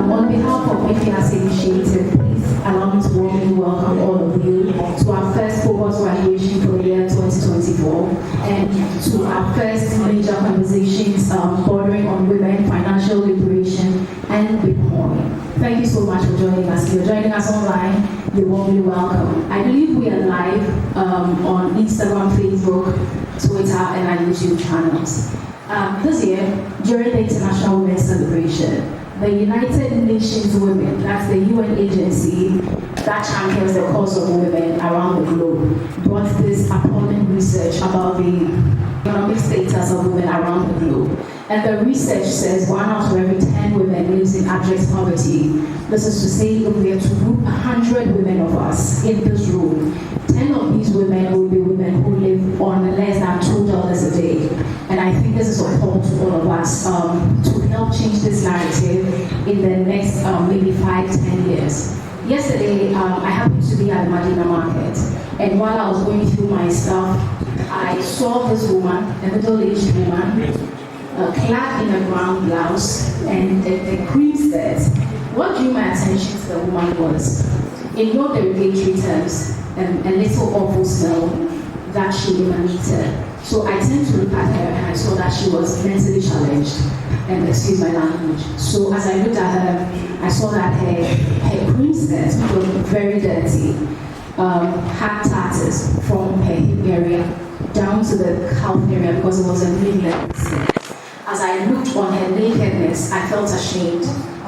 On behalf of Bitfiasi Initiative, please allow me to warmly welcome all of you to our first cohort graduation for the year 2024 and to our first major conversations bordering on women, financial liberation, and Bitcoin. Thank you so much for joining us. If you're joining us online, you're warmly welcome. I believe we are live on Instagram, Facebook, Twitter, and our YouTube channels. This year, during the International Women's Celebration, the United Nations Women, that's the UN agency that champions the cause of women around the globe, brought this appalling research about the economic status of women around the globe. And the research says 1 out of every 10 women lives in abject poverty. This is to say, if we are to group 100 women of us in this room, 10 of these women will be women who live on less than $2 a day. And I think this is a call to all of us to help change this narrative in the next maybe 5-10 years. Yesterday, I happened to be at the Medina market, and while I was going through my stuff, I saw this woman, a middle-aged woman, clad in a brown blouse and a cream skirt. What drew my attention to the woman was, in no derogatory terms, a little awful smell that she emanated. So I tend to look at her and I saw that she was mentally challenged, and excuse my language. So as I looked at her, I saw that her cream skirt, which was very dirty, had tatters from her hip area down to the calf area because it was a mid-length skirt. As I looked on her nakedness, I felt ashamed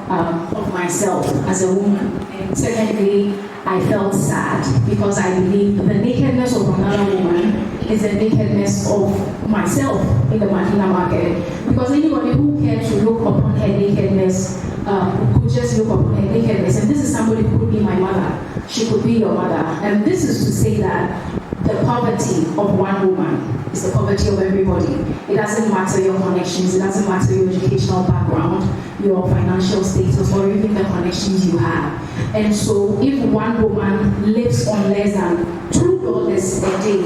of myself as a woman. And secondly, I felt sad because I believe the nakedness of another woman is the nakedness of myself in the Medina market. Because anybody who cared to look upon her nakedness could just look upon her nakedness. And this is somebody who could be my mother. She could be your mother. And this is to say that the poverty of one woman is the poverty of everybody. It doesn't matter your connections, it doesn't matter your educational background, your financial status, or even the connections you have. And so if one woman lives on less than $2 a day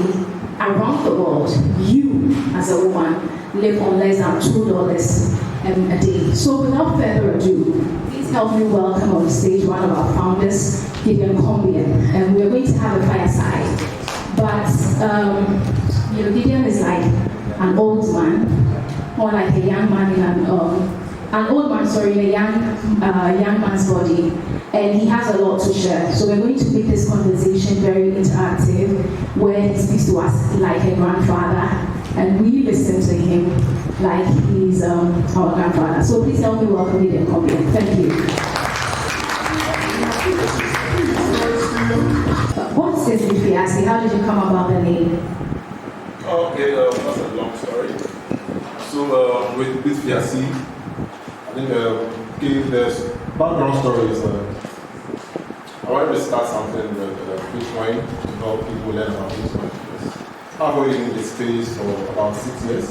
around the world, you as a woman live on less than $2 a day. So without further ado, please help me welcome on stage one of our founders, Gideon Kombian. And we're going to have a fireside. But Gideon is like an old man, or like a young man in an old man, in a young man's body, and he has a lot to share. So we're going to make this conversation very interactive, where he speaks to us like a grandfather, and we listen to him like he's our grandfather. So please help me welcome Gideon Kombian. Thank you. What is Bitfiasi? How did you come about the name? Okay, that's a long story. So with Bitfiasi, I think the background story is I wanted to start something with Bitcoin to help people learn about Bitcoin. I've already been in this space for about 6 years.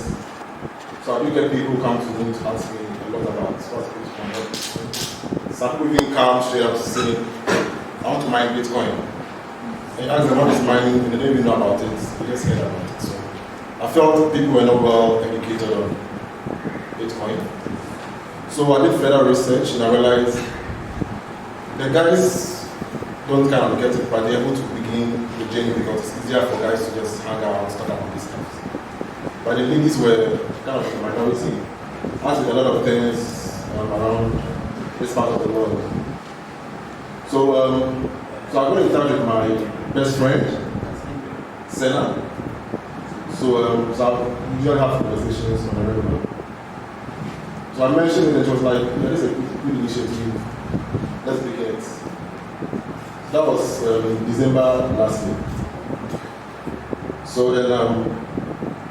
So I do get people who come to me to ask me a lot about what's Bitcoin. Some people even come straight up to say, I want to mine Bitcoin. And ask them what is mining, and they don't even know about it. They just heard about it. So I felt people were not well educated on Bitcoin. So I did further research and I realized the guys don't kind of get it, but they're able to begin the journey because it's easier for guys to just hang out and talk about these stuff. But the ladies were kind of the minority, as with a lot of things around this part of the world. So I got in touch with my best friend, Senna. So I usually have conversations on a regular. So I mentioned it and she was like, yeah, this is a good initiative. Let's begin it. That was in December last year. So then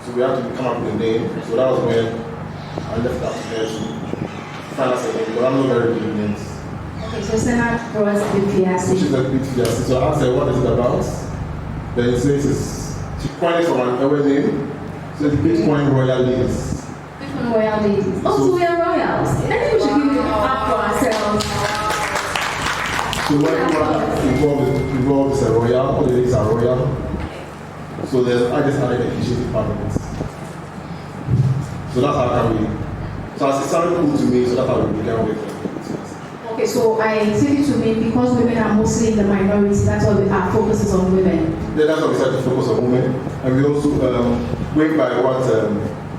so we had to come up with a name. So that was when I left out there to find out a name, but I'm not very good with names. Okay, so Senna brought Bitfiasi. She's a Bitfiasi. So I asked her, what is it about? Then it says, she coined it from an early name. So it's Bitcoin Royal Ladies. Bitcoin Royal Ladies. Oh, so we are royals. I think we should give it up for ourselves. So when everyone involved is a royal, all the ladies are royal. So then I just added the initiative part of it. So that's how can we. So as it sounded cool to me, so that's how we began with it. Okay, so I take it to mean because women are mostly in the minority, that's why our focus is on women. Yeah, that's why we decided to focus on women. And we also went by what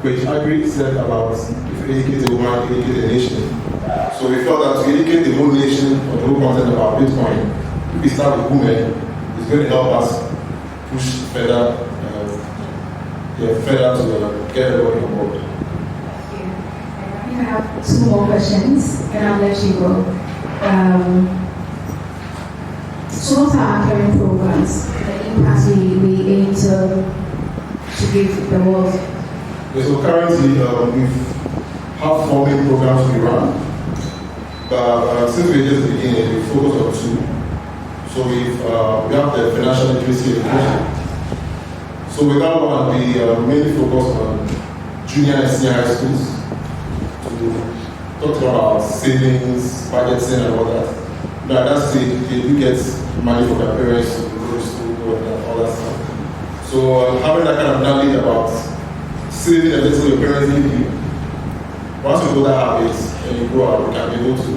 Coach Agri said about if you educate a woman, educate a nation. So we felt that to educate the whole nation or the whole continent about Bitcoin, if we start with women, it's going to help us push further, further to get everybody on board. I think I have 2 more questions, and I'll let you go. So what are our current programs? The impact we aim to give the world? Yeah, so currently we have 4 main programs we run, but since we just beginning, we focus on 2. So we have the financial literacy education. So with that one, we mainly focus on junior and senior high schools to talk about savings, budgeting, and all that. But at that stage, they do get money from their parents to go to school and all that stuff. So having that kind of knowledge about saving and letting your parents leave you, once you know that habit and you grow up, you can be able to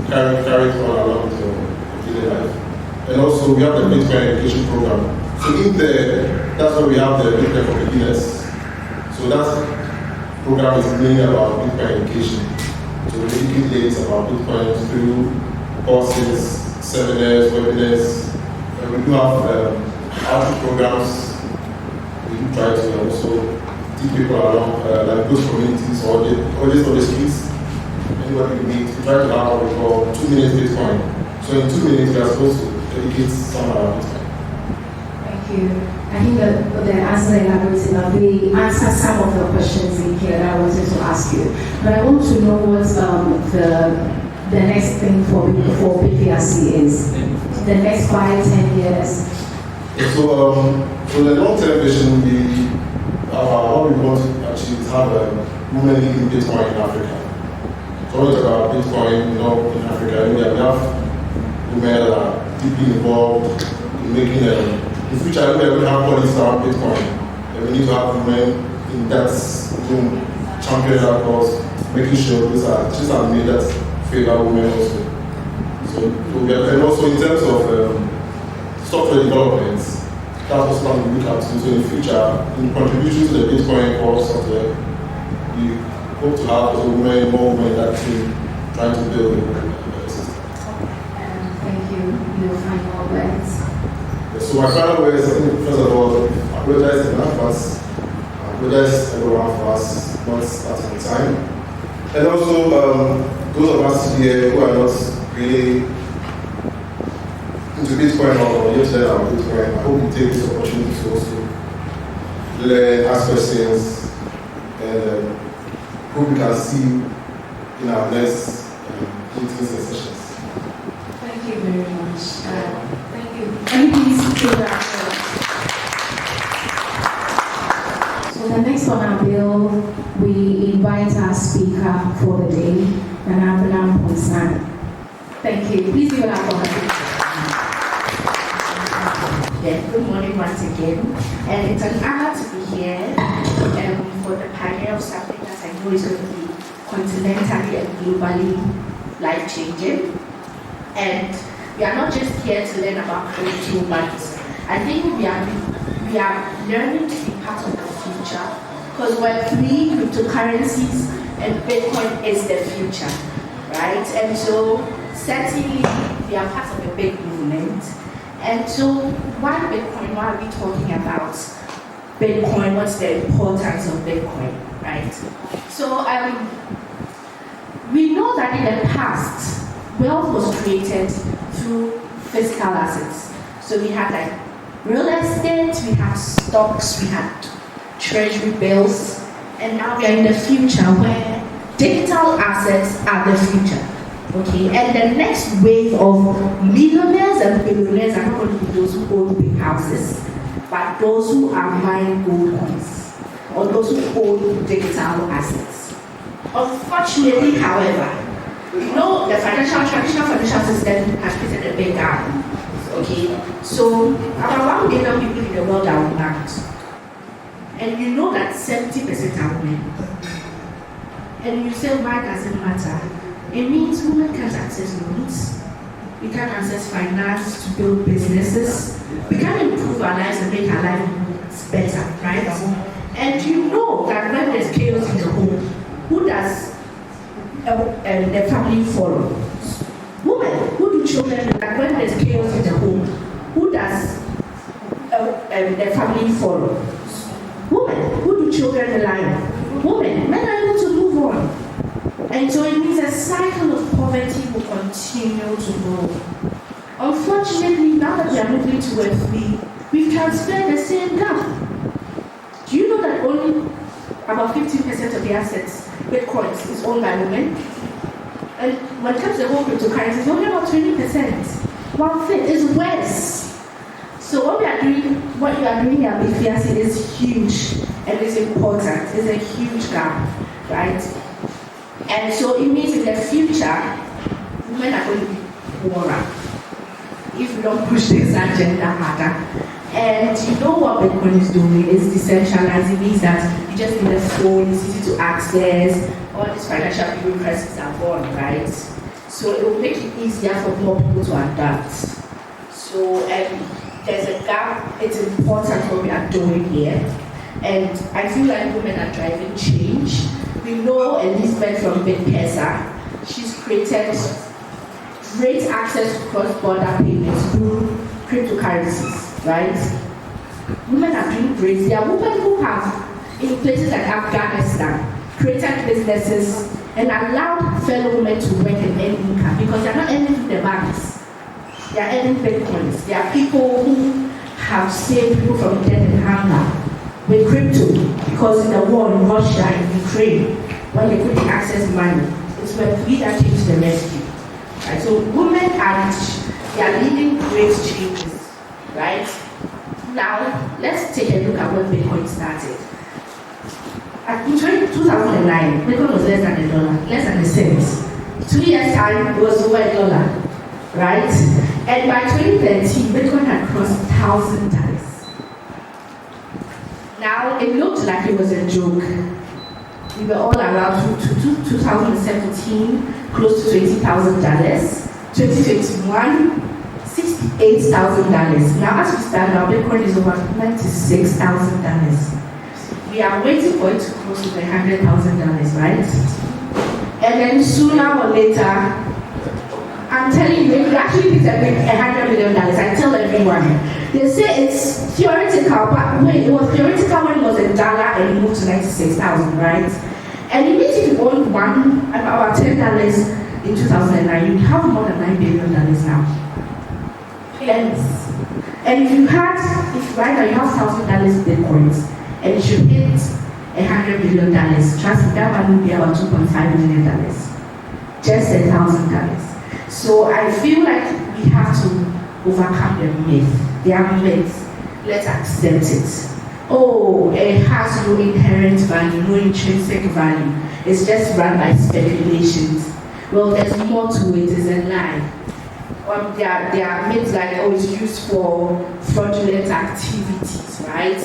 carry it all along to your daily life. And also, we have the Bitcoin education program. So in there, that's where we have the Bitcoin for beginners. So that program is mainly about Bitcoin education. So we educate about Bitcoin through courses, seminars, webinars. And we do have outreach programs. We do try to also teach people along, like those communities or just on the streets. Anybody we meet, we try to have what we call 2 minutes Bitcoin. So in 2 minutes, we are supposed to educate someone about Bitcoin. Thank you. I think that the answer elaborates enough. We answered some of the questions in here that I wanted to ask you. But I want to know what the next thing for Bitfiasi is. The next 5-10 years. So the long-term vision will be what we want to achieve is have women leading Bitcoin in Africa. So when we talk about Bitcoin, in Africa, we have women that are deeply involved in making in the future, we will have policies around Bitcoin. And we need to have women in that room championing that cause, making sure these are made that favor women also. And also in terms of software development, that's also something we look at. So in the future, in contribution to the Bitcoin core software, we hope to have more women in that team trying to build a system. Thank you. Your final words. So my final words, I think first of all, I apologize to enough of us. I apologize everyone for us not starting on time. And also, those of us here who are not really into Bitcoin or yet learn about Bitcoin, I hope you take this opportunity to also learn, ask questions, and hope we can see you in our next meetings and sessions. Thank you very much. Thank you. Can you please do that? So the next one, we invite our speaker for the day, Abena. Thank you. Please give it up for her. Good morning once again, and it's an honor to be here for the pioneer of something that I know is going to be continentally and globally life-changing. And we are not just here to learn about crypto, but I think we are learning to be part of the future, because Web3, cryptocurrencies, and Bitcoin is the future, right? And so certainly we are part of a big movement. And so why Bitcoin? Why are we talking about Bitcoin? What's the importance of Bitcoin, right? So we know that in the past, wealth was created through physical assets. So we had like real estate, we had stocks, we had treasury bills, and now we are in the future where digital assets are the future. Okay, and the next wave of millionaires and billionaires are not going to be those who own big houses, but those who are buying gold coins or those who own digital assets. Unfortunately, however, the traditional financial system has created a big gap. Okay, so about 1 billion people in the world are unbanked, and you know that 70% are women. And you say, why does it matter? It means women can't access loans. We can't access finance to build businesses. We can improve our lives and make our lives better, right? And you know that when there's chaos in the home, who does the family follow? Women. Who do children rely? When there's chaos in the home, who does the family follow? Women. Who do children rely on? Women. Men are able to move on. And so it means a cycle of poverty will continue to grow. Unfortunately, now that we are moving to Web3, we've transferred the same gap. Do you know that only about 15% of the assets, Bitcoins, is owned by women? And when it comes to the whole cryptocurrency, it's only about 20%. One thing is worse. So what you are doing here with Bitfiasi is huge and it's important. It's a huge gap, right? And so it means in the future, women are going to be poorer if we don't push this agenda harder. And you know what Bitcoin is doing is decentralized. It means that you just need a phone, it's easy to access, all these financial bureaucracies are gone, right? So it will make it easier for more people to adapt. So there's a gap, it's important what we are doing here. And I feel like women are driving change. We know Elizabeth from Bitfiasi. She's created great access to cross-border payments through cryptocurrencies, right? Women are doing great. There are women who have, in places like Afghanistan, created businesses and allowed fellow women to work and earn income because they're not earning through the banks. They are earning Bitcoins. There are people who have saved people from death and hunger with crypto because in the war in Russia and Ukraine, when they couldn't access money, it's when we that came to the rescue. Right? So women they are leading great changes, right? Now let's take a look at when Bitcoin started. In 2009, Bitcoin was less than $1, less than a cent. 2 years time, it was over $1, right? And by 2013, Bitcoin had crossed $1,000. Now, it looked like it was a joke. We were all around 2017, close to $20,000. 2021, $68,000. Now, as we stand now, Bitcoin is over $96,000. We are waiting for it to close to $100,000, right? And then sooner or later, I'm telling you, if you actually hit $100 million, I tell everyone. They say it's theoretical, but wait, it was theoretical when it was $1 and it moved to 96,000, right? And it means if you own about $10 in 2009, you have more than $9 billion now. Yes. And if you right now you have $1,000 Bitcoins, and it should hit $100 million, trust me, that money will be about $2.5 million. Just $1,000. So I feel like we have to overcome the myth. They are myths. Let's accept it. Oh, it has no inherent value, no intrinsic value. It's just run by speculations. Well, there's more to it. It's a lie. There are myths like, oh, it's used for fraudulent activities, right?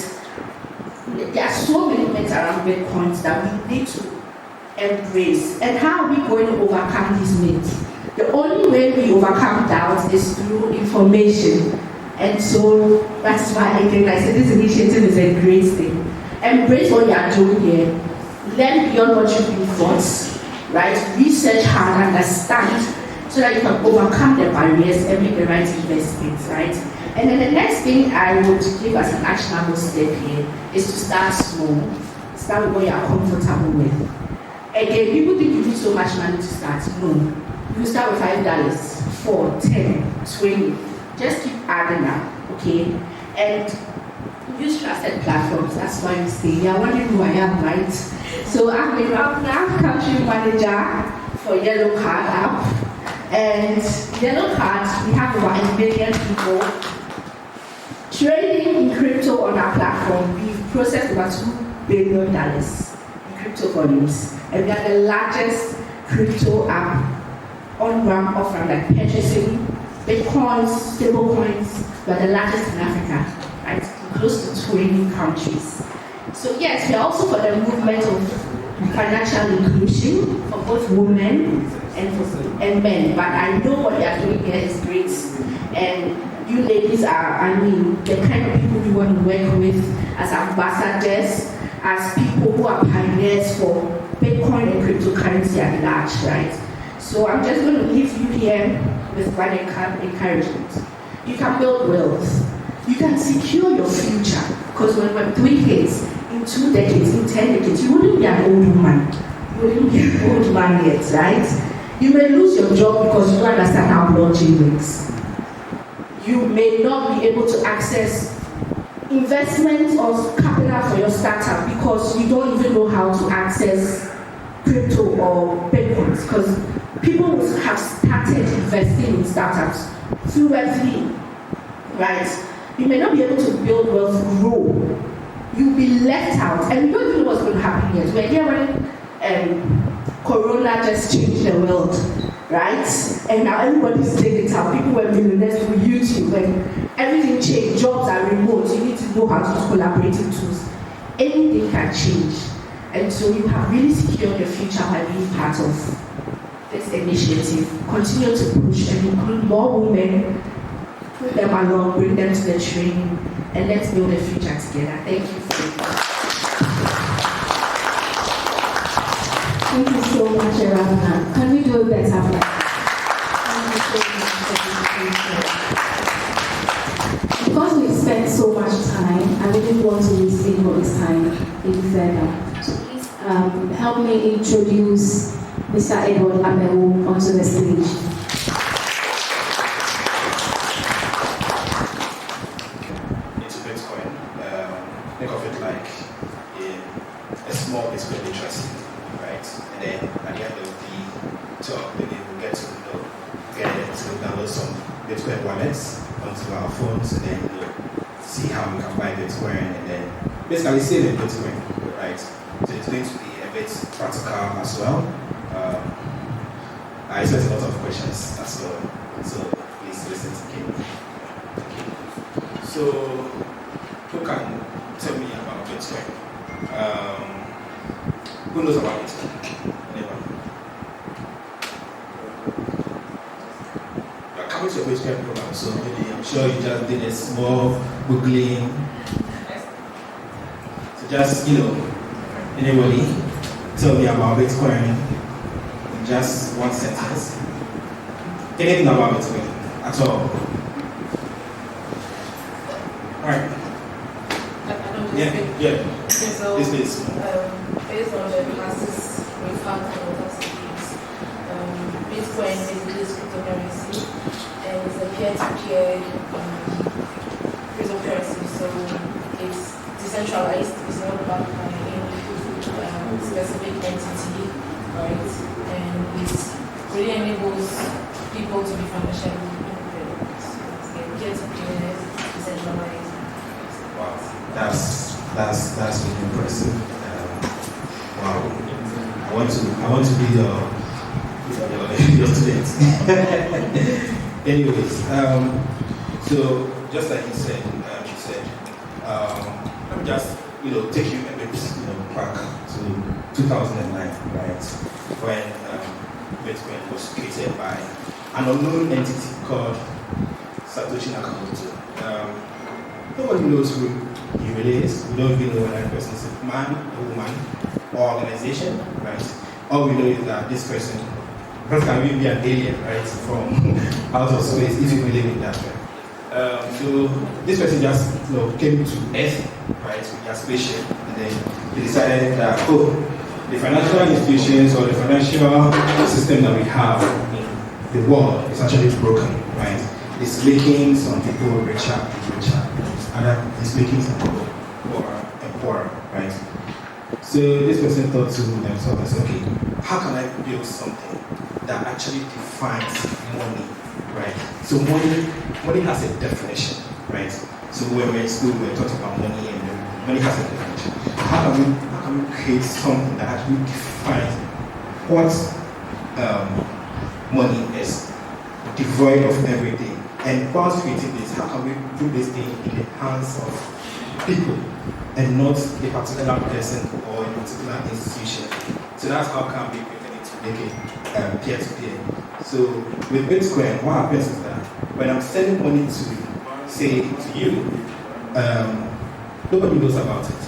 There are so many myths around Bitcoins that we need to embrace. And how are we going to overcome these myths? The only way we overcome doubt is through information. And so that's why I said this initiative is a great thing. Embrace what you are doing here. Learn beyond what you've been taught, right? Research hard, understand, so that you can overcome the barriers and make the right investments, right? And then the next thing I would give as an actionable step here is to start small. Start with what you are comfortable with. Again, people think you need so much money to start. No. You start with $5, 4, 10, 20. Just keep adding up, okay? And use trusted platforms. That's why we say, you are wondering who I am, right? So I'm the country manager for Yellow Card app. And Yellow Card, we have about 1 million people trading in crypto on our platform. We've processed about $2 billion in crypto volumes. And we are the largest crypto app on-ramp offering, like purchasing Bitcoins, stablecoins. We are the largest in Africa, right? Close to 20 countries. So yes, we are also for the movement of financial inclusion for both women and men. But I know what they are doing here is great. And you ladies are, the kind of people we want to work with as ambassadors, as people who are pioneers for Bitcoin and cryptocurrency at large, right? So I'm just going to leave you here with one encouragement. You can build wealth. You can secure your future. Because when we're 3 kids, in 2 decades, in 10 decades, you wouldn't be an old woman. You wouldn't be an old man yet, right? You may lose your job because you don't understand how blockchain works. You may not be able to access investment or capital for your startup because you don't even know how to access crypto or Bitcoins. Because people have started investing in startups through Web3, right? You may not be able to build wealth, grow. You'll be left out, and you don't even know what's going to happen yet. We're here when Corona just changed the world, right? And now everybody's digital. People were millionaires through YouTube, and everything changed. Jobs are remote. You need to know how to use collaborative tools. Anything can change. And so you have really secured your future by being part of this initiative. Continue to push and include more women, put them along, bring them to the training, and let's build a future together. Thank you very much. Thank you so much, Abena. Can we do a better one? Thank you so much. Because we've spent so much time, I really want to waste anybody's time any further. So please help me introduce Mr. Edward Amewo onto the stage. Think of it like a small Bitcoin literacy, right? And then at the end of the talk, maybe we'll get to download some Bitcoin wallets onto our phones, and then see how we can buy Bitcoin, and then basically save in Bitcoin, right? So it's going to be a bit practical as well. I expect a lot of questions as well, so please listen to Keynote. So, who can tell me about Bitcoin? Who knows about Bitcoin? Anyone? You're coming to a Bitcoin program, so maybe I'm sure you just did a small Googling. So just, anybody tell me about Bitcoin in just one sentence. Anything about Bitcoin at all? Alright. Yeah. So, This is based on the classes we've had for the last 6 weeks, Bitcoin basically is cryptocurrency, and it's a peer-to-peer cryptocurrency. So it's decentralized. It's not backed by any specific entity, right? And it really enables people to be financially independent. So it's a peer-to-peer, decentralized. wow. That's really impressive. Wow. I want to be your student. Anyways, so just like you said, let me just take you a bit back to 2009, right, when Bitcoin was created by an unknown entity called Satoshi Nakamoto. Nobody knows who he really is. We don't even know whether that person is a man, a woman, or organization, right? All we know is that this person can really be an alien, right, from out of space, if you believe in that way. So this person just came to Earth, right, with their spaceship, and then they decided that, the financial institutions or the financial system that we have in the world is actually broken, right? It's making some people richer, and it's making some people poorer, right? So this person thought to themselves, okay, how can I build something that actually defines money, right? So money has a definition, right? So when we're in school, we're talking about money, and money has a definition. How can we create something that actually defines what money is, devoid of everything? And whilst creating this, how can we put this thing in the hands of people and not a particular person or a particular institution? So that's how can be pretending to make it peer-to-peer. So with Bitcoin, what happens is that when I'm sending money to, say, to you, nobody knows about it.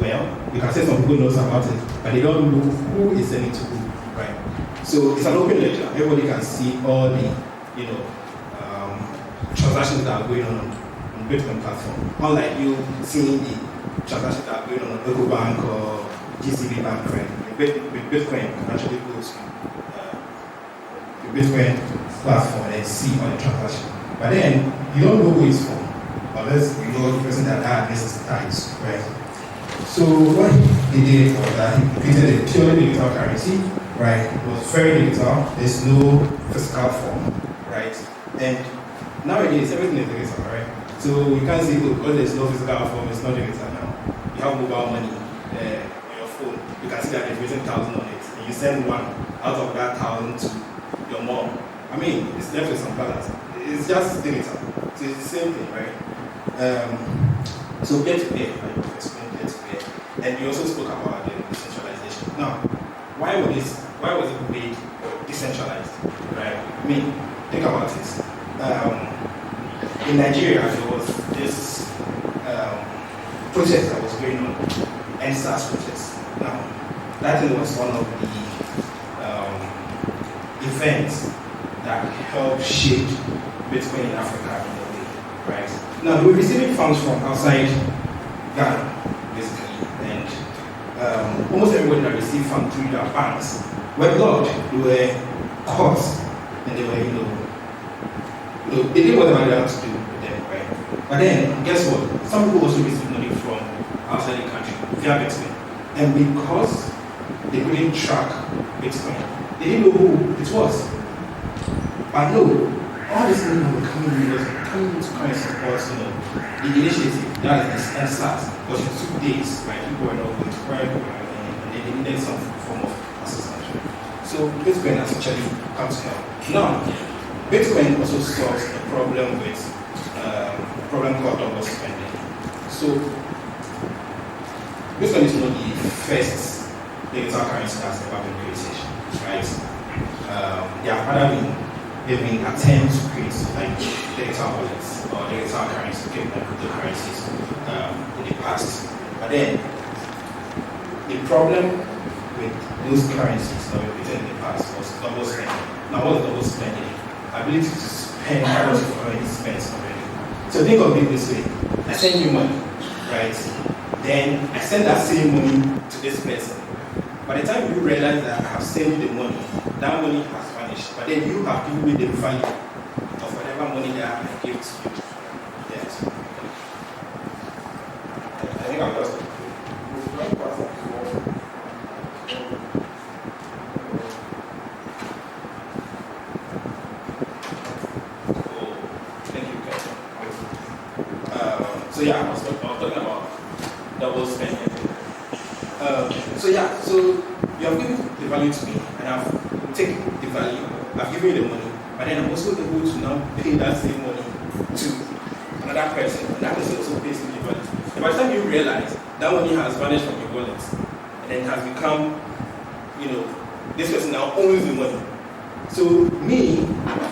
Well, you can say some people knows about it, but they don't know who is sending to who, right? So it's an open ledger. Everybody can see all the, transactions that are going on Bitcoin platform. Unlike you seeing the transactions that are going on EcoBank or GCB Bank, right? With Bitcoin, you can actually go to the Bitcoin platform and see all the transactions. But then you don't know who it's from, unless you know the person that had this ties, right? So what he did was that he created a purely digital currency, right? It was very digital. There's no physical form, right? And nowadays everything is digital, right? So you can't say, oh, because there's no physical form, it's not digital now. You have mobile money on your phone. You can see that there's written 1,000 on it, and you send one out of that 1,000 to your mom. I mean, it's left with some balance. It's just digital. So it's the same thing, right? So peer-to-peer, like you explained peer-to-peer. And you also spoke about the decentralization. Now, why was it made decentralized, right? I mean, think about it. In Nigeria, there was this protest that was going on, NSAS protest. Now, that thing was one of the events that helped shape Bitcoin in Africa in a way, right? Now, we're receiving funds from outside Ghana, basically, and almost everybody that received funds through their banks were blocked. They were caught, and they were, they did whatever they had to do with them, right? But then, guess what? Some people also receive money from outside the country via Bitcoin, and because they couldn't track Bitcoin, they didn't know who it was. But no, all this money were coming to kind of support, the initiative, that is NSAS, because it took days, right? People were not going to work, and they needed some form of assistance. So Bitcoin has actually come to help. Now, Bitcoin also solves a problem with a problem called double spending. So Bitcoin is not the first digital currency that's ever been created, right? There have been attempts to create like digital wallets or digital currency, cryptocurrencies in the past. But then the problem with those currencies that were created in the past was double spending. Now, what is double spending? Ability to spend what you've already spent already. So think of it this way. I send you money, right? Then I send that same money to this person. By the time you realize that I have sent you the money, that money has vanished. But then you have given me the value of whatever money that I gave to you. Yes. I think I'm lost. So yeah, I was talking about double spending. So you have given the value to me, and I've taken the value, I've given you the money, but then I'm also able to now pay that same money to another person, and that person also pays me the value. And by the time you realize that money has vanished from your wallet, and then it has become, this person now owns the money. So me,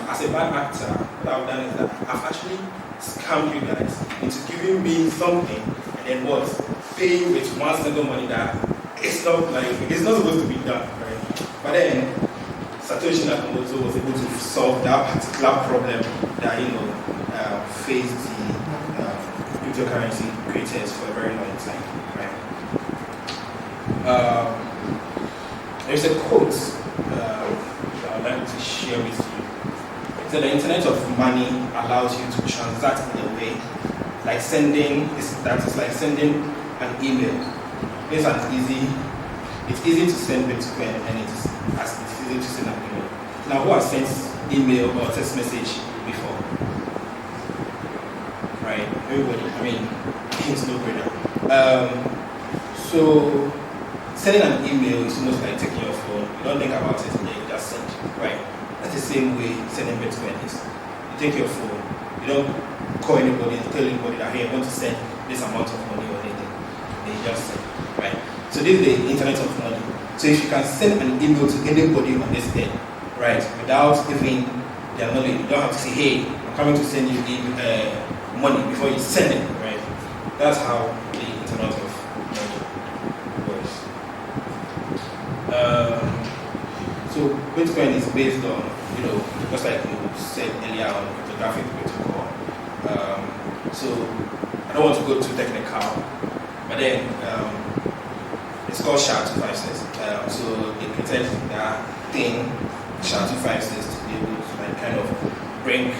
as a bad actor, what I've done is that I've actually scammed you guys into giving me something, and then what? Pay you with one single money that it's not supposed to be done, right? But then Satoshi Nakamoto was able to solve that particular problem that faced the cryptocurrency creators for a very long time, right? There's a quote that I'd like to share with you. It said the internet of money allows you to transact in a way like sending an email. It's easy to send Bitcoin, and it's easy to send an email. Now, who has sent email or text message before? Right? Everybody. I mean, it's no brainer. So sending an email is almost like taking your phone. You don't think about it, and then you just send. Right? That's the same way sending Bitcoin is. You take your phone. You don't call anybody and tell anybody that, hey, I want to send this amount of money or anything. They just send. Right? So this is the internet of money. So if you can send an email to anybody on this day, right, without even their knowledge, you don't have to say, hey, I'm coming to send you money before you send it, right? That's how the Internet of Money works. So Bitcoin is based on, just like you said earlier, on cryptographic protocol. So I don't want to go too technical, but then it's called SHA-256. So they created that thing, SHA-256, to be able to like kind of bring.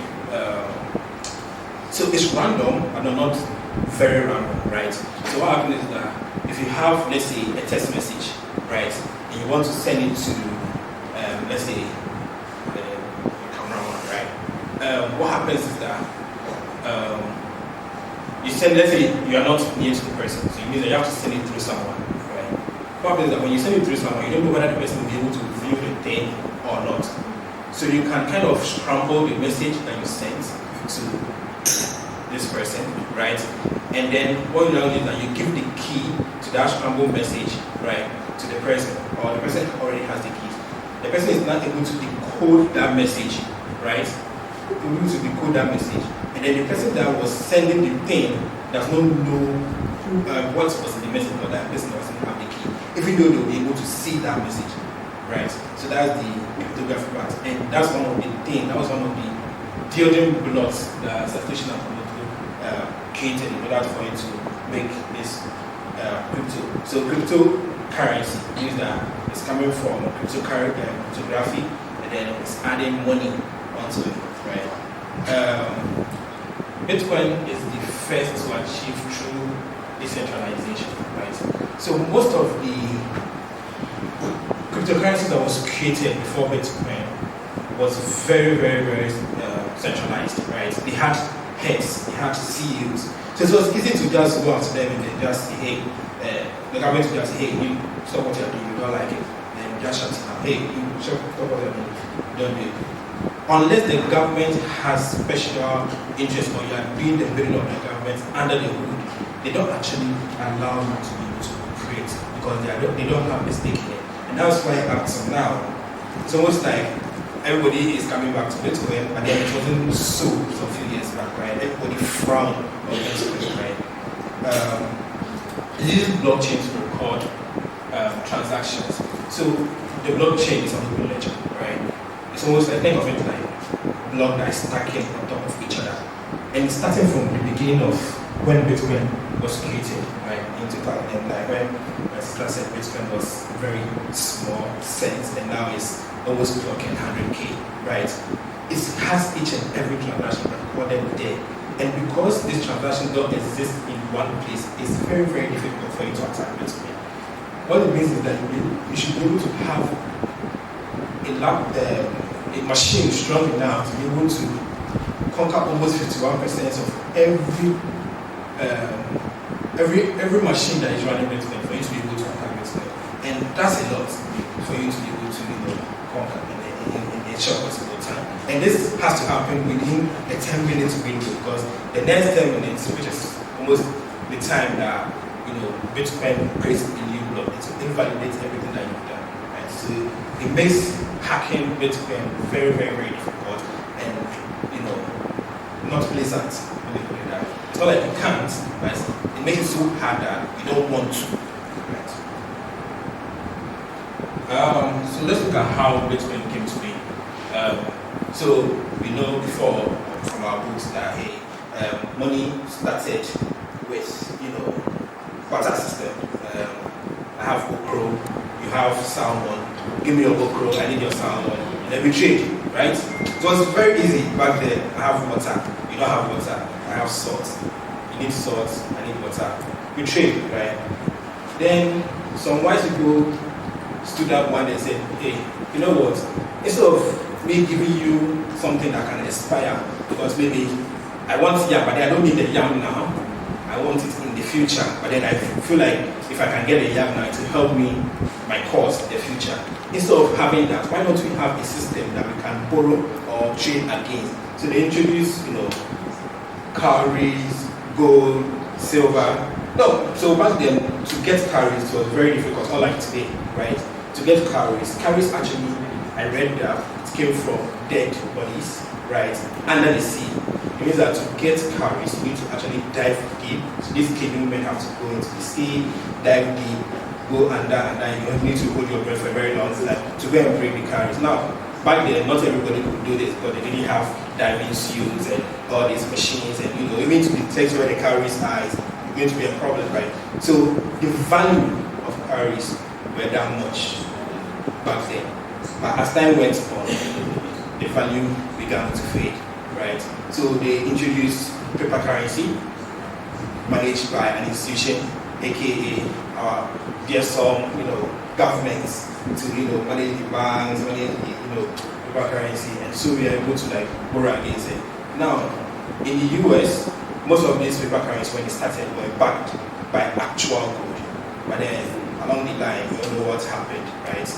So it's random, but not very random, right? So what happens is that if you have, let's say, a text message, right, and you want to send it to, let's say, the cameraman, right? What happens is that you send, let's say, you are not near to the person, so it means that you have to send it through someone, right? What happens is that when you send it through someone, you don't know whether the person will be able to view the thing or not. So you can kind of scramble the message that you sent to this person, right? And then what you now do is that you give the key to that scrambled message, right, to the person, or the person already has the keys. The person is not able to decode that message, right? Able to decode that message, and then the person that was sending the thing does not know what was in the message, or that person doesn't have the key, even though they'll be able to see that message, right? So that's the cryptography part, and that's one of the things. That was one of the building blocks that Satoshi Nakamoto created in order for it to make this crypto. So cryptocurrency means that it's coming from cryptography, and then it's adding money onto it, right? Bitcoin is the first to achieve true decentralization, right? So most of the cryptocurrency that was created before Bitcoin was very, very, very centralized, right? They had heads, they had CEOs. So it was easy to just go out to them and then just say, hey, the government will just say, hey, you stop what you're doing, you don't like it. Then just shut it down. Hey, you stop what you're doing, don't do it. Unless the government has special interest or you are doing the bidding of the government under the hood, they don't actually allow you to be able to create because they don't have a stake in it. And that's why up to now, it's almost like everybody is coming back to Bitcoin, and then it wasn't so a few years back, right? Everybody frowned on Bitcoin, right? They use blockchain to record transactions. So the blockchain is on the ledger, right? It's almost like, think of it like block that is stacking on top of each other. And starting from the beginning of when Bitcoin was created, right, in 2009, when my sister said Bitcoin was very small cents, and now it's almost clocking 100K, right? It has each and every transaction recorded there. And because this transaction don't exist in one place, it's very, very difficult for you to attack Bitcoin. What it means is that you should be able to have a machine strong enough to be able to conquer almost 51% of every machine that is running Bitcoin for you to be able to attack Bitcoin. And that's a lot for you to be able to conquer in a short possible time. And this has to happen within a 10-minute window, because the next 10 minutes, which is almost the time that Bitcoin creates a new block, it invalidates everything that you've done. Right? So it makes hacking Bitcoin very, very, very difficult and not pleasant. Let me put it that way. It's not like you can't, right? It makes it so hard that you don't want to. Right? So let's look at how Bitcoin came to be. So we know before from our books that money started with barter system. I have okro, you have salmon. Give me your okro, I need your salmon, and then we trade, right? It was very easy back then. I have water, you don't have water. I have salt, you need salt, I need water. We trade, right? Then some wise people stood up one day and said, hey, you know what? Instead of me giving you something that can expire, because maybe I want yam, but I don't need the yam now. I want it in the future, but then I feel like if I can get a yam now, it will help me my cause in the future. Instead of having that, why don't we have a system that we can borrow or trade against? So they introduced, cowries, gold, silver. No, so back then to get cowries was very difficult, unlike today, right? to get calories actually, I read that it came from dead bodies, right, under the sea. It means that to get calories, you need to actually dive deep. So these canoe men have to go into the sea, dive deep, go under, and you need to hold your breath for a very long time to go and bring the calories. Now, back then, not everybody could do this because they didn't have diving suits and all these machines, and you need to detect where the calories are. It's going to be a problem, right? So the value of calories were that much back then. But as time went on, the value began to fade, right? So they introduced paper currency managed by an institution, aka there's some governments to manage the banks, manage the paper currency, and so we are able to borrow against it. Now, in the US, most of these paper currencies when they started were backed by actual gold, but then along the line, we don't know what happened, right?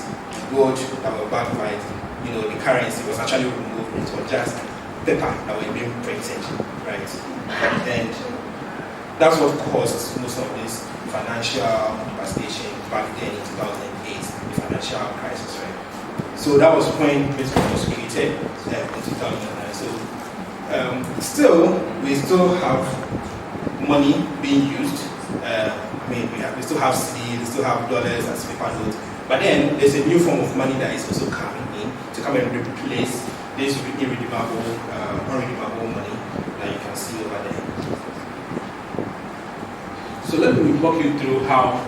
Gold that were backed by the currency was actually removed. It was just paper that were being printed, right? And that's what caused most of this financial devastation back then in 2008, the financial crisis, right? So that was when Bitcoin was created in 2009. So we still have money being used. We still have cedis, we still have dollars as paper notes. But then there's a new form of money that is also coming in to come and replace this unredeemable money that you can see over there. So let me walk you through how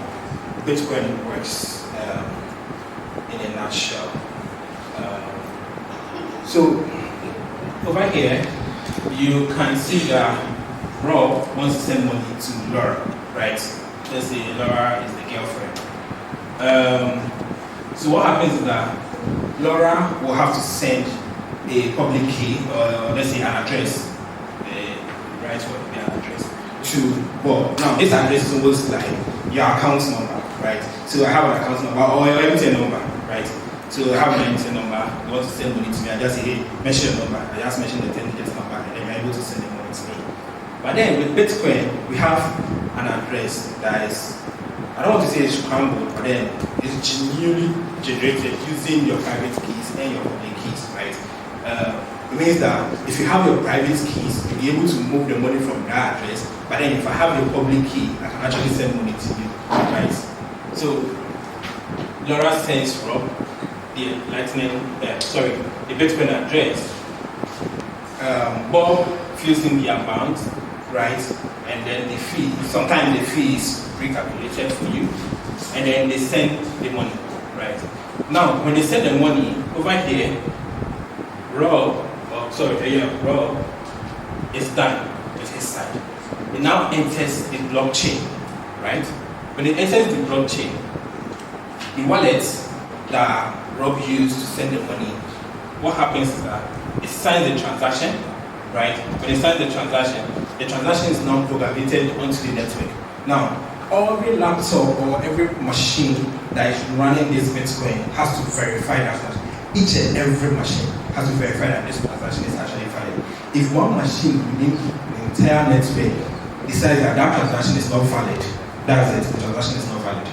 Bitcoin works in a nutshell. So over here, you can see that Rob wants to send money to Laura, right? Let's say Laura is the girlfriend. So what happens is that Laura will have to send a public key, or let's say an address, right? What the address to Bob. Now this address is almost like your account number, right? So I have an account number or your MTN number, right? So I have an MTN number. You want to send money to me? I just say, hey, mention your number. I just mention the 10-digit number, and then you're able to send the money to me. But then with Bitcoin, we have an address that is, I don't want to say it's scrambled, but then it's genuinely generated using your private keys and your public keys, right? It means that if you have your private keys, you'll be able to move the money from that address. But then if I have your public key, I can actually send money to you, right? So Laura sends Rob the the Bitcoin address. Bob fills in the amount, right? And then the fee, sometimes the fee is recalculated for you, and then they send the money, right? Now, when they send the money over here, Rob is done with his side. It now enters the blockchain, right? When it enters the blockchain, the wallet that Rob used to send the money, what happens is that it signs the transaction, right? When it signs the transaction is now propagated onto the network. Now, every laptop or every machine that is running this Bitcoin has to verify that. Each and every machine has to verify that this transaction is actually valid. If one machine within the entire network decides that transaction is not valid, that's it, the transaction is not valid.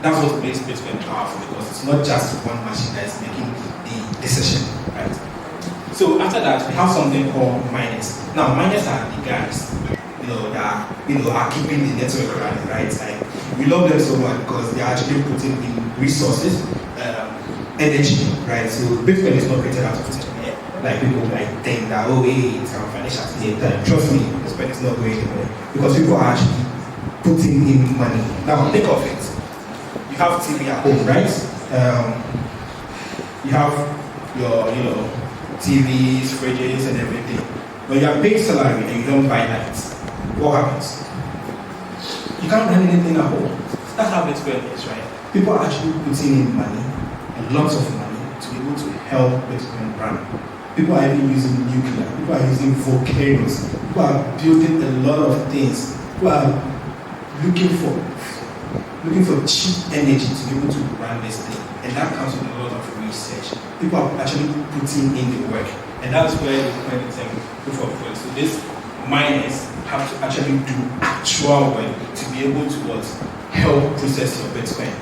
That's what makes Bitcoin powerful, because it's not just one machine that is making the decision, right? So after that, we have something called miners. Now, miners are the guys, that are keeping the network running, right? Like, we love them so much because they are actually putting in resources, energy, right? So Bitcoin is not created out of thin air. Like, people think that, it's our financial time. Trust me, Bitcoin is not going anywhere, because people are actually putting in money. Now, think of it. You have TV at home, right? You have your TVs, fridges, and everything. When you are paid salary and you don't buy lights, what happens? You can't run anything at home. That's how Bitcoin is, right? People are actually putting in money, and lots of money, to be able to help Bitcoin run. People are even using nuclear. People are using volcanoes. People are building a lot of things. People are looking for cheap energy to be able to run this thing. And that comes with a lot of research. People are actually putting in the work. And that's where the Bitcoin is proof of work. So these miners have to actually do actual work to be able to help process your Bitcoin,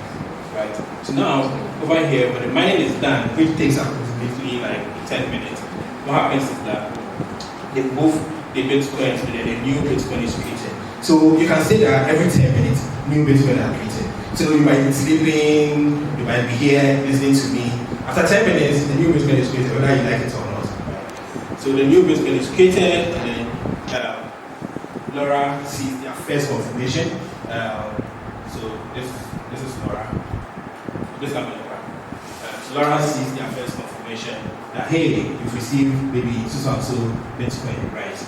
right? So now, over here, when the mining is done, which takes approximately like 10 minutes, what happens is that they move the Bitcoin and then a new Bitcoin is created. So you can say that every 10 minutes, new Bitcoin are created. So you might be sleeping, you might be here listening to me. After 10 minutes, the new Bitcoin is created, whether you like it or not. So the new Bitcoin is created, and then Laura sees their first confirmation. So this is Laura. This can be Laura. So Laura sees their first confirmation that hey, you've received maybe so Bitcoin, right?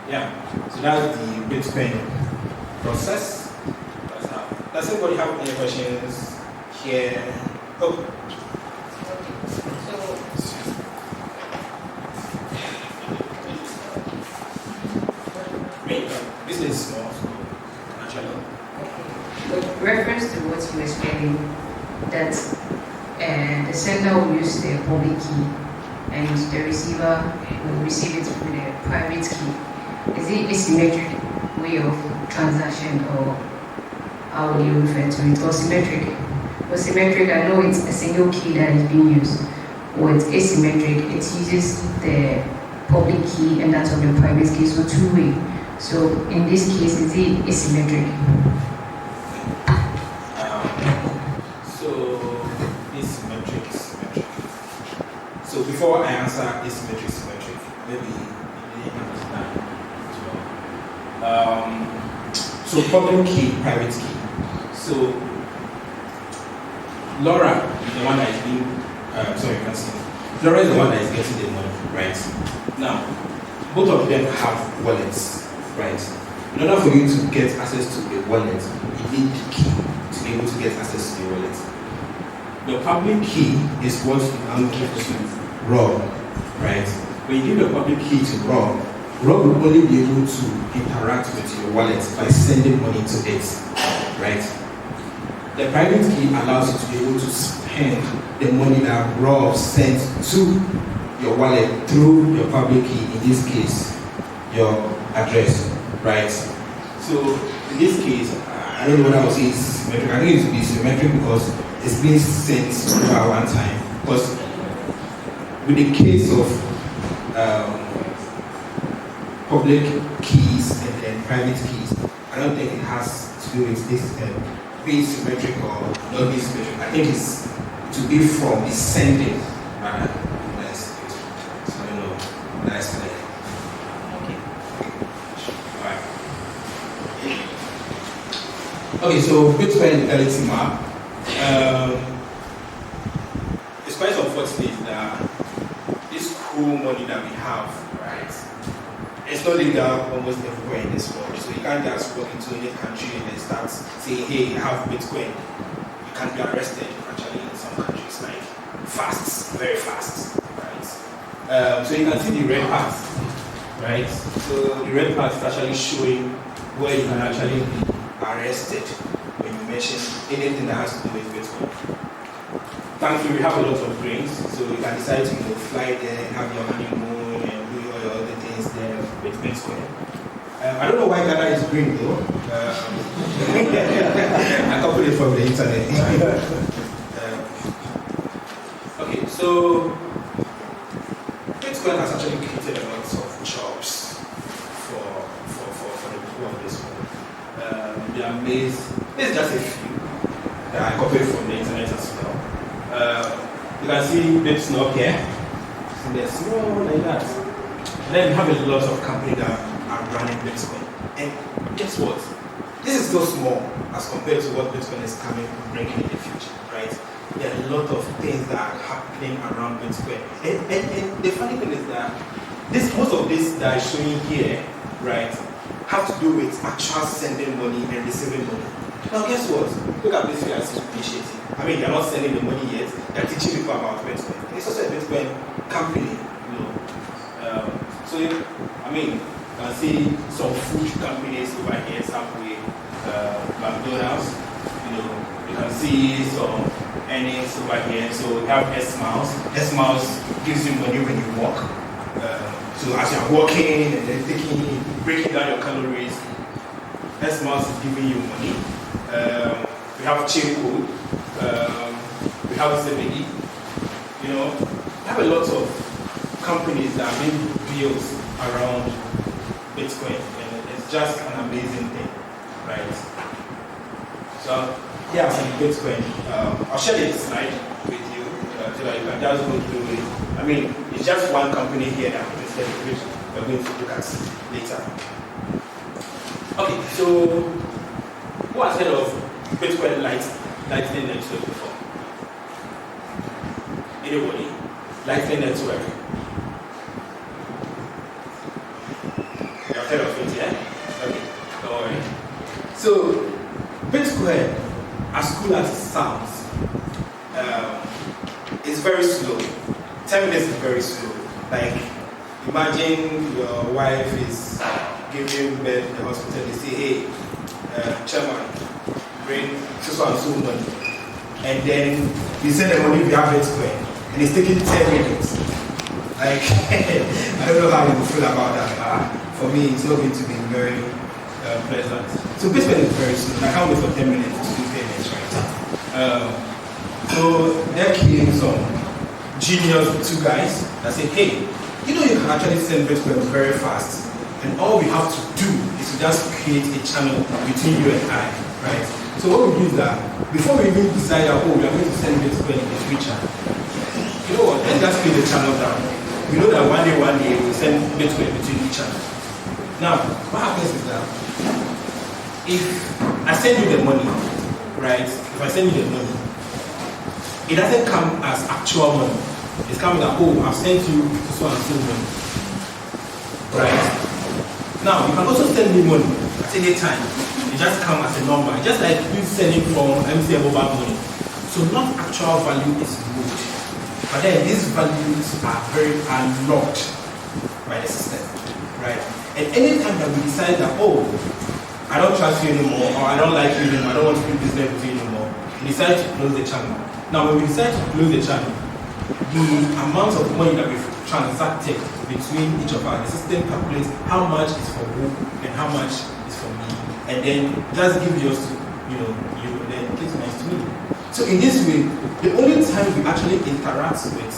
Yeah. So that's the Bitcoin process. Does anybody have any questions here? Oh. This is small, actually. With reference to what you were explaining, that the sender will use the public key and the receiver will receive it with a private key. Is it a symmetric way of transaction, or how will you refer to it? Or symmetric? For symmetric, I know it's a single key that is being used. Or it's asymmetric, it uses the public key and that of the private key, so two-way. So in this case, is it asymmetric? So asymmetric. So before I answer asymmetric, maybe you didn't understand as well. So public key, private key. So Laura is the one that is being, sorry, you can see. Laura is the one that is getting the money, right? Now, both of them have wallets. Right. In order for you to get access to a wallet, you need the key to be able to get access to the wallet. The public key is what you now give to Rob, right? When you give the public key to Rob will only be able to interact with your wallet by sending money to it, right? The private key allows you to be able to spend the money that Rob sent to your wallet through your public key, in this case, your address, right? So in this case, I don't know what I would say is symmetric. I think it would be symmetric because it's been sent over one time. Because with the case of public keys and then private keys, I don't think it has to do with this being symmetric or not being symmetric. I think it's to be from the sending rather than so I don't know. That's clear. Okay, so Bitcoin legality map. It's quite unfortunate that this cool money that we have, right? It's not legal almost everywhere in this world. So you can't just walk into any country and then start saying, hey, I have Bitcoin. You can't be arrested actually in some countries, like fast, very fast, right? So you can see the red part, right? So the red part is actually showing where you can actually be arrested when you mention anything that has to do with Bitcoin. Thankfully, we have a lot of grains, so you can decide to fly there and have your honeymoon and do all your other things there with Bitcoin. I don't know why Ghana is green though. I copied it from the internet. Okay, so Bitcoin has actually created a lot of jobs for the people of this world. They are amazed. This is just a few that I copied from the internet as well. You can see Bitcoin up here. So they're small like that. And then we have a lot of companies that are running Bitcoin. And guess what? This is so small as compared to what Bitcoin is bringing in the future, right? There are a lot of things that are happening around Bitcoin. And the funny thing is that most of this that is showing here, right, have to do with actual sending money and receiving money. Now guess what? Look at Bitfiasi initiative. I mean, they're not sending the money yet. They're teaching people about Bitcoin. And it's also a Bitcoin company, you know. So, I mean, you can see some food companies over here, Subway, McDonald's. You know, you can see some earnings over here. So we have S-Miles. S-Miles gives you money when you walk. So as you're walking and then breaking down your calories, S-Miles is giving you money. We we have chain code, we have CBD. You know, we have a lot of companies that are being built around Bitcoin, and it's just an amazing thing, right? So here are some Bitcoin. I'll share this slide with you so that you can just go through it. I mean, it's just one company here that which we're going to look at later. Okay, so who has heard of Bitcoin Lightning Network before? Anybody? Lightning Network. You have heard of it, yeah? Okay, don't worry. So, Bitcoin, as cool as it sounds, is very slow. 10 minutes is very slow. Like, imagine your wife is giving birth in the hospital. They say, hey, chairman, bring so and so money. And then you send the money via Bitcoin. And it's taking 10 minutes. Like, I don't know how you feel about that. For me, it's not going to be very pleasant. So Bitcoin is very slow. I can't wait for 10 minutes to do payments, right? So there came some genius two guys that said, hey, you know you can actually send Bitcoin very fast. And all we have to do is to just create a channel between you and I, right? So what we do is that before we even decide that, oh, we are going to send Bitcoin in a free channel, you know what, let's just create the channel down. We know that one day we'll send Bitcoin between each channel. Now, what happens is that if I send you the money, right? If I send you the money, it doesn't come as actual money. It's coming that, oh, I've sent you so and so money. Right? Now, you can also send me money at any time. It just comes as a number. Just like you sending from MCM mobile money. So not actual value is moved. But then these values are locked by the system. Right? And anytime that we decide that, oh, I don't trust you anymore, or I don't like you anymore, I don't want to do business with you anymore, we decide to close the channel. Now, when we decide to close the channel, the amount of money that we've transacted between each of us, the system calculates how much is for who and how much is for me, and then just give yours to you, and then it gives mine to me. So in this way, the only time we actually interact with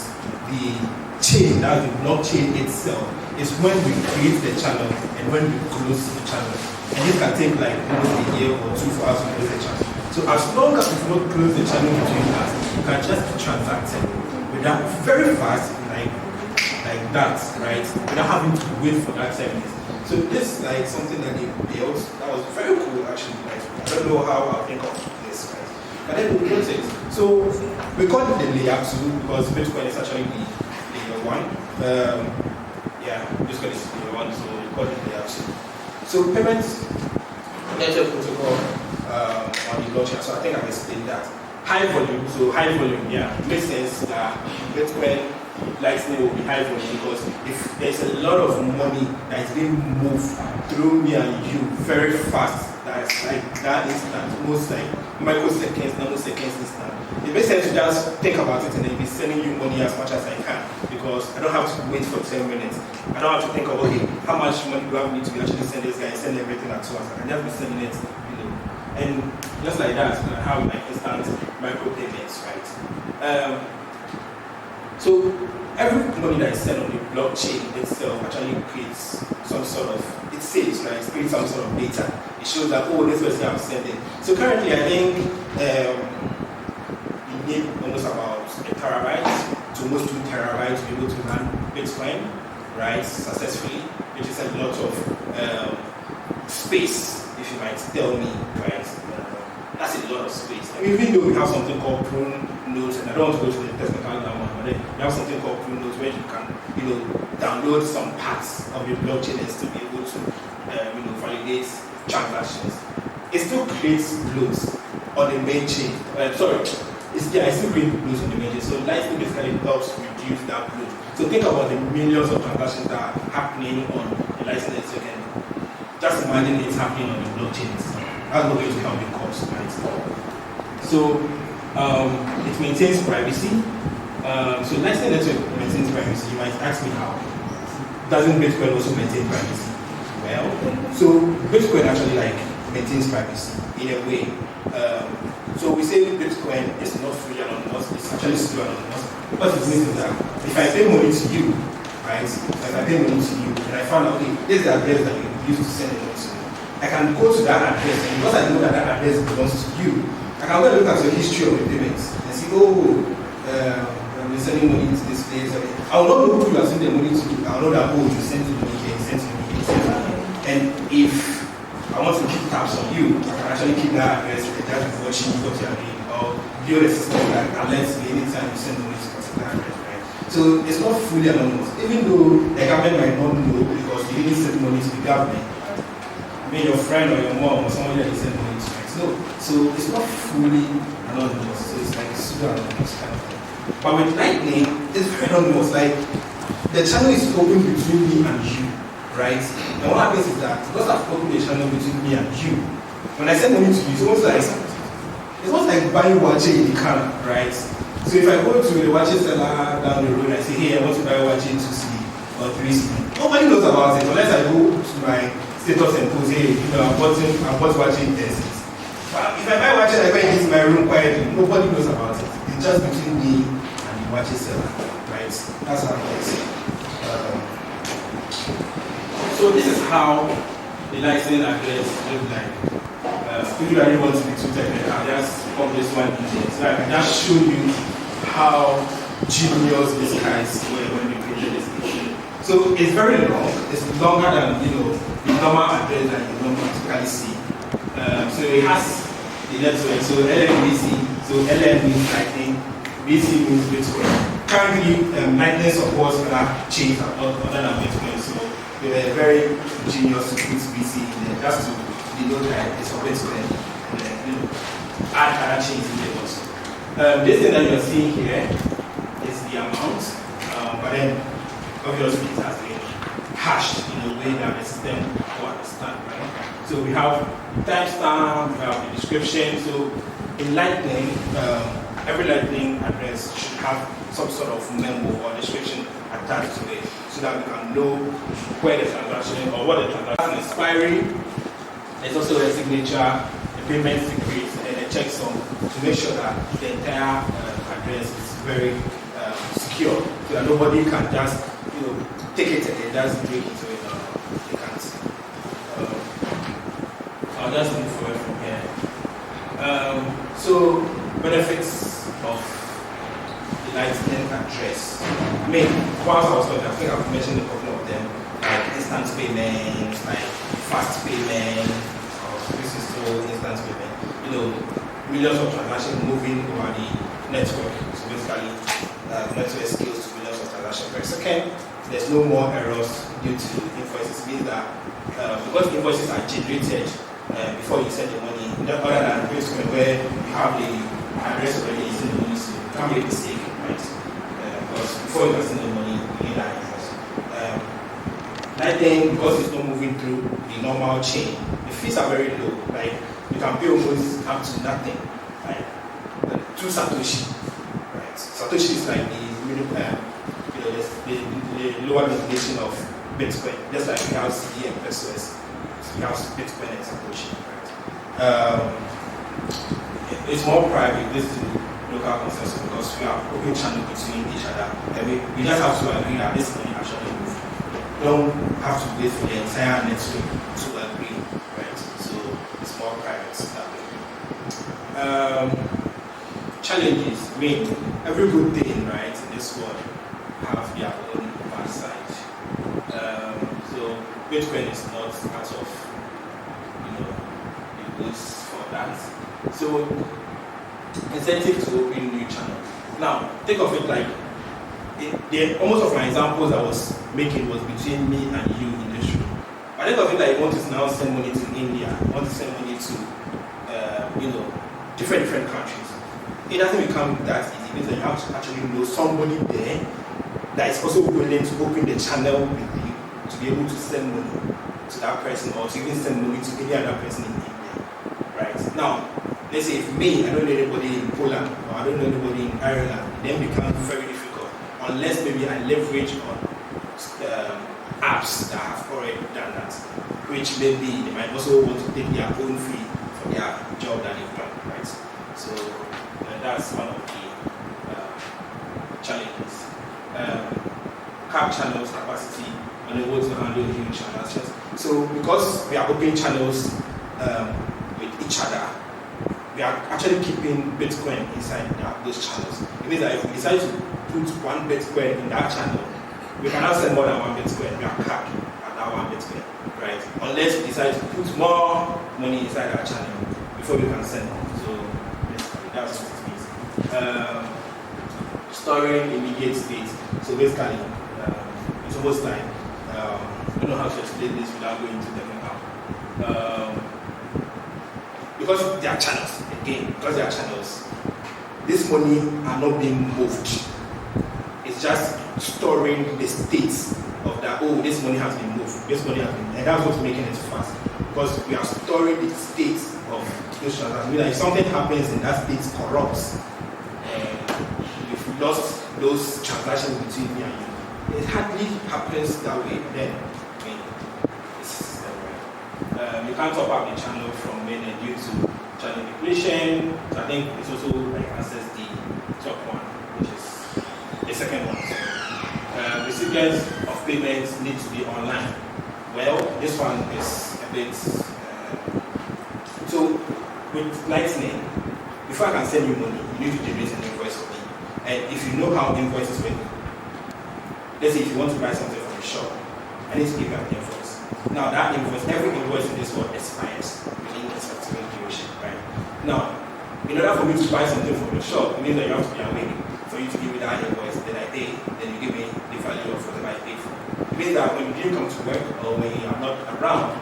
the chain, that's the blockchain itself, is when we create the channel and when we close the channel. And this can take like almost a year or two for us to close the channel. So as long as we don't close the channel between us, we can just be transacting without very fast, like that, right? Without having to wait for that 7 minutes. So this is like something that they built that was very cool actually. Right? I don't know how I'll think of this, right? But then we built it. So we call it the layer 2 because Bitcoin is actually the layer 1. Bitcoin is layer 1, so we call it layer 2. So payments network protocol on the blockchain. So I think I've explained that. High volume, makes sense that Bitcoin Lightning will be high volume because if there's a lot of money that is being moved through me and you very fast, that's like that instant, almost like microseconds, nanoseconds instant. It makes sense to just think about it and then be sending you money as much as I can because I don't have to wait for 10 minutes. I don't have to think of, okay, how much money do I need to actually send this guy and send everything at once. I can just be sending it, and just like that, I have like instant micro payments, right? So every money that is sent on the blockchain itself actually creates some sort of, it saves, right? It creates some sort of data. It shows that, oh, this person I'm sending. So currently I think you need almost about 1 terabyte to almost 2 terabytes to be able to run Bitcoin, right, successfully, which is a lot of space, if you might tell me, right? That's a lot of space. I mean, even though we have something called prune nodes, and I don't want to go to the technical now, but then we have something called prune nodes where you can, download some parts of your blockchain and still be able to, validate transactions. It still creates loads on the main chain. It still creates loads on the main chain. So Lightning basically helps reduce that load. So think about the millions of transactions that are happening on the Lightning network, and just imagine it's happening on the blockchain itself. That's not going to help the cost, right? So it maintains privacy. So Lightning network maintains privacy. You might ask me how. Doesn't Bitcoin also maintain privacy? Well, so Bitcoin actually maintains privacy in a way. So we say Bitcoin is not fully anonymous, it's actually still anonymous. What it means is that if I pay money to you, right? If I pay money to you and I found out, okay, this is the address that you used to send the money to me, I can go to that address, and because I know that that address belongs to you, I can go and look at your history of the payments and see, I've been sending money to this place. I will not know who you are sending the money to. I will know that, you sent to me here, you sent to me here, you sent to me. And if I want to keep tabs on you, I can actually keep that address and just be watching what you are doing, or build a system that alerts me anytime you send money to that address, right? So it's not fully anonymous, even though the government might not know because you didn't send money to the government. I mean, your friend or your mom or someone that you send money to, right? No. So it's not fully anonymous. So it's like super anonymous kind of thing. But with Lightning, it's very anonymous. Like the channel is open between me and you, right? And what happens is that because I've opened the channel between me and you, when I send money to you, it's almost like buying watch in the car, right? So if I go to the watch seller down the road and I say, hey, I want to buy watch in 2C or 3C, nobody knows about it unless I go to my status and post, hey, I'm watching 10C. But if I buy watch and I go into my room quietly, nobody knows about it. It's just between me and the watch seller, right? That's how it works. So this is how the license address looks like. If you really want to be too technical, I'll just publish one detail. So I can just show you how genius these guys were when they created this thing. So it's very long. It's longer than the normal address that you don't typically see. So it has the network. So LNBC. So LN means Lightning. BC means Bitcoin. Currently, Lightning supports other chains other than Bitcoin. So they were very genius to put BC in there just to denote that it's for Bitcoin and then add other chains in there also. This thing that you're seeing here is the amount, but then obviously it has been hashed in a way that the system will understand, right? So we have timestamp, we have the description. So in Lightning, every Lightning address should have some sort of memo or description attached to it so that we can know where the transaction or what the transaction is expiring. There's also a signature, a payment secret, and a checksum to make sure that the entire address is very secure so that nobody can just take it and just break into it. They can't. I'll just move forward from here. So benefits of the Lightning address. I mean, whilst I was talking, I think I've mentioned a couple of them, like instant payments, like fast payment, this is so instant payment. Millions of transactions moving over the network. So basically, network scales to millions of transactions per second. There's no more errors due to invoices. It means that because invoices are generated before you send the money, other than Bitcoin where you have the address already, you send the money, so you can't make a mistake, right? Because before you can send the money, you need that invoice. Lightning, because it's not moving through the normal chain, the fees are very low. Like you can pay almost up to nothing, like 2 Satoshi. Right? Satoshi is like the lower definition of Bitcoin. Just like we have CD and pesos, we have Bitcoin and Satoshi. Right? It's more private. This is local consensus because we have open channel between each other, and we just have to agree that this money actually moves. Don't have to wait for the entire network to agree, right? So it's more private that way. Challenges. I mean, every good thing, right, in this world have their own bad side. So Bitcoin is not part of, the goods for that. So incentive to open new channels. Now, think of it like. Almost of my examples I was making was between me and you in this room. I think of it like you want to now send money to India, you want to send money to, different countries. It doesn't become that easy because you have to actually know somebody there that is also willing to open the channel with you to be able to send money to that person or to even send money to any other person in India. Right? Now, let's say if me, I don't know anybody in Poland or I don't know anybody in Ireland, it then becomes very difficult. Unless maybe I leverage on apps that have already done that. which maybe they might also want to take their own fee for their job that they've done, right? So that's one of the challenges. Cap channels capacity, unable to handle huge transactions. So because we are opening channels with each other, we are actually keeping Bitcoin inside those channels. It means that if we decide to put one Bitcoin in that channel, we cannot send more than one Bitcoin. We are capped at that one Bitcoin, right? Unless we decide to put more money inside that channel before we can send more. So basically, that's what it means. Storing immediate state. So basically, it's almost like I don't know how to explain this without going into technical. Because they are channels, again, because they are channels, this money are not being moved. It's just storing the states of that, oh, this money has been moved, this money has been, and that's what's making it fast. Because we are storing the states of those transactions. I mean, if something happens and that state corrupts, if we lost those transactions between me and you, it hardly happens that way. Then, I mean, it's you can't top up the channel from mainnet due to channel depletion. So I think it's also like access the top one, which is the second one. Recipients of payments need to be online. Well, this one is a bit. So with Lightning, before I can send you money, you need to generate an invoice for me. And if you know how invoices work, let's say if you want to buy something from a shop, I need to give you an invoice. Now that invoice, every invoice in this world expires within a specific duration, right? Now, in order for me to buy something from your shop, it means that you have to be awake for you to give me that invoice, then I pay, then you give me the value of whatever I paid for. It means that when you didn't come to work or when you are not around,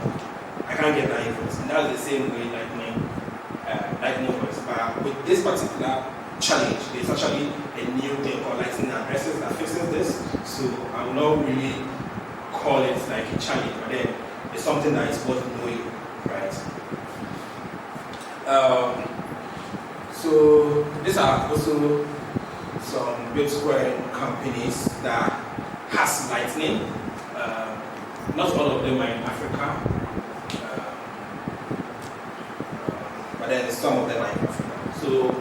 I can't get that invoice. And that's the same way Lightning works. But with this particular challenge, there's actually a new thing called Lightning addresses that fixes this. So I will not really call it like a challenge, but then it's something that is worth knowing, right? So these are also some Bitcoin companies that has Lightning. Not all of them are in Africa, but then some of them are in Africa. So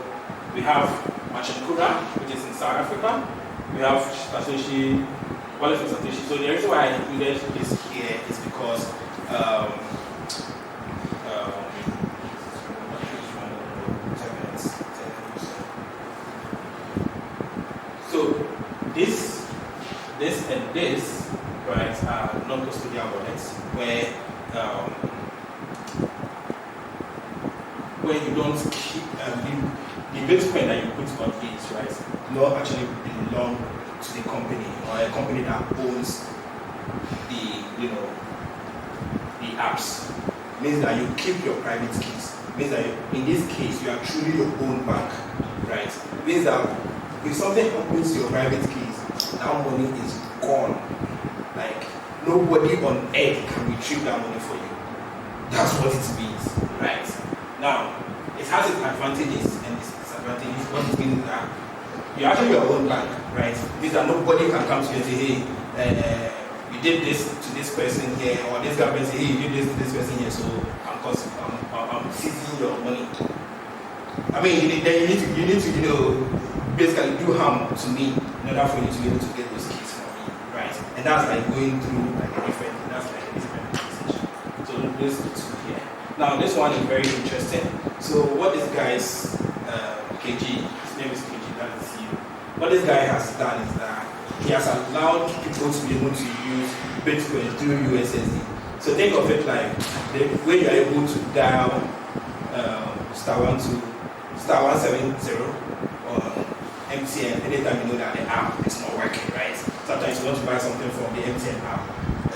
we have Amponsah, which is in South Africa. We have Satoshi, Wallet for Satoshi. So the reason why I included this here is because so this and this, right, are non-custodial wallets where you don't keep the Bitcoin that you put on these, right, do not actually belong to the company or a company that owns the apps. It means that you keep your private keys. It means that in this case you are truly your own bank, right? It means that if something happens to your private keys, that money is gone. Like nobody on earth can retrieve that money for you. That's what it means, right? Now, it has its advantages and its disadvantages. What it means is that you're actually your own bank, right? It means that nobody can come to you and say, hey, you did this to this person here, or this guy can say, hey, you did this to this person here, so I'm seizing your money. I mean, then you need to, basically do harm to me in order for you to be able to get those keys from me, right? And that's like going through like a different conversation. So this two here. Now this one is very interesting. So what this guy's KG, his name is KG, that is you. What this guy has done is that he has allowed people to be able to use Bitcoin through USSD. So think of it like the way you are able to dial *170 or MTN anytime you know that the app is not working, right? Sometimes you want to buy something from the MTN app,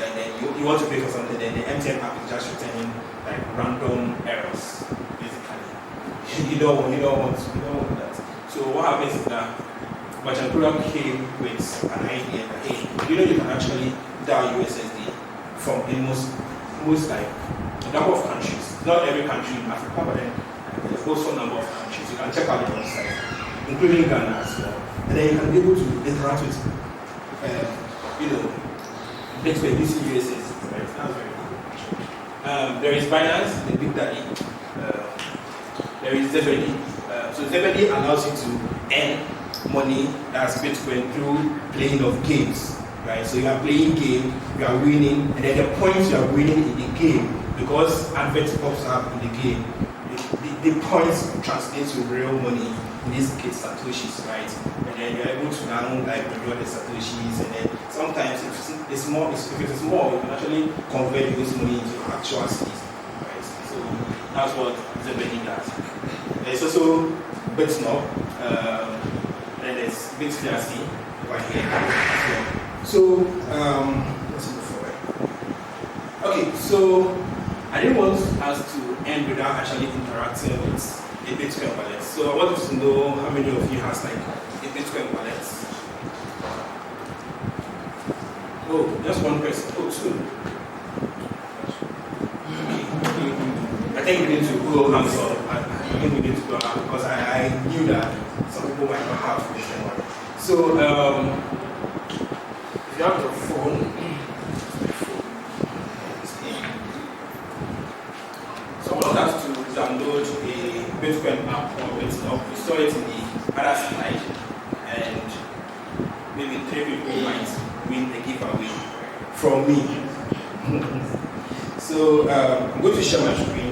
and then you want to pay for something, then the MTN app is just returning like random errors, basically. You don't want that. So what happens is that Amponsah came with an idea that hey, you can actually dial USSD from the most like a number of countries. Not every country in Africa, but then there's also a number of countries. You can check out the website, including Ghana as well. And then you can be able to interact with Bitcoin using USSD, right? That's very cool. There is Binance, the big daddy. There is Zebedee. So Zebedee allows you to earn money that's Bitcoin through playing of games, right? So you are playing game, you are winning, and then the points you are winning in the game, because advert pops up in the game, the points translate to real money, in this case Satoshis, right? And then you're able to now like withdraw the Satoshis, and then sometimes if it is small, you can actually convert this money into actual cities, right? So that's what Zebedee does. There's also Bitsnob, and there's Bitfiasi right here. So let's move forward. Okay, so I didn't want us to end without actually interacting with a Bitcoin wallet. So I want to know how many of you has like a Bitcoin wallet. Oh, just one person. Oh, two. I think we need to go hands on. I think we need to go out because I knew that some people might not have Bitcoin wallet. So if you have your phone. So I want us to download a Bitcoin app or Bitcoin, store it in the other slide, and maybe 3 people might win a giveaway from me. So I'm going to share my screen.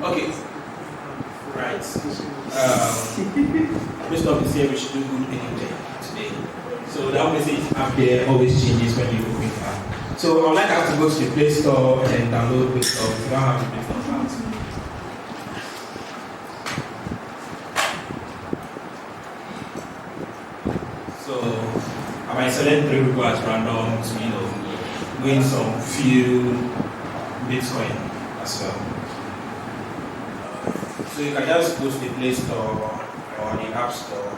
Okay, right. Most of the say we should do good anyway today. So that message up there always changes when you open it up. So I would like us to go to the Play Store and download Bitcoin if you don't have the Bitcoin account. So I might select 3 people as random to win some few Bitcoin as well. So you can just go to the Play Store or the App Store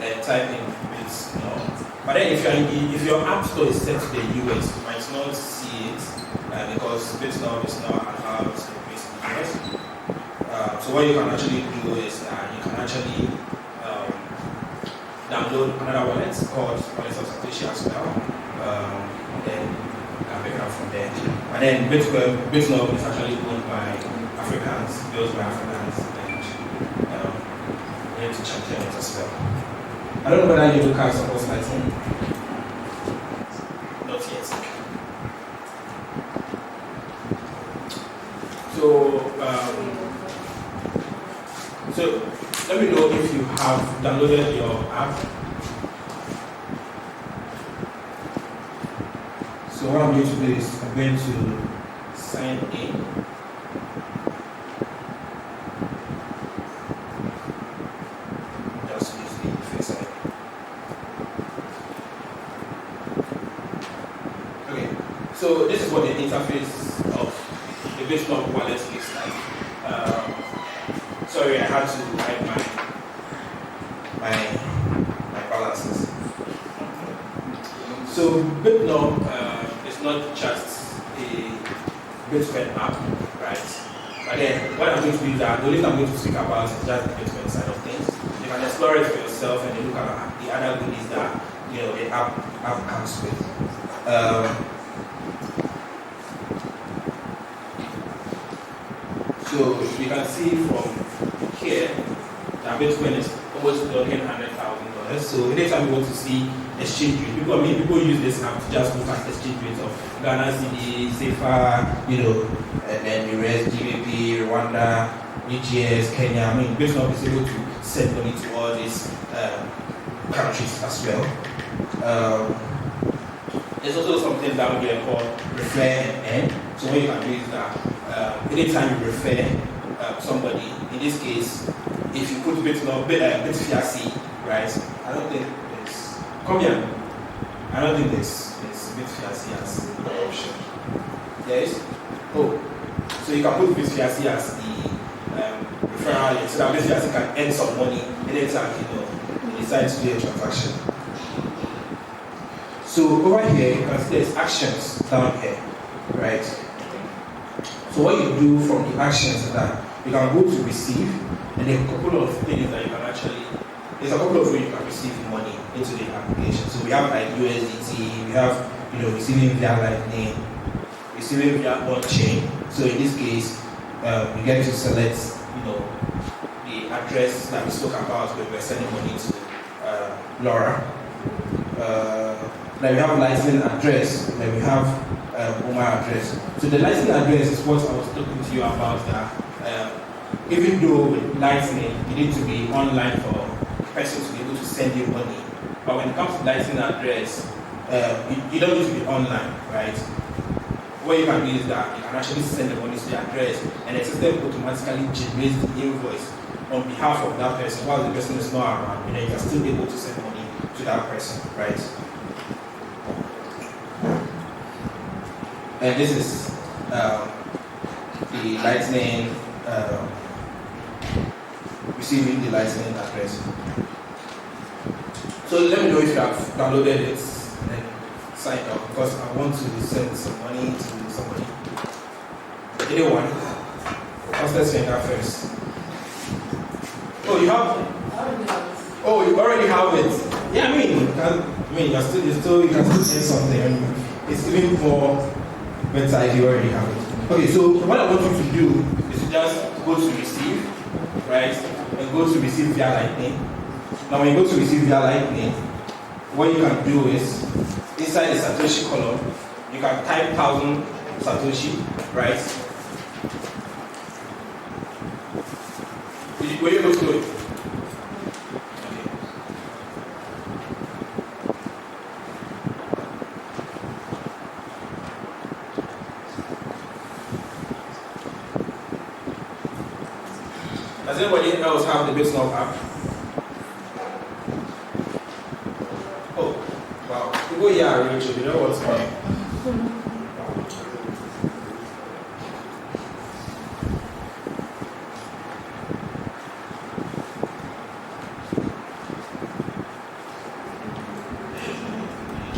and type in Bitcoin. But then if your App Store is set to the US, you might not see it because Bitcoin is not allowed to be based in the US. So what you can actually do is you can actually download another wallet called Wallet of Satoshi as well. Then you can pick it up from there. And then Bitcoin is actually owned by Africans, built by Africans, and we need to champion it as well. I don't know whether you look at support lighting. Not yet. So let me know if you have downloaded your app. So what I'm going to do is I'm going to sign in. So this is what the interface of the Bitcoin wallet looks like. Sorry, I had to hide my balances. So Bitcoin is not just a Bitcoin app, right? But then what I'm going to do is that the only thing I'm going to speak about is just the Bitcoin side of things. You can explore it for yourself and look at the other goodies that the app comes with. So you can see from here that Bitcoin is almost $100,000. So anytime you want to see exchange rate, people use this app to just look at the exchange rate of Ghana CD, SEFA, and then the rest, GBP, Rwanda, EGS, Kenya. Bitcoin is able to send money to all these countries as well. There's also something down here called refer and earn. So what you can do is that anytime you refer somebody, in this case, if you put Bitfiasi, right? I don't think there's Kombian. I don't think there's Bitfiasi as an option. Yes? Oh, so you can put Bitfiasi as the referral, so that Bitfiasi can earn some money anytime, you decide to do a transaction. So over here, you can see there's actions down here, right? So what you do from the actions is that you can go to receive, and there are a couple of things that you can there's a couple of ways you can receive money into the application. So we have like USDT, we have, receiving via Lightning, receiving via on-chain. So in this case, you get to select, the address that we spoke about when we're sending money to Laura. Then we have Lightning address, then we have Omar address. So the Lightning address is what I was talking to you about, that even though with Lightning, you need to be online for a person to be able to send you money. But when it comes to Lightning address, you don't need to be online, right? What you can do is that you can actually send the money to the address, and the system automatically generates the invoice on behalf of that person while the person is not around, and then you can still be able to send money to that person, right? And this is the Lightning, receiving the Lightning address. So let me know if you have downloaded it and then sign up, because I want to send some money to somebody. Anyone? Let's finger first. Oh, you have? Oh, you already have it. Yeah, you can still say something. It's even more better if you already have it. Okay, so what I want you to do is to just go to receive, right? And go to receive via Lightning. Now when you go to receive via Lightning, what you can do is, inside the Satoshi column, you can type 1000 Satoshi, right? Were you able to do it? Okay. Does anybody else have the Bitfiasi app? Oh, wow. People here are rich, you know what's coming.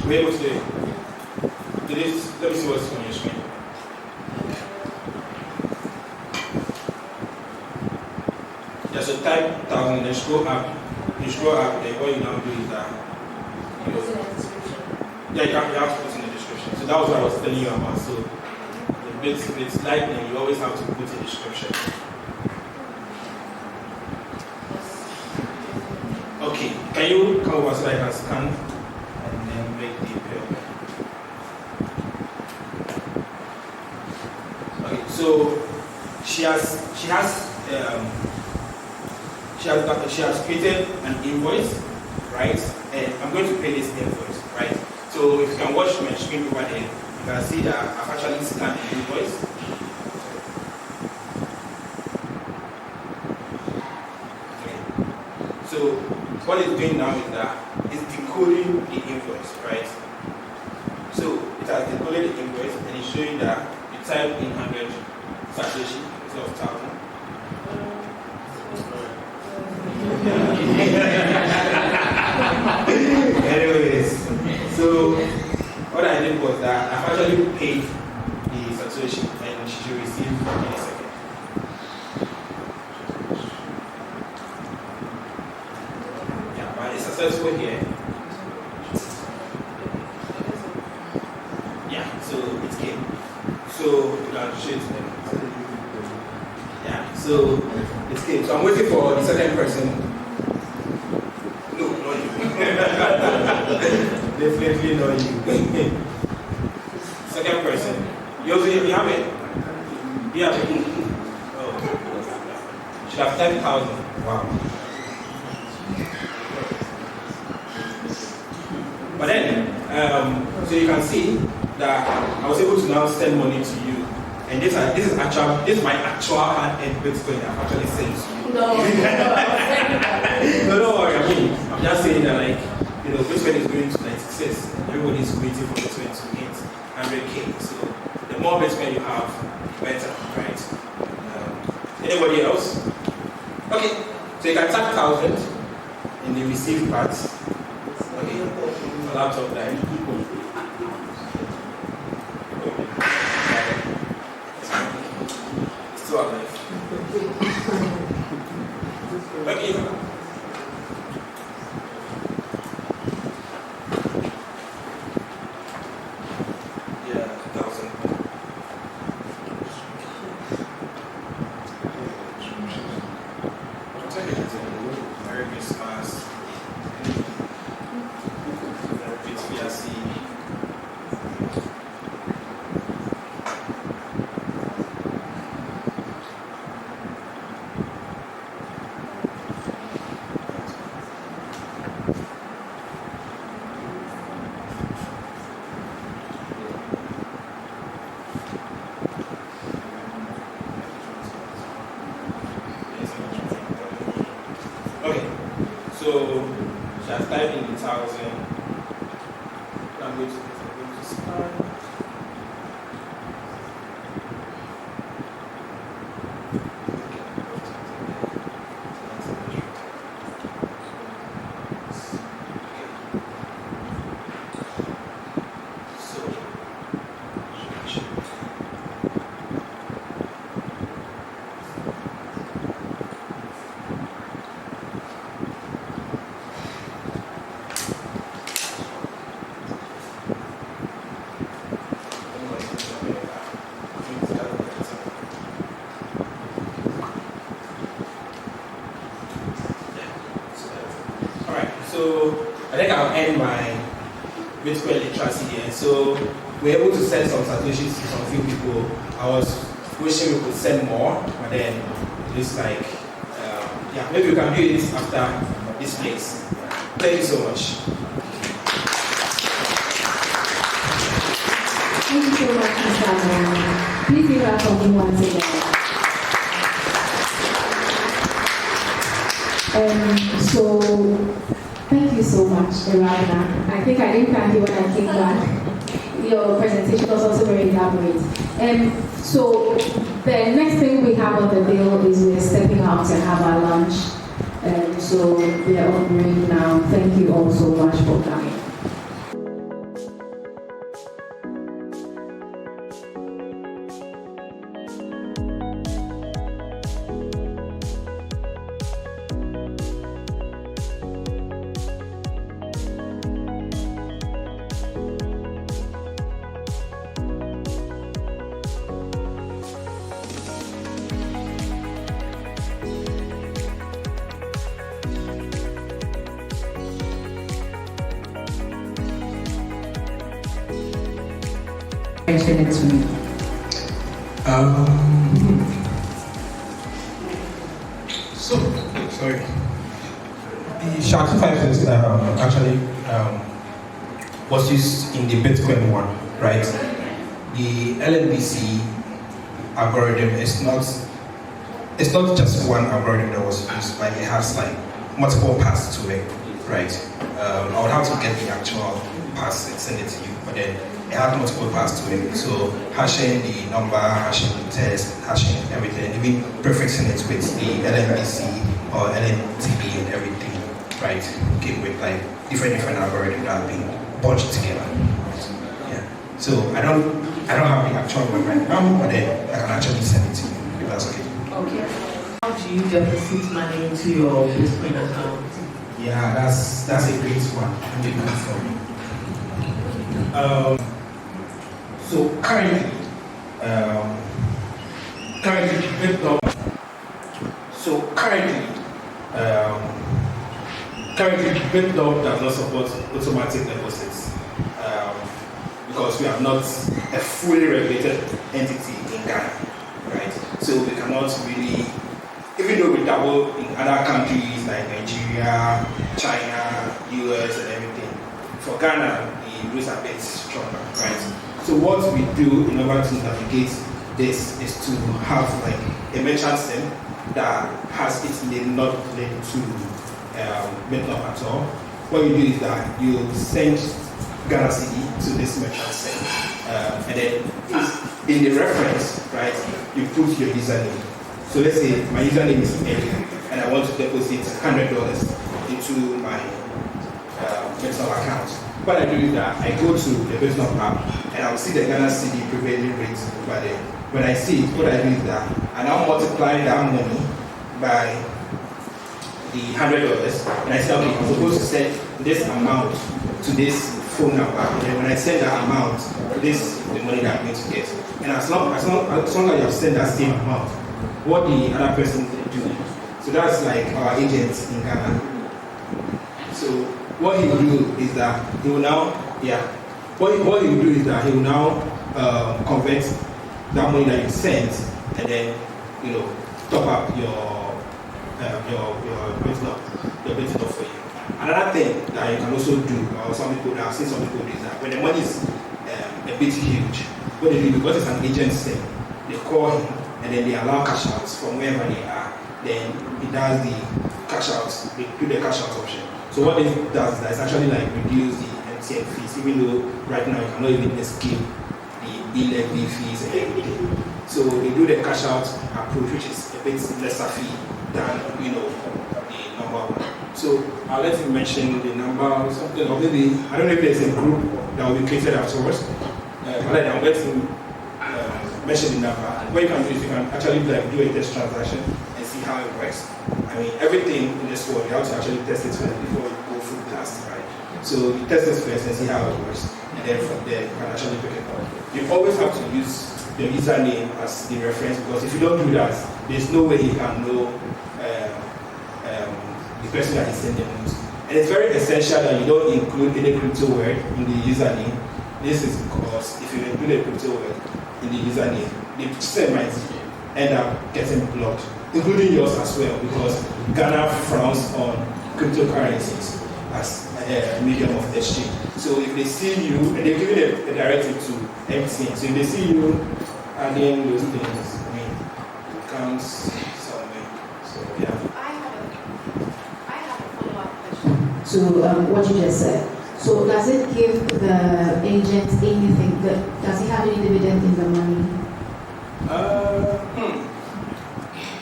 We're able to do it. Let me see what's on your screen. Yeah, so type 1000, then scroll up. You scroll up, then what you now do is that you have to put in the description. So that was what I was telling you about. So it's Lightning, you always have to put in the description. Okay, can you come over so I can scan and then make the payment? Okay, so she has created an invoice, right? And I'm going to pay this invoice, right? So if you can watch my screen over there, you can see that I've actually scanned the invoice. Okay. So what it's doing now is that it's decoding the invoice, right? So it has decoded the invoice and it's showing that you type in 100 Satoshi instead of 1000. Anyways, so what I did was that I've actually paid the Satoshi and she should receive in a second. Yeah, but it's successful here. Yeah, so it came. So you can show it to them. Yeah, so it came. So I'm waiting for the second person. No, not you. Definitely not you. Second person. You have it? You have it? Oh. Should have 10,000. Wow. But then, so you can see that I was able to now send money to you. And this is my actual hard-earned Bitcoin I've actually sent to you. No. No, don't worry. I'm just saying that, Bitcoin is going to 96. Everybody's waiting for Bitcoin to hit 100K. So the more Bitcoin you have, the better, right? Anybody else? 1,000 in the received part. Okay, a laptop died. Still alive. Okay. Yeah, 1,000. Merry Christmas. Bitfiasi. Okay, so she has typed in the 1,000. I'm going to start. So I think I'll end my Bitcoin literacy here. So we're able to send some satoshis to some few people. I was wishing we could send more, but then it's like, yeah, maybe we can do it after this place. Thank you so much. Thank you so much, Mr. Abena. Please give us something once again. So, thank you so much, Abena. I think I didn't thank you when I came back. Your presentation was also very elaborate. So, the next thing we have on the bill is we're stepping out to have our lunch. So, we are on break now. Thank you all so much for coming. Mention it to me. Sorry. The SHA-256 actually was used in the Bitcoin one, right? The LNBC algorithm is not just one algorithm that was used, like it has like multiple paths to it, right? I would have to get the actual paths and send it to you, but then it has multiple paths to it. So hashing the number, hashing the text, hashing everything, even prefixing it with the LNBC or LNTB and everything, right? Okay, with like different algorithms that have been bunched together. Yeah. So I don't have the actual one right now, but then I can actually send it to you if that's okay. Okay. How do you deposit money into your Bitcoin account? Yeah, that's a great one. I'm looking for. So currently, Bitcoin does not support automatic deposits because we are not a fully regulated entity in Ghana, right? So we cannot really, even though we dabble in other countries like Nigeria, China, US, and everything, for Ghana, the rules are a bit stronger, right? So what we do in order to navigate this is to have like a merchant SIM that has its name not linked to Bitcoin at all. What you do is that you send Ghana CD to this merchant SIM, and then in the reference, right, you put your username. So let's say my username is Ed, and I I want to deposit $100 into my personal account. What I do is that I go to the personal app and I'll see the Ghana CD prevailing rate over there. When I see it, what I do is that I now multiply that money by the $100 and I say, okay, I'm supposed to send this amount to this phone number, and then when I send that amount, this is the money that I'm going to get. And as long as you have sent that same amount, what the other person will do. So that's like our agents in Ghana. So what he will do is that he will now, what he will do is that he will now convert that money that you sent, and then top up your business for you. Another thing that you can also do, or some people that I've seen some people do, is that when the money is a bit huge, what they do, because it's an agency, they call him and then they allow cash outs from wherever they are. Then he does the cash outs, they do the cash out option. So what it does is that it's actually like reduce the MTN fees, even though right now you cannot even escape the e-levy fees and everything. So they do the cash out approach, which is a bit lesser fee than the number one. So I'll let you mention the number or something, or maybe I don't know if there's a group that will be created afterwards. I'll let you mention the number. What you can do is you can actually do a test transaction and see how it works. I mean, everything in this world, you have to actually test it first before you go full blast, right? So you test it first and see how it works, and then from there you can actually pick it up. You always have to use the username as the reference, because if you don't do that, there's no way you can know the person that is sending news. And it's very essential that you don't include any crypto word in the username. This is because if you include a crypto word in the username, the system might end up getting blocked, including yours as well, because Ghana frowns on cryptocurrencies as a medium of exchange. So if they see you, and they've given a directive to MTN, so if they see you adding those things, I mean, it comes somewhere. So yeah. I have a follow-up question to what you just said. So does it give the agent anything? Does he have any dividend in the money?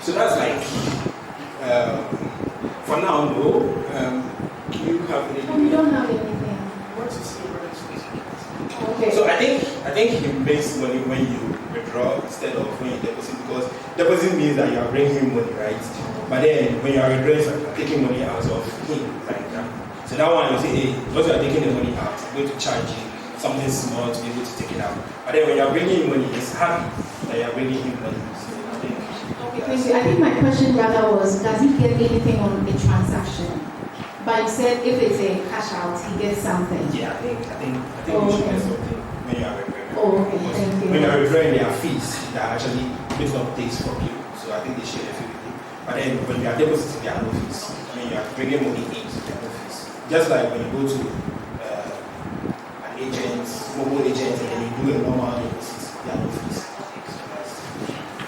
So that's like, for now, no. You have any? Oh, we don't have anything. What is your Okay. So I think he makes money when you withdraw instead of when you deposit, because deposit means that you are bringing him money, right? But then when you are withdrawing, you are taking money out of him, like that. So that one you say, hey, because you are taking the money out, I'm going to charge you something small to be able to take it out. But then when you are bringing him money, he's happy that you are bringing him money. So I think. Okay, thank you. I think my question rather was, does he get anything on a transaction? But you said if it's a cash out, he gets something. Yeah, I think you should get something when you are withdrawing. Oh, okay, thank you. When you are withdrawing, there are fees that actually based on days from you. So I think they share a fee with you. But then when you are depositing, there are no fees. When you are bringing money in, there are no fees. Just like when you go to an agent, mobile agent, and then you do a normal deposit, there are no fees.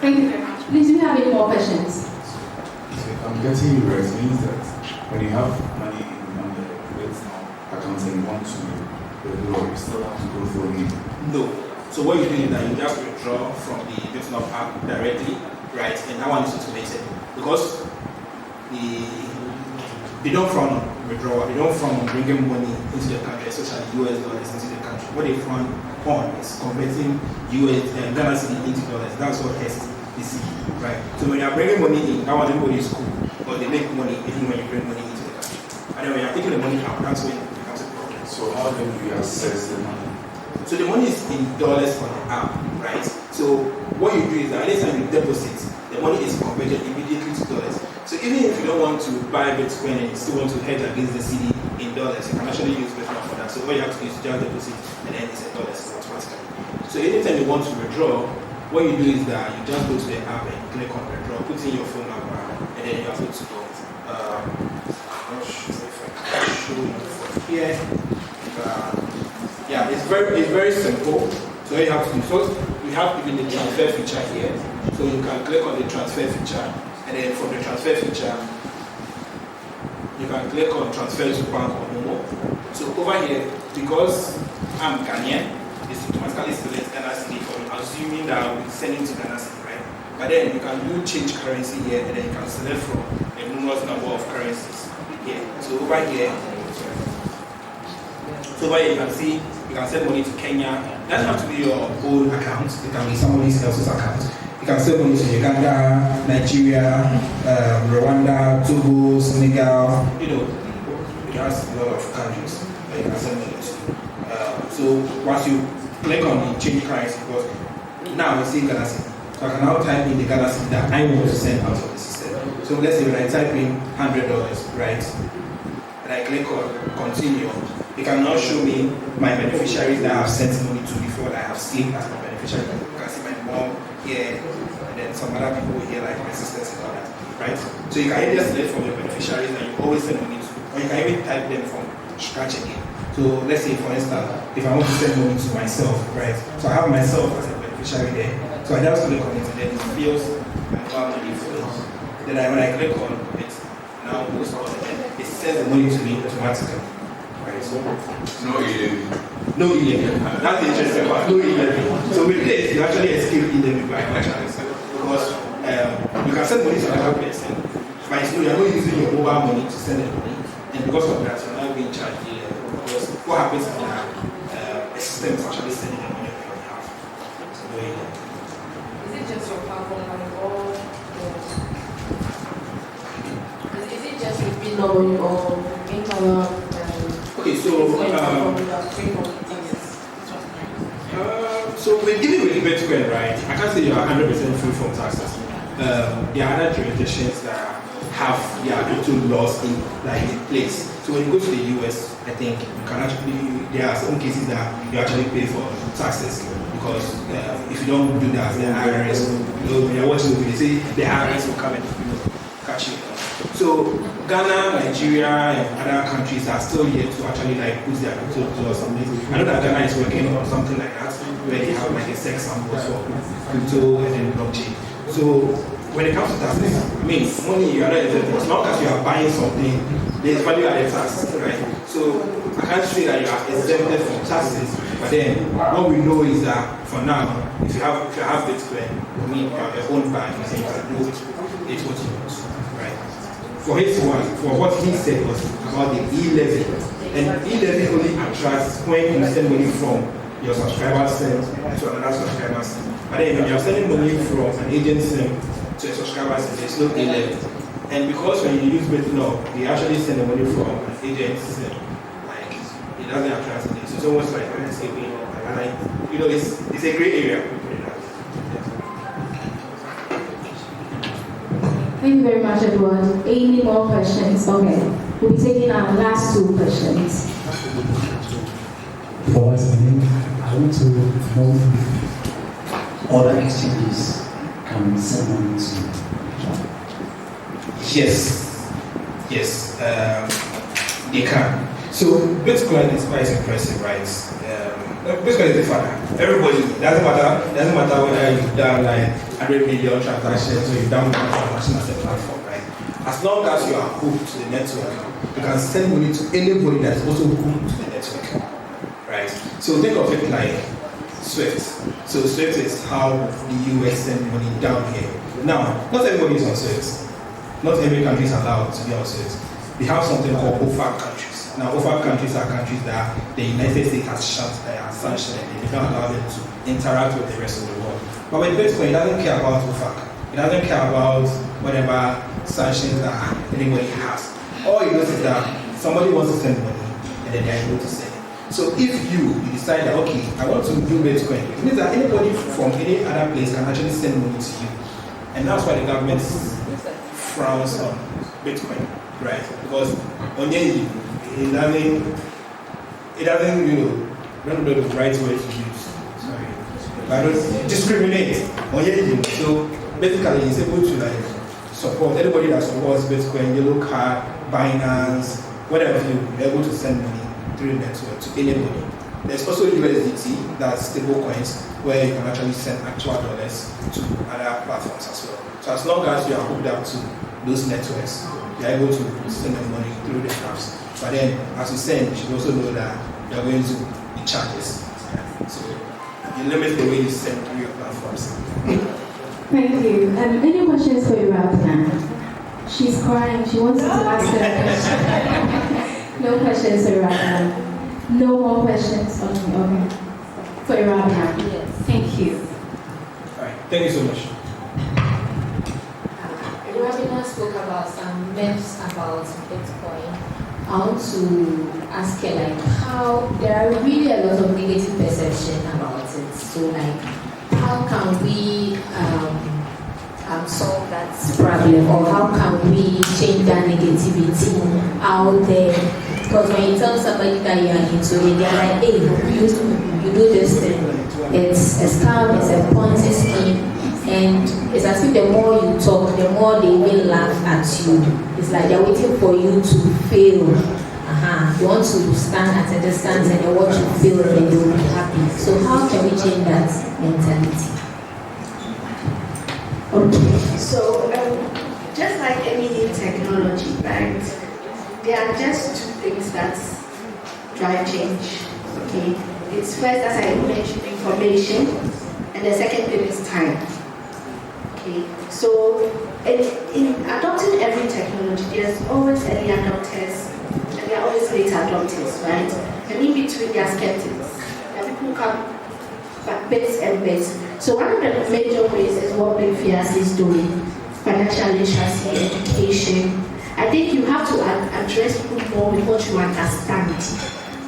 Thank you very much. Please, do you have any more questions? So if I'm getting you right, it means that when you have money on the account and you want to withdraw, you still have to go through him. No. So what you do is that you just withdraw from the Bitfiasi app directly, right? And that one is automated because they don't frown on withdrawal, they don't frown on bringing money into the country, especially US dollars into the country. What they frown on is converting Ghana cedi into dollars. That's what SEC, right? So when you are bringing money in, that one everybody is cool, because they make money even when you bring money into the country. And then when you are taking the money out, that's when it becomes a problem. So how do you assess the money? So the money is in dollars on the app, right? So what you do is that anytime you deposit, the money is converted immediately to dollars. So even if you don't want to buy Bitcoin and you still want to hedge against the CD in dollars, you can actually use Bitcoin for that. So what you have to do is just deposit and then it's in dollars automatically. So anytime you want to withdraw, what you do is that you just go to the app and click on withdraw, put in your phone number, and then you are good to go. I'm not sure if I can show you here. Yeah, it's very simple. So you have to do first, we have even the transfer feature here. So you can click on the transfer feature, and then from the transfer feature, you can click on transfer to bank or Momo. So over here, because I'm Ghanaian, it's automatically select Ghana cedi for me, assuming that I'll be sending to Ghana cedi, right? But then you can do change currency here, and then you can select from a numerous number of currencies here. So over here, you can see you can send money to Kenya. It doesn't have to be your own account. It can be somebody else's account. You can send money to Uganda, Nigeria, Rwanda, Togo, Senegal. You know, it has a lot of countries that you can send money to. So once you click on the change currency, because now it's in Ghana city. So I can now type in the Ghana city that I want to send out of the system. So let's say when I type in $100, right, and I click on continue, it can now show me my beneficiaries that I have sent money to before that I have saved as my beneficiary. You can see my mom here, and then some other people here like my sisters and all that, right? So you can either select from your beneficiaries that you always send money to, or you can even type them from scratch again. So let's say for instance, if I want to send money to myself, right? So I have myself as a beneficiary there. So I just click on it and then it fills my money for it. Then when I click on it, now goes on and it sends the money to me automatically. Right? So No e-levy. no e-levy. That's the interesting part. No e-levy. So with this, you actually escape e-levy by because you can send money to another person, but you're not using your mobile money to send the money, and because of that, you're not being charged e-levy. Because what happens is that a system is actually sending the money on your behalf. So no e-levy. Is it just your platform or is it just with Bitcoin or internal? Okay, so so we're dealing with Bitcoin, right? I can't say you're 100% free from taxes. There are other jurisdictions that have their actual laws in place. So when you go to the US, I think you can actually, there are some cases that you actually pay for taxes because if you don't do that, the IRS, when you're watching the video, they say the IRS will come and catch you. So Ghana, Nigeria, and other countries are still yet to actually put their crypto or something. I know that Ghana is working on something like that, where they have a sex sample for crypto and then blockchain. So when it comes to taxes, I mean, money you are not exempt. As long as you are buying something, there is value added tax, right? So I can't say that you are exempted from taxes, but then what we know is that for now, if you have Bitcoin, I mean, you have your own bank, you can do it what you want, right? For what he said was about the e-levy, and e-levy only attracts when you send money from your subscriber SIM to another subscriber SIM. But then when you're sending money from an agent SIM to a subscriber SIM, there's no e-levy. And because when you use Bitcoin, you actually send the money from an agent SIM, it doesn't attract it. So it's almost like an escaping, it's a gray area. Thank you very much, everyone. Any more questions? Okay. We'll be taking our last two questions. For us, I want to know if other exchanges can send money to. Yes, they can. So Bitcoin is quite impressive, right? Bitcoin is the father. Everybody, doesn't matter whether you've done 100 million transactions or you've done one transaction as a platform, right? As long as you are hooked to the network, you can send money to anybody that is also hooked to the network, right? So think of it like Swift. So Swift is how the US send money down here. Now, not everybody is on Swift. Not every country is allowed to be on Swift. They have something called OFAC countries. Now, OFAC countries are countries that the United States has sanctioned and they don't allow them to interact with the rest of the world. But with Bitcoin, it doesn't care about OFAC. It doesn't care about whatever sanctions that anybody has. All it knows is that somebody wants to send money and then they're able to send it. So if you decide that, okay, I want to do Bitcoin, it means that anybody from any other place can actually send money to you. And that's why the government frowns on Bitcoin, right? Because on it doesn't, I don't know the right word to use. Sorry. I don't discriminate on it. So basically, it's able to support anybody that supports Bitcoin, Yellow Card, Binance, whatever, you're able to send money through the network to anybody. There's also USDT, that's stable coins, where you can actually send actual dollars to other platforms as well. So as long as you are hooked up to those networks, you're able to send the money through the apps. But then, as you said, you should also know that you're going to be charges. So you limit the way you send through your platforms. Thank you. Any questions for Abena? She's crying. She wants you to ask her a question. No questions for Abena. No more questions. Okay. For Abena. Yes. Thank you. All right. Thank you so much. Abena spoke about some myths about Bitcoin. I want to ask her like how there are really a lot of negative perception about it. So like how can we solve that problem, or how can we change that negativity out there? Because when you tell somebody that you are into it, they're like, hey, you do this thing. It's a scam, it's a Ponzi scheme, and it's as if the more you talk, the more they will laugh at you. It's like they're waiting for you to fail. You want to stand at a distance and they watch you fail and they will be happy. So how can we change that mentality? Okay, so just like any new technology, right? There are just two things that drive change. Okay, it's first, as I mentioned, information, and the second thing is time. Okay, so in adopting every technology, there's always early adopters and there are always late adopters, right? And in between, there are skeptics. And people come bits and bits. So one of the major ways is what Bitfiasi is doing: financial literacy, education. I think you have to address people more with what you understand.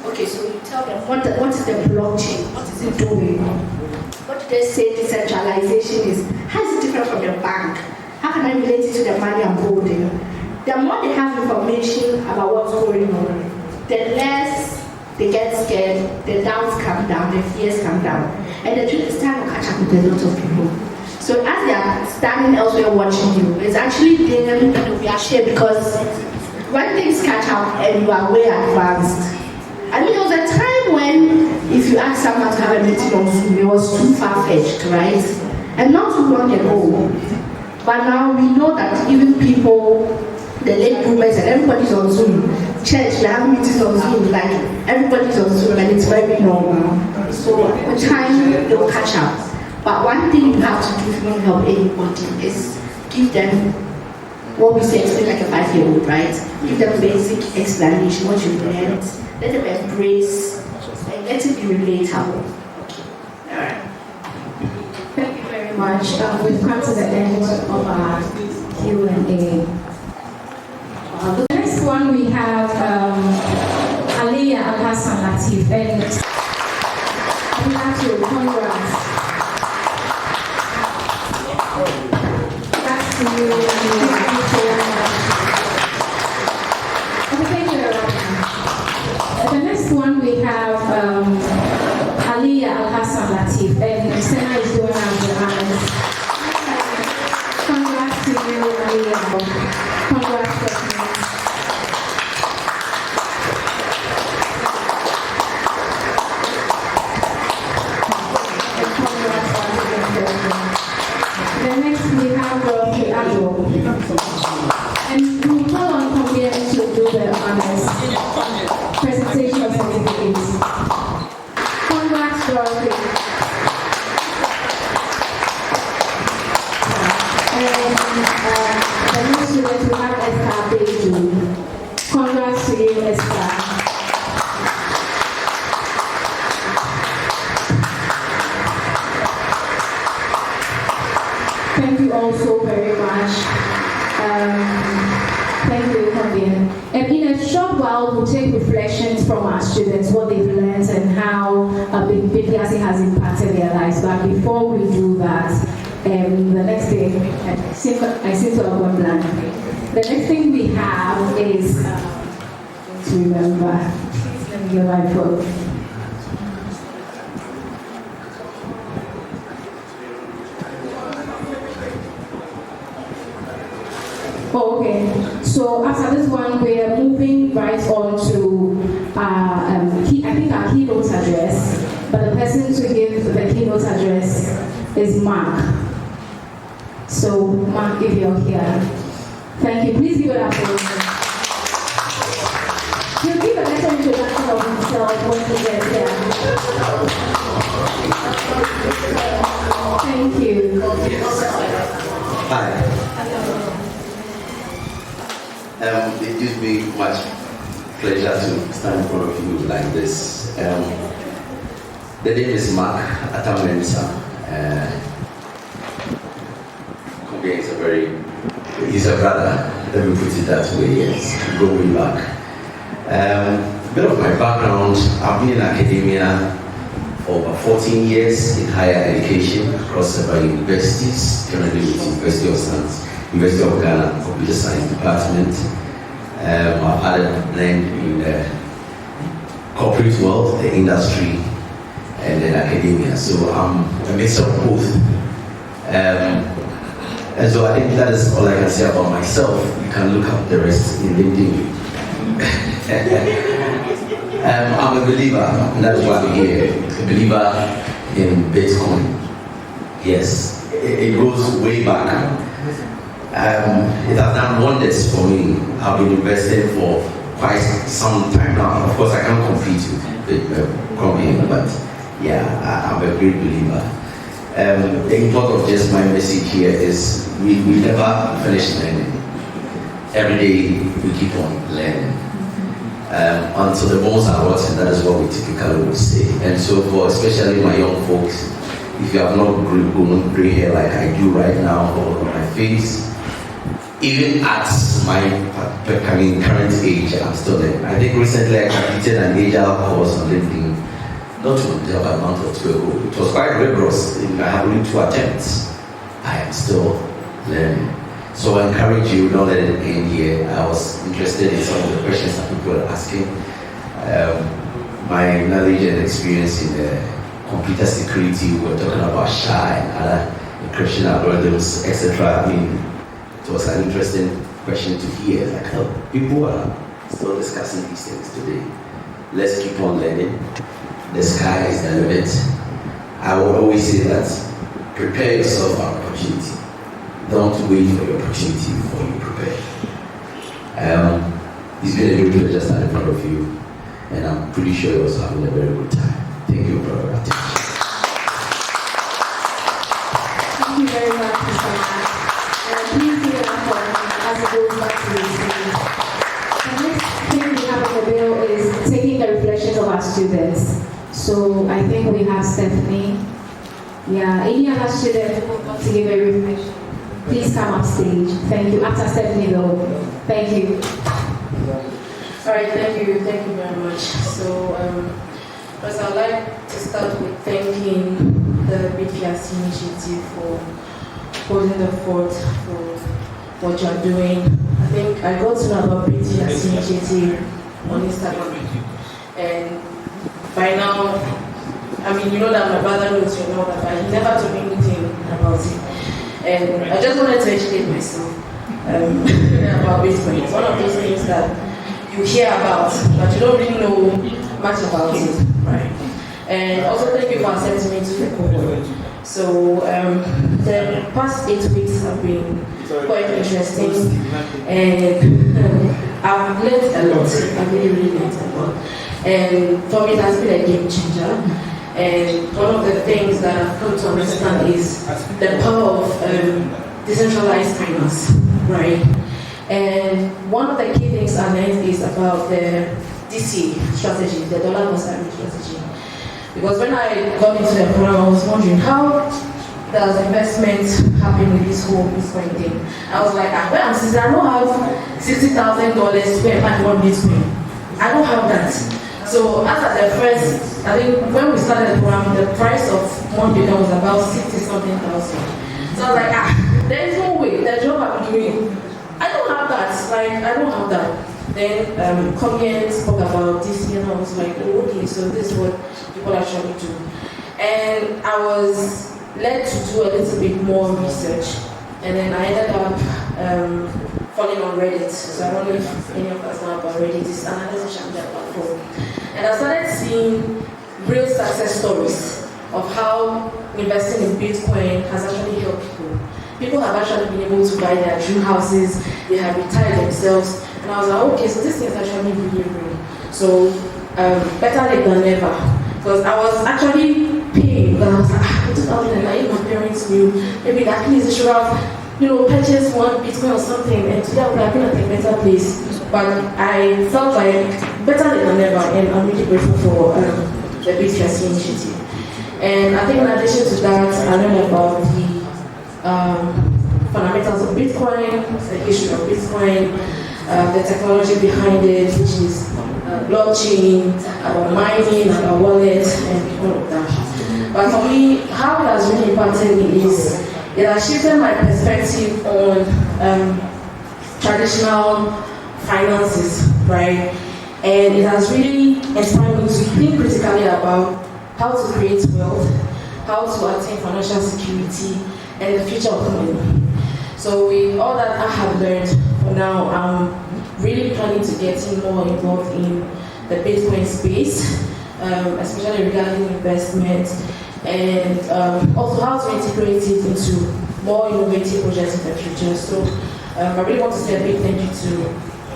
Okay, so you tell them what is the blockchain, what is it doing? What do they say decentralization is? How is it different from the bank? How can I relate it to the money I'm holding? The more they have information about what's going on, the less they get scared, the doubts come down, the fears come down. And the truth is, time will catch up with a lot of people. So as they are standing elsewhere watching you, it's actually them that will be ashamed, because when things catch up and you are way advanced. I mean, there was a time when if you asked someone to have a meeting on Zoom, it was too far-fetched, right? And not too long ago. But now we know that even people, the late boomers, and everybody's on Zoom. Church, they have meetings on Zoom, like everybody's on Zoom, and it's very normal. So with time, they will catch up. But one thing you have to do if you want to help anybody is give them what we say, explain like a 5-year-old, right? Give them basic explanation, what you learned, let them embrace, and let it be relatable. Okay. All right. Thank you very much. We've come to the end of our Q&A. The next one we have Aliyah Al-Hassan Latif, and we have to congrats. That's to you, Aliyah. Thank you so much. Okay, thank you. The next one we have Aliyah Al-Hassan Latif, and Sena is doing out the honors. Congrats to you, Aliyah. Congrats. Then next we have Ado. And we will call on Kombian to do the honors presentation of certificates. Congrats, Dorothy. And the next student we have Esther Beju. Congrats to you, Esther. Thank you all so very much. Thank you, Kombian. And in a short while, we'll take reflections from our students, what they've learned and how Bitfiasi has impacted their lives. But before we do that, the next thing, I seem to have one blank. The next thing we have is to remember. Please let me get my phone. Oh, okay. So after this one, we are moving right on to our keynote address. But the person to give the keynote address is Mark. So Mark, if you're here, thank you. Please give it up for him. He'll give a little introduction of himself once he gets here. Thank you. this. The name is Mark Amponsah. Kombian is he's a brother, let me put it that way, yes, go way back. A bit of my background, I've been in academia for over 14 years in higher education across several universities, currently with University of Science, University of Ghana, Computer Science Department. I've had a blend in the corporate world, the industry, and then academia. So I'm a mix of both. And so I think that is all I can say about myself. You can look up the rest in LinkedIn. I'm a believer, and that is why I'm here. A believer in Bitcoin. Yes, it goes way back. It has done wonders for me. I've been investing for quite some time now. Of course, I can't compete with Kombian, but yeah, I'm a great believer. The import of just my message here is we never finish learning. Every day we keep on learning. Until the bones are rotten, that is what we typically would say. And so for especially my young folks, if you have not grown gray hair like I do right now or on my face, even at my current age, I'm still learning. I think recently I completed an agile course on LinkedIn, not about a month or two ago. It was quite rigorous. I have only 2 attempts. I am still learning. So I encourage you, don't let it end here. I was interested in some of the questions that people are asking. My knowledge and experience in computer security, we're talking about SHA and other encryption algorithms, etc. I mean, it was an interesting question to hear. Like, how people are still discussing these things today. Let's keep on learning. The sky is the limit. I will always say that prepare yourself for an opportunity. Don't wait for your opportunity before you prepare. It's been a great pleasure standing in front of you, and I'm pretty sure you're also having a very good time. Thank you for your attention. Thank you very much, Mr. Matt. Please give it up for as it goes back to the stage. The next thing we have on the bill is taking the reflections of our students. So I think we have Stephanie. Yeah, any other student who wants to give a reflection, please come up stage. Thank you. After Stephanie though. Thank you. All right, thank you very much. So, first I'd like to start with thanking the Bitfiasi initiative for holding the fort for what you're doing. I think I got to know about Bitfiasi initiative on Instagram, and by now, I mean, you know that my brother knows you know that, but he never told me anything about it. And I just wanted to educate myself about Bitcoin. It's one of those things that you hear about, but you don't really know much about it, right? And also thank you for accepting me to the cohort. So the past 8 weeks have been quite interesting, and I've learned a lot. I've really learned a lot. And for me, it has been a game changer. And one of the things that I've come to understand is the power of decentralized finance, right? And one of the key things I learned is about the DC strategy, the dollar cost average strategy. Because when I got into the program, I was wondering how does investment happen with this whole Bitcoin thing? I was like, well, since I don't have $60,000 to pay back on Bitcoin, I don't have that. So after the first, I think when we started the program, the price of $1 billion was about 60-something thousand. So I was like, there is no way, the job I'm doing, I don't have that. Like, I don't have that. Then Kombian spoke about this, and I was like, oh, okay, so this is what people actually do. And I was led to do a little bit more research, and then I ended up falling on Reddit. So I don't know if any of us know about Reddit. It's another social media platform. And I started seeing real success stories of how investing in Bitcoin has actually helped people. People have actually been able to buy their dream houses, they have retired themselves, and I was like, okay, so this thing is actually really real. So better late than never. Because I was actually paying, but I was like, 2009, my parents knew, maybe that please they should have, purchased one Bitcoin or something, and today I would have been at a better place. but I felt like better than never, and I'm really grateful for the Bitfiasi initiative. And I think in addition to that, I learned about the fundamentals of Bitcoin, the history of Bitcoin, the technology behind it, which is blockchain, about mining, about wallets, and all of that. But for me, how it has really impacted me is it has shifted my perspective on traditional finances, right? And it has really inspired me to think critically about how to create wealth, how to attain financial security, and the future of money. So with all that I have learned for now, I'm really planning to get more involved in the Bitcoin space, especially regarding investment, and also how to integrate it into more innovative projects in the future. So I really want to say a big thank you to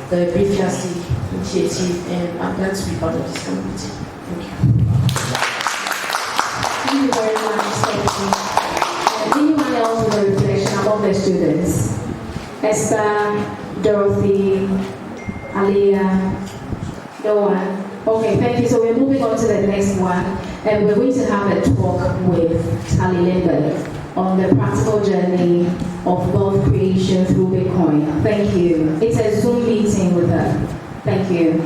the Bitfiasi initiative, and I'm glad to be part of this community. Thank you. Thank you very much. Thank you. Anyone else with a reflection about the students? Esther, Dorothy, Aliyah, no one? Okay, thank you. So we're moving on to the next one, and we're going to have a talk with Tali Lindbergh on the practical journey of wealth creation through Bitcoin. Thank you. It's a Zoom meeting with her. Thank you.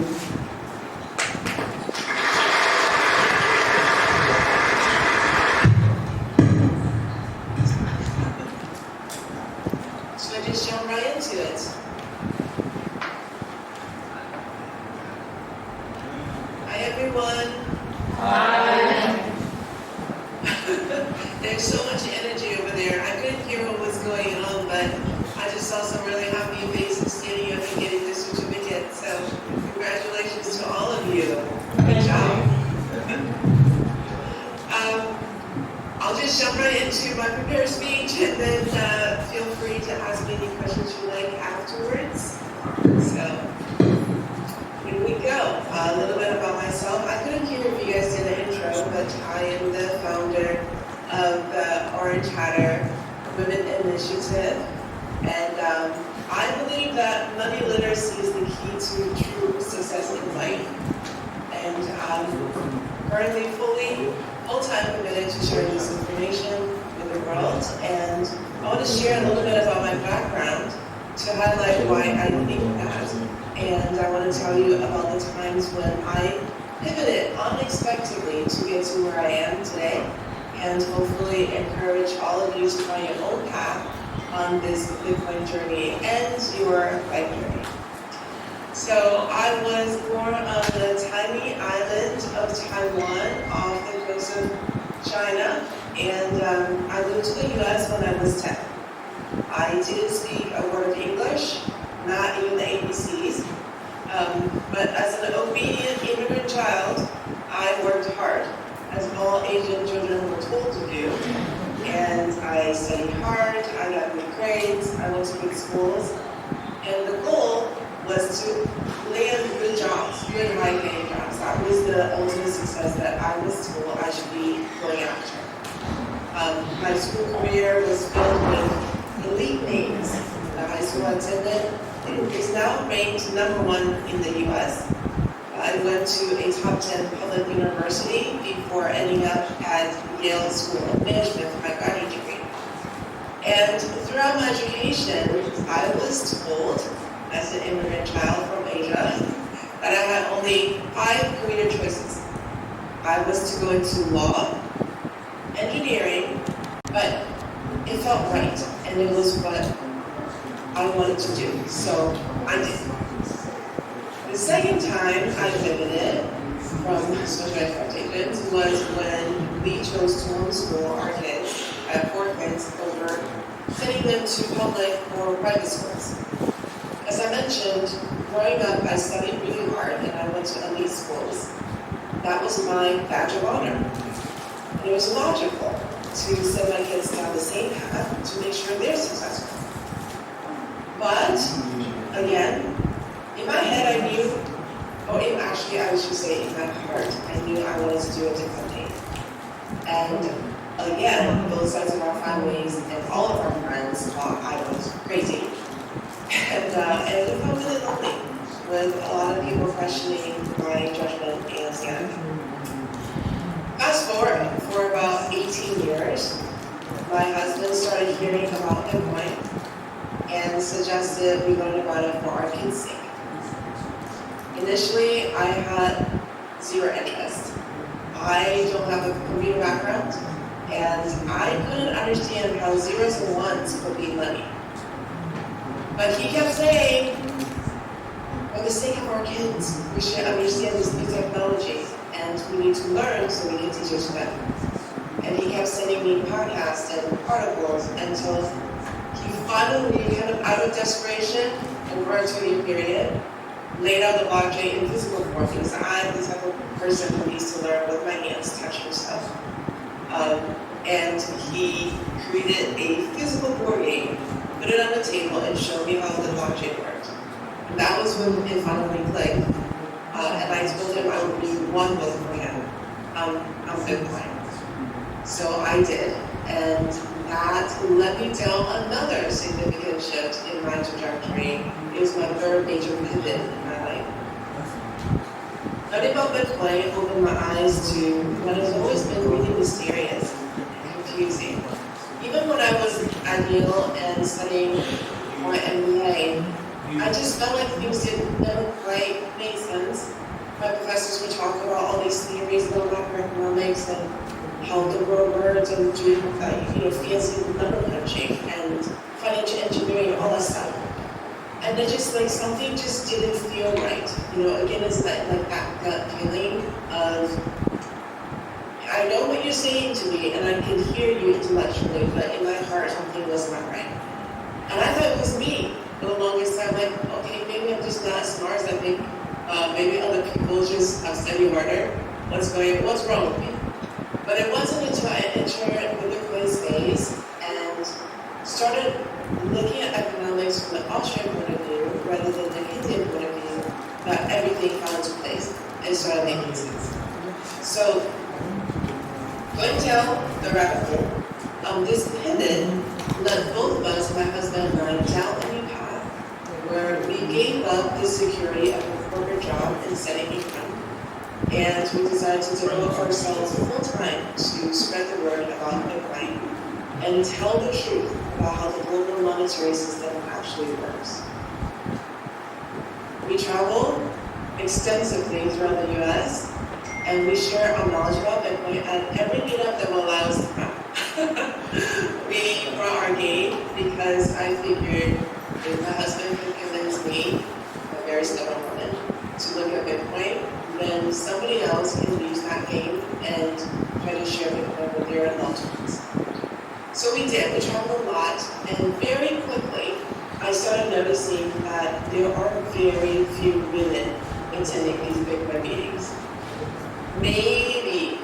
So I just jump right into it. Hi everyone. Hi. There's so much energy over there. I couldn't hear what was going on, but I just saw some really happy faces standing up and getting the certificate. So congratulations to all of you. Good job. I'll just jump right into my prepared speech, and then feel free to ask me any questions you like afterwards. So here we go. A little bit about myself. I couldn't hear if you guys did an intro, but I am the founder of the Orange Hatter Women Initiative, and I believe that money literacy is the key to true success in life. And I'm currently full-time committed to sharing this information with the world, and I want to share a little bit about my background to highlight why I think that. And I want to tell you about the times when I pivoted unexpectedly to get to where I am today, and hopefully encourage all of you to find your own path on this Bitcoin journey and your life journey. So I was born on the tiny island of Taiwan off the coast of China, and I moved to the US when I was 10. I didn't speak a word of English, not even the ABCs, but as an obedient immigrant child, I worked hard, as all Asian children were told to do. And I studied hard, I got good grades, I went to good schools, and the goal was to land good jobs, good high-paying jobs. That was the ultimate success that I was told I should be going after. My school career was filled with elite names. The high school I attended is now ranked #1 in the US. I went to a top 10 public university before ending up at Yale School of Management for my graduate degree. And throughout my education, I was told, as an immigrant child from Asia, that I had only 5 career choices. I was to go into law, engineering, but it felt right, and it was what I wanted to do, so I did. The second time I pivoted from social expectations was when we chose to homeschool our kids. I have 4 kids over sending them to public or private schools. As I mentioned, growing up I studied really hard and I went to elite schools. That was my badge of honor. And it was logical to send my kids down the same path to make sure they're successful. But, again, in my head I knew, or actually I should say in my heart, I knew I wanted to do it differently. And again, both sides of our families and all of our friends thought I was crazy. And it felt really lonely. with a lot of people questioning my judgment and sanity. Fast forward for about 18 years, my husband started hearing about Bitcoin and suggested we learn about it for our kids' sake. Initially, I had zero interest. I don't have a computer background, and I couldn't understand how zeros and ones could be money. But he kept saying, for the sake of our kids, we should understand this new technology, and we need to learn so we can teach it to them. And he kept sending me podcasts and articles until he finally, kind of out of desperation and for a 2-year period, laid out the blockchain in physical form because I'm the type of person who needs to learn with my hands, touching stuff. And he created a physical board game, put it on the table, and showed me how the blockchain worked. And that was when it finally clicked. And I told him I would read one book for him on Bitcoin. So I did, and that led me down another significant shift in my trajectory. It was my third major pivot in my life. Learning about Bitcoin opened my eyes to what has always been really mysterious and confusing. Even when I was at Yale and studying my MBA, I just felt like things didn't never quite make sense. My professors would talk about all these theories about macroeconomics and how the world works and doing fancy number crunching and financial engineering, all that stuff. And then just like something just didn't feel right. Again, it's like that gut feeling of, I know what you're saying to me and I can hear you intellectually, but in my heart something was not right. And I thought it was me for the longest time, like, okay, maybe I'm just not as smart as I think. Maybe other people just have studied harder. What's wrong with me? But it wasn't until I entered the Bitcoin space and started looking at economics from the Austrian point of view rather than the Indian point of view that everything fell into place and started making sense. So, going down the rabbit hole, this pivot led both of us, my husband and I, down a new path where we gave up the security of a corporate job and steady income. And we decided to devote ourselves full-time to spread the word about Bitcoin and tell the truth about how the global monetary system actually works. We travel extensively throughout the US, and we share our knowledge about Bitcoin at every meetup that will allow us to come. We brought our game because I figured if my husband could convince me, a very stubborn woman, to look at Bitcoin, then somebody else can use that game and try to share Bitcoin with their loved ones. So we did. We traveled a lot, and very quickly, I started noticing that there are very few women attending these Bitcoin meetings. Maybe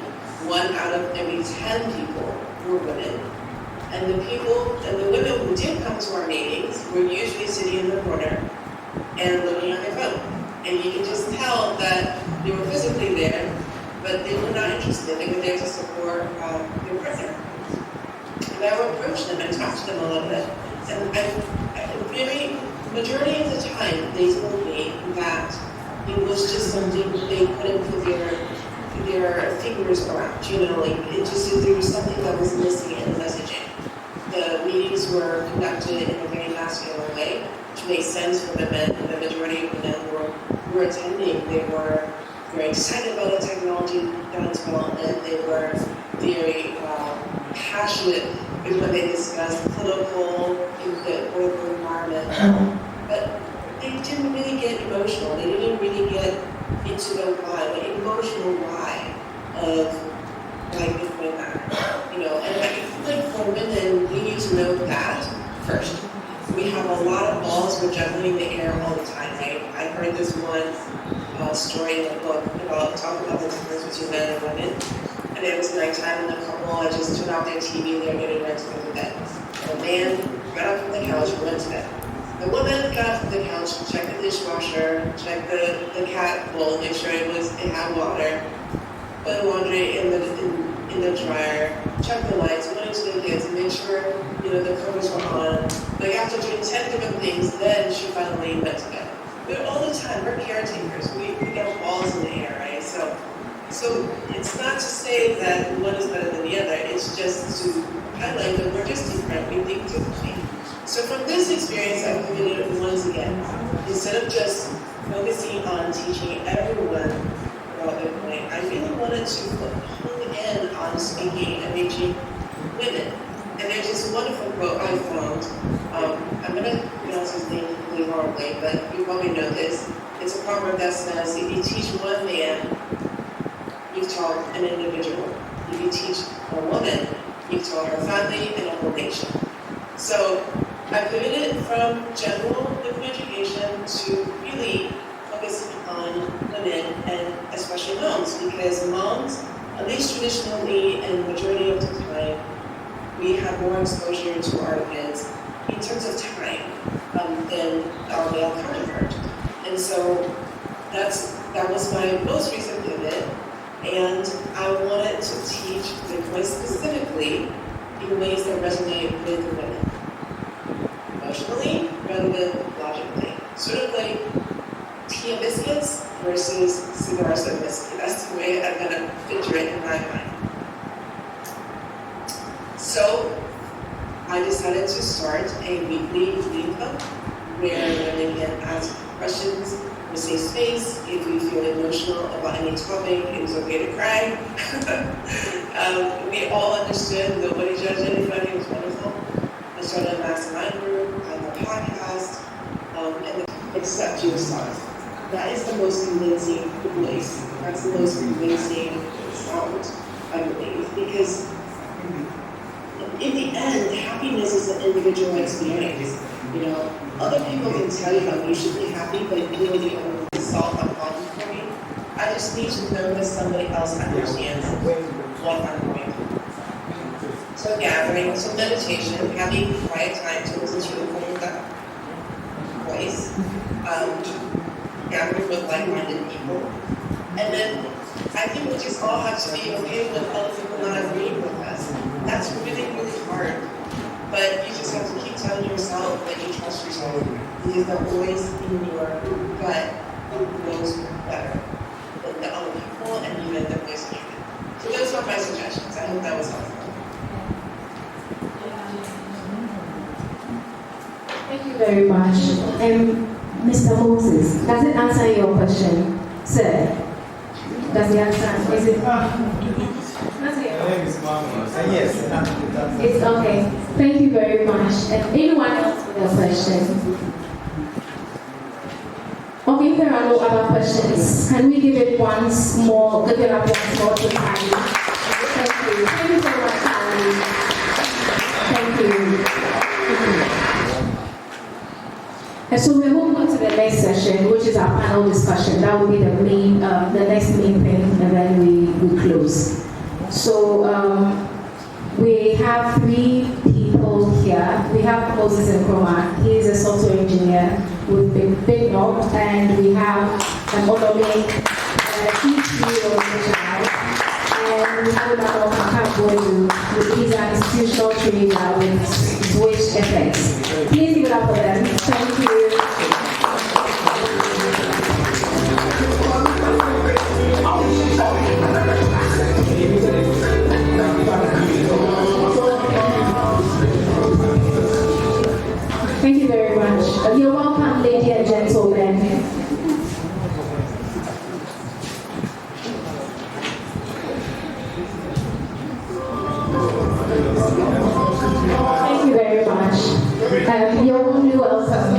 1 out of every 10 people were women. And the women who did come to our meetings were usually sitting in the corner and looking on their phone. And you can just tell that they were physically there, but they were not interested. They were there to support their partner. And I would approach them and talk to them a little bit. And majority of the time, they told me that it was just something they couldn't put their fingers around. Like there was something that was missing in the messaging. The meetings were conducted in a very masculine way, which made sense for the men. The majority of the men who were attending, they were very excited about the technology development. They were very passionate with when they discussed political environment. But they didn't really get emotional. They didn't really get into the why, the emotional why of why Bitcoin matter. And I think for women, we need to know that first. We have a lot of balls we're juggling in the air all the time, right? I heard this one story in the book talking about the difference between men and women. And it was nighttime, and the couple had just turned off their TV, they were getting ready to go to bed. The man got up from the couch and went to bed. The woman got up from the couch, checked the dishwasher, checked the cat bowl, make sure it had water, put the laundry in the dryer, checked the lights, went into the kids, and made sure the covers were on. Like after doing 10 different things, then she finally went to bed. we're all the time, we're caretakers. We get balls in the air, right? So it's not to say that one is better than the other, it's just to highlight that we're just different, we think differently. So from this experience, I've pivoted once again. Instead of just focusing on teaching everyone about Bitcoin, I really wanted to hone in on speaking and reaching women. And there's this wonderful quote I found. I'm going to pronounce his name completely horribly, but you probably know this. It's a proverb that says, if you teach one man, you've taught an individual. If you teach a woman, you've taught her family and a whole nation. So I pivoted from general Bitcoin education to really focusing on women and especially moms, because moms, at least traditionally and majority of the time, we have more exposure to our kids in terms of time than our male counterpart. And so that was my most recent pivot, and I wanted to teach Bitcoin specifically in ways that resonate with women. Emotionally rather than logically. Sort of like tea and biscuits versus cigars and whiskey. That's the way I'm going to picture it in my mind. So I decided to start a weekly reading club where women can ask questions in a safe space. If we feel emotional about any topic, it was okay to cry. We all understood, nobody judged anybody, it was wonderful. I started a mastermind group, I have a podcast, and accept yourself. That is the most convincing voice. That's the most convincing sound, I believe, because in the end, happiness is an individual experience. You know, other people can tell you how you should be happy, but if you're the only one to solve that problem for me, I just need to know that somebody else understands what I'm going through. So gathering, so meditation, having quiet time to listen to the voice, gathering with like-minded people, and then I think we just all have to be okay with other people not agreeing with us. That's really, really hard. But you just have to keep telling yourself that you trust yourself, because the voice in your gut knows better than the other people and even the voice in your head. So those are my suggestions. I hope that was helpful. Thank you very much. Mr. Moses, does it answer your question? Sir, does it answer? Is it? Yes. It's okay. Thank you very much. Anyone else with a question? Okay, if there are no other questions, can we give it once more? Give it up once more to Kylie. Thank you. Thank you so much, Kylie. Thank you. And so we're moving on to the next session, which is our panel discussion. That will be the main, the next main thing, and then we close. So we have 3 people here. We have Moses Nkrumah. He is a software engineer with Keynote, and we have Onome, CTO, and we have Emmanuel Kakaboyu, who is an institutional trader with Switch FX. Please give it up for them. Thank you. Thank you very much. You're welcome, ladies and gentlemen. Thank you very much. You're only welcome.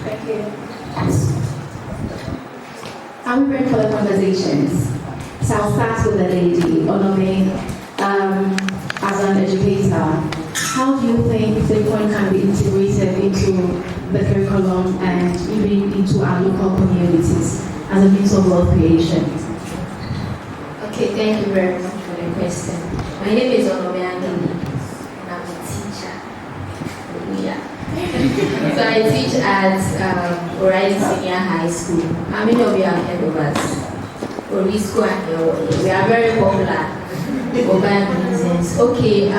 Thank you. Are we ready for the conversations? So I'll start with the lady, Onome. As an educator, how do you think Bitcoin can be integrated into the curriculum and even into our local communities as a means of wealth creation? Okay, thank you very much for the question. My name is Onome and I'm a teacher. Yeah. So I teach at Awura Senior High School. How many of you have heard of us? We are very popular for bad reasons. Okay, we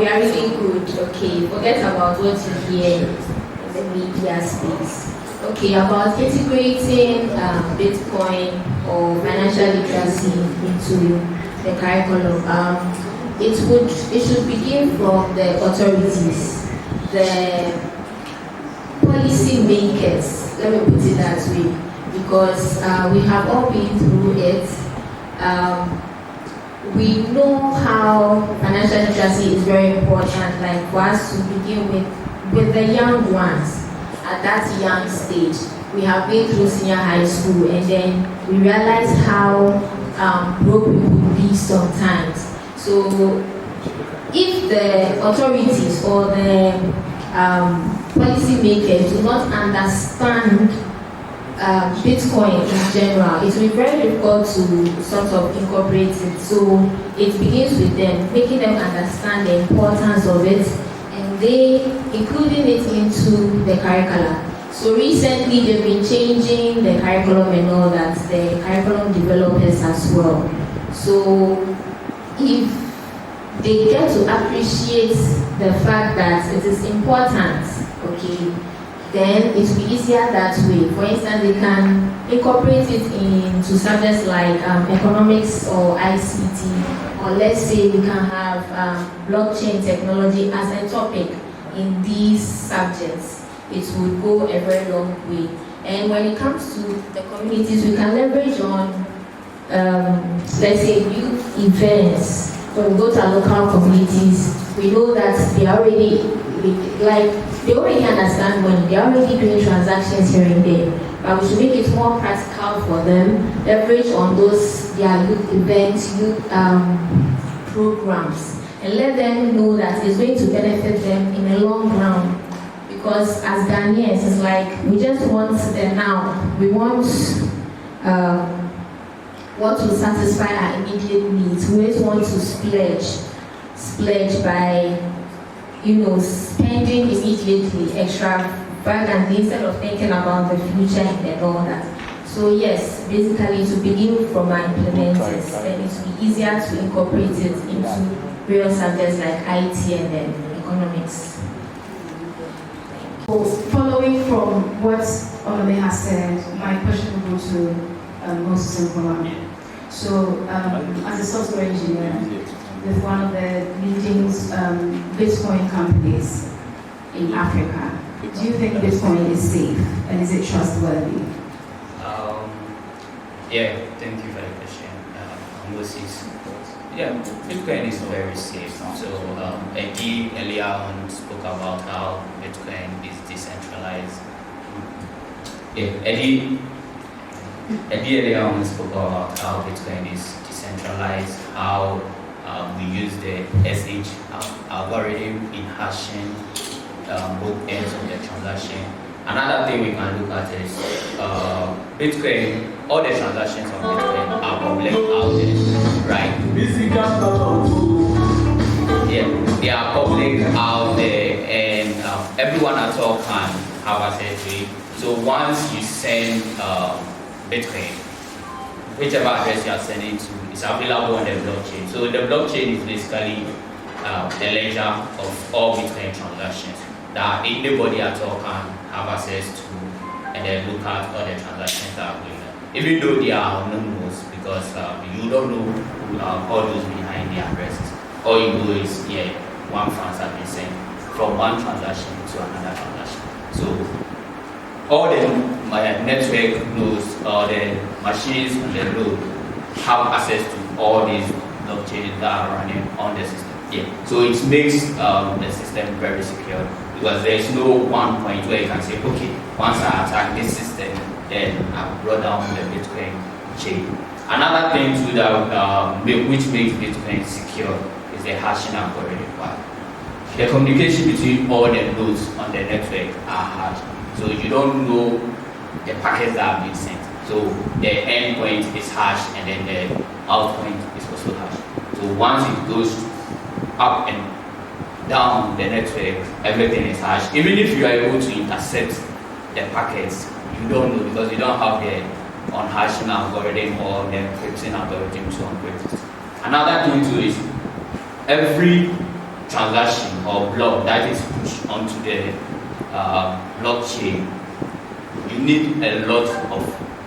are really good. Okay, forget about what you hear in the media space. Okay, about integrating Bitcoin or financial literacy into the curriculum. It should begin from the authorities, the policy makers. Let me put it that way, because we have all been through it. We know how financial literacy is very important, like for us to begin with the young ones at that young stage. We have been through senior high school, and then we realize how broke we could be sometimes. So if the authorities or the policy makers do not understand Bitcoin in general, it will be very difficult to sort of incorporate it. So it begins with them, making them understand the importance of it, and they including it into the curricula. So recently they've been changing the curriculum and all that, the curriculum developers as well. So if they get to appreciate the fact that it is important, okay, then it will be easier that way. For instance, they can incorporate it into subjects like economics or ICT, or let's say we can have blockchain technology as a topic in these subjects. It would go a very long way. And when it comes to the communities, we can leverage on, let's say, youth events. When we go to our local communities, we know that they already understand money, they are already doing transactions here and there. But we should make it more practical for them, leverage on those their youth events, youth programs, and let them know that it's going to benefit them in the long run. Because as Ghanaians, it's like we just want the now. We want to satisfy our immediate needs. We always want to splurge by, spending immediately, extravagantly, instead of thinking about the future and all that. So yes, basically to begin from our implementers, then it will be easier to incorporate it into various subjects like IT and then economics. So following from what Olome has said, my question will go to Moses and Kombian. So as a software engineer with one of the leading Bitcoin companies in Africa, do you think Bitcoin is safe and is it trustworthy? Yeah, thank you for the question, Moses. Yeah, Bitcoin is very safe. So Eddie earlier on spoke about how Bitcoin is decentralized. Yeah, Eddie earlier on spoke about how Bitcoin is decentralized, how we use the SH algorithm in hashing both ends of the transaction. Another thing we can look at is Bitcoin, all the transactions on Bitcoin are public out there, right? Yeah, they are public out there, and everyone at all can have access to it. So once you send Bitcoin, whichever address you are sending to is available on the blockchain. So the blockchain is basically the ledger of all Bitcoin transactions that anybody at all can have access to, and then look at all the transactions that are going on. Even though they are anonymous, because you don't know all those behind the addresses. All you know is, one funds have been sent from one transaction to another transaction. So all the network nodes or the machines on the node have access to all these blockchains that are running on the system. Yeah. So it makes the system very secure, because there is no one point where you can say, okay, once I attack this system, then I brought down the Bitcoin chain. Another thing too that which makes Bitcoin secure is the hashing algorithm part. The communication between all the nodes on the network are hashed. So you don't know the packets that have been sent. So the end point is hashed, and then the out point is also hashed. So once it goes up and down the network, everything is hashed. Even if you are able to intercept the packets, you don't know, because you don't have the on hashing algorithm or the encrypting algorithm to encrypt it. Another thing too is every transaction or block that is pushed onto the blockchain, you need a lot of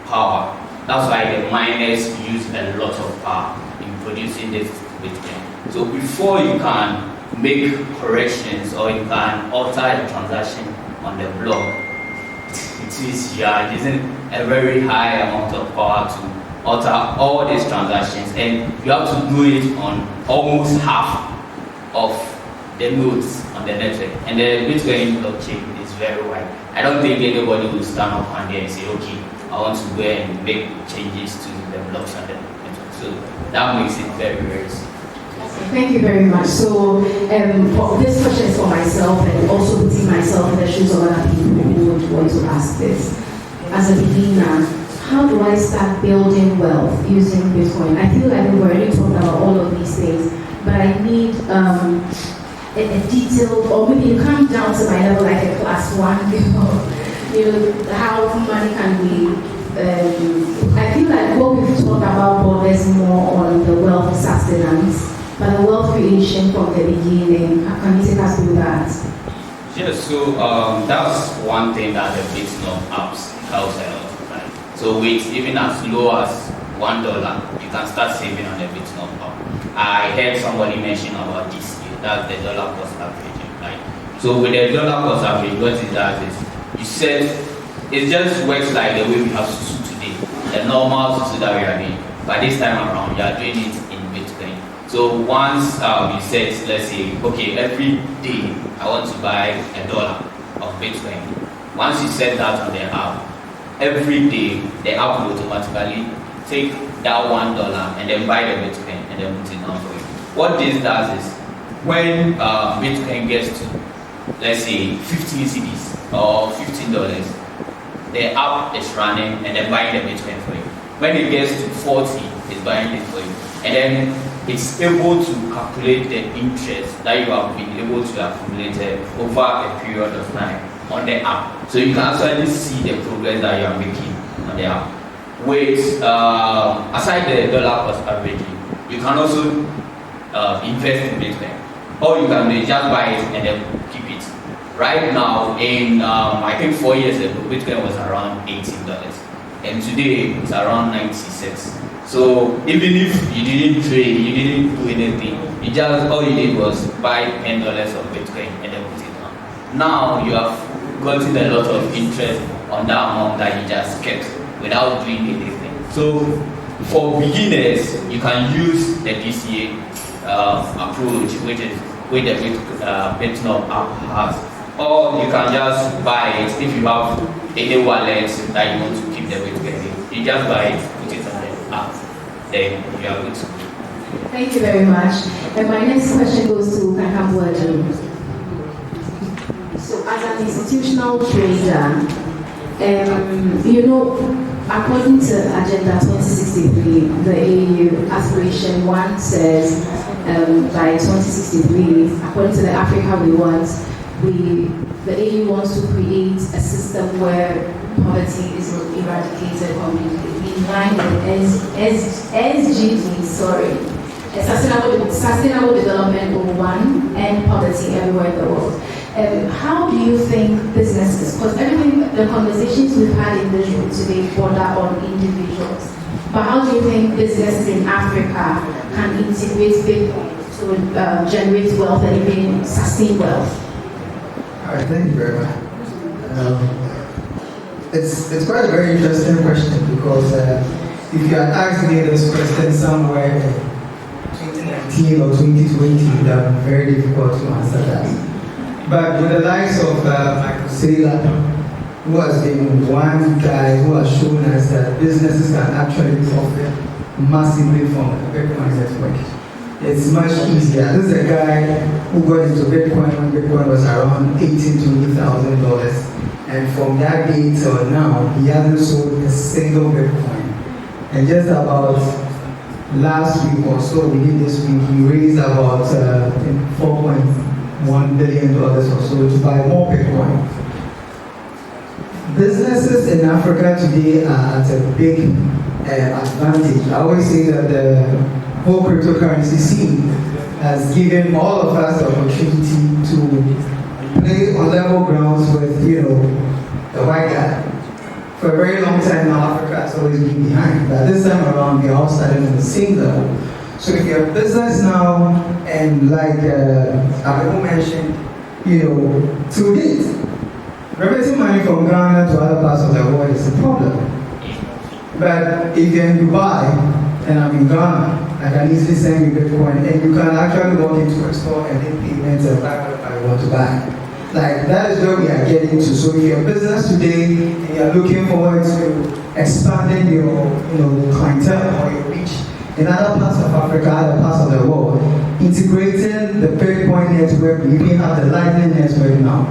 power. That's why the miners use a lot of power in producing this Bitcoin. So before you can make corrections or you can alter a transaction on the block, using a very high amount of power to alter all these transactions, and you have to do it on almost half of the nodes on the network. And the Bitcoin blockchain is very wide. I don't think anybody will stand up one day and say, okay, I want to go and make changes to the blocks on the network. So that makes it very, very simple. Thank you very much. So this question is for myself and also putting myself in the shoes of other people who would want to ask this. As a beginner, how do I start building wealth using Bitcoin? I feel like we've already talked about all of these things, but I need a detailed, or maybe you come down to my level like a class 1, how money can be. I feel like what we've talked about borders more on the wealth sustenance, but the wealth creation from the beginning. Can you take us through that? Yes, so that's one thing that the Bitcoin apps helps a lot. Right? So with even as low as $1, you can start saving on the Bitcoin app. I heard somebody mention about this year, that's the dollar cost averaging. Right? So with the dollar cost average, what it does is you set, it just works like the way we have Susu today, the normal Susu that we are doing. But this time around, you are doing it in Bitcoin. So once you set, let's say, okay, every day I want to buy $1 of Bitcoin. Once you set that on the app, every day the app will automatically take that $1 and then buy the Bitcoin and then put it down for you. What this does is when Bitcoin gets to, let's say, 15 cedis or $15, the app is running and then buying the Bitcoin for you. When it gets to 40, it's buying it for you. And then it's able to calculate the interest that you have been able to accumulate over a period of time on the app. So you can actually see the progress that you are making on the app. With aside the dollar cost averaging, you can also invest in Bitcoin. Or you can just buy it and then keep it. Right now, in I think 4 years ago, Bitcoin was around $18, and today it's around 96. So even if you didn't trade, you didn't do anything, you just all you did was buy $10 of Bitcoin and then put it down. Now you have gotten a lot of interest on that amount that you just kept without doing anything. So for beginners, you can use the DCA approach, which is with the Bitcoin app has. Or you can just buy it if you have any wallet that you want to keep the Bitcoin in. You just buy it, put it on the app, then you are good to go. Thank you very much. And my next question goes to Kakambuaju. So as an institutional trader, according to Agenda 2063, the AU Aspiration 1 says by 2063, according to the Africa we want, the AU wants to create a system where poverty is eradicated completely, in line with SDGs, Sustainable Development Goal 1, and poverty everywhere in the world. How do you think businesses, because everything, the conversations we've had in this room today border on individuals, but how do you think businesses in Africa can integrate Bitcoin to generate wealth and even sustain wealth? All right, thank you very much. It's quite a very interesting question because if you had asked me this question somewhere in 2019 or 2020, it would have been very difficult to answer that. But with the likes of Michael Saylor, who has been one guy who has shown us that businesses can actually profit massively from the Bitcoin network, it's much easier. This is a guy who got into Bitcoin when Bitcoin was around $18,000 to $20,000. And from that day till now, he hasn't sold a single Bitcoin. And just about last week or so, within this week, he raised about $4.1 billion or so to buy more Bitcoin. businesses in Africa today are at a big advantage. I always say that the whole cryptocurrency scene has given all of us the opportunity to play on level grounds with, the white guy. For a very long time now, Africa has always been behind. But this time around, we're all starting on the same level. So if you're a business now, and like Abena mentioned, to date, remitting money from Ghana to other parts of the world is a problem. But if you're in Dubai, and I'm in Ghana, I can easily send you Bitcoin, and you can actually walk into a store and make payments and buy what I want to buy. Like, that is where we are getting to. So if you're a business today and you're looking forward to expanding your clientele or your reach in other parts of Africa, other parts of the world, integrating the Bitcoin network, we even have the Lightning network now.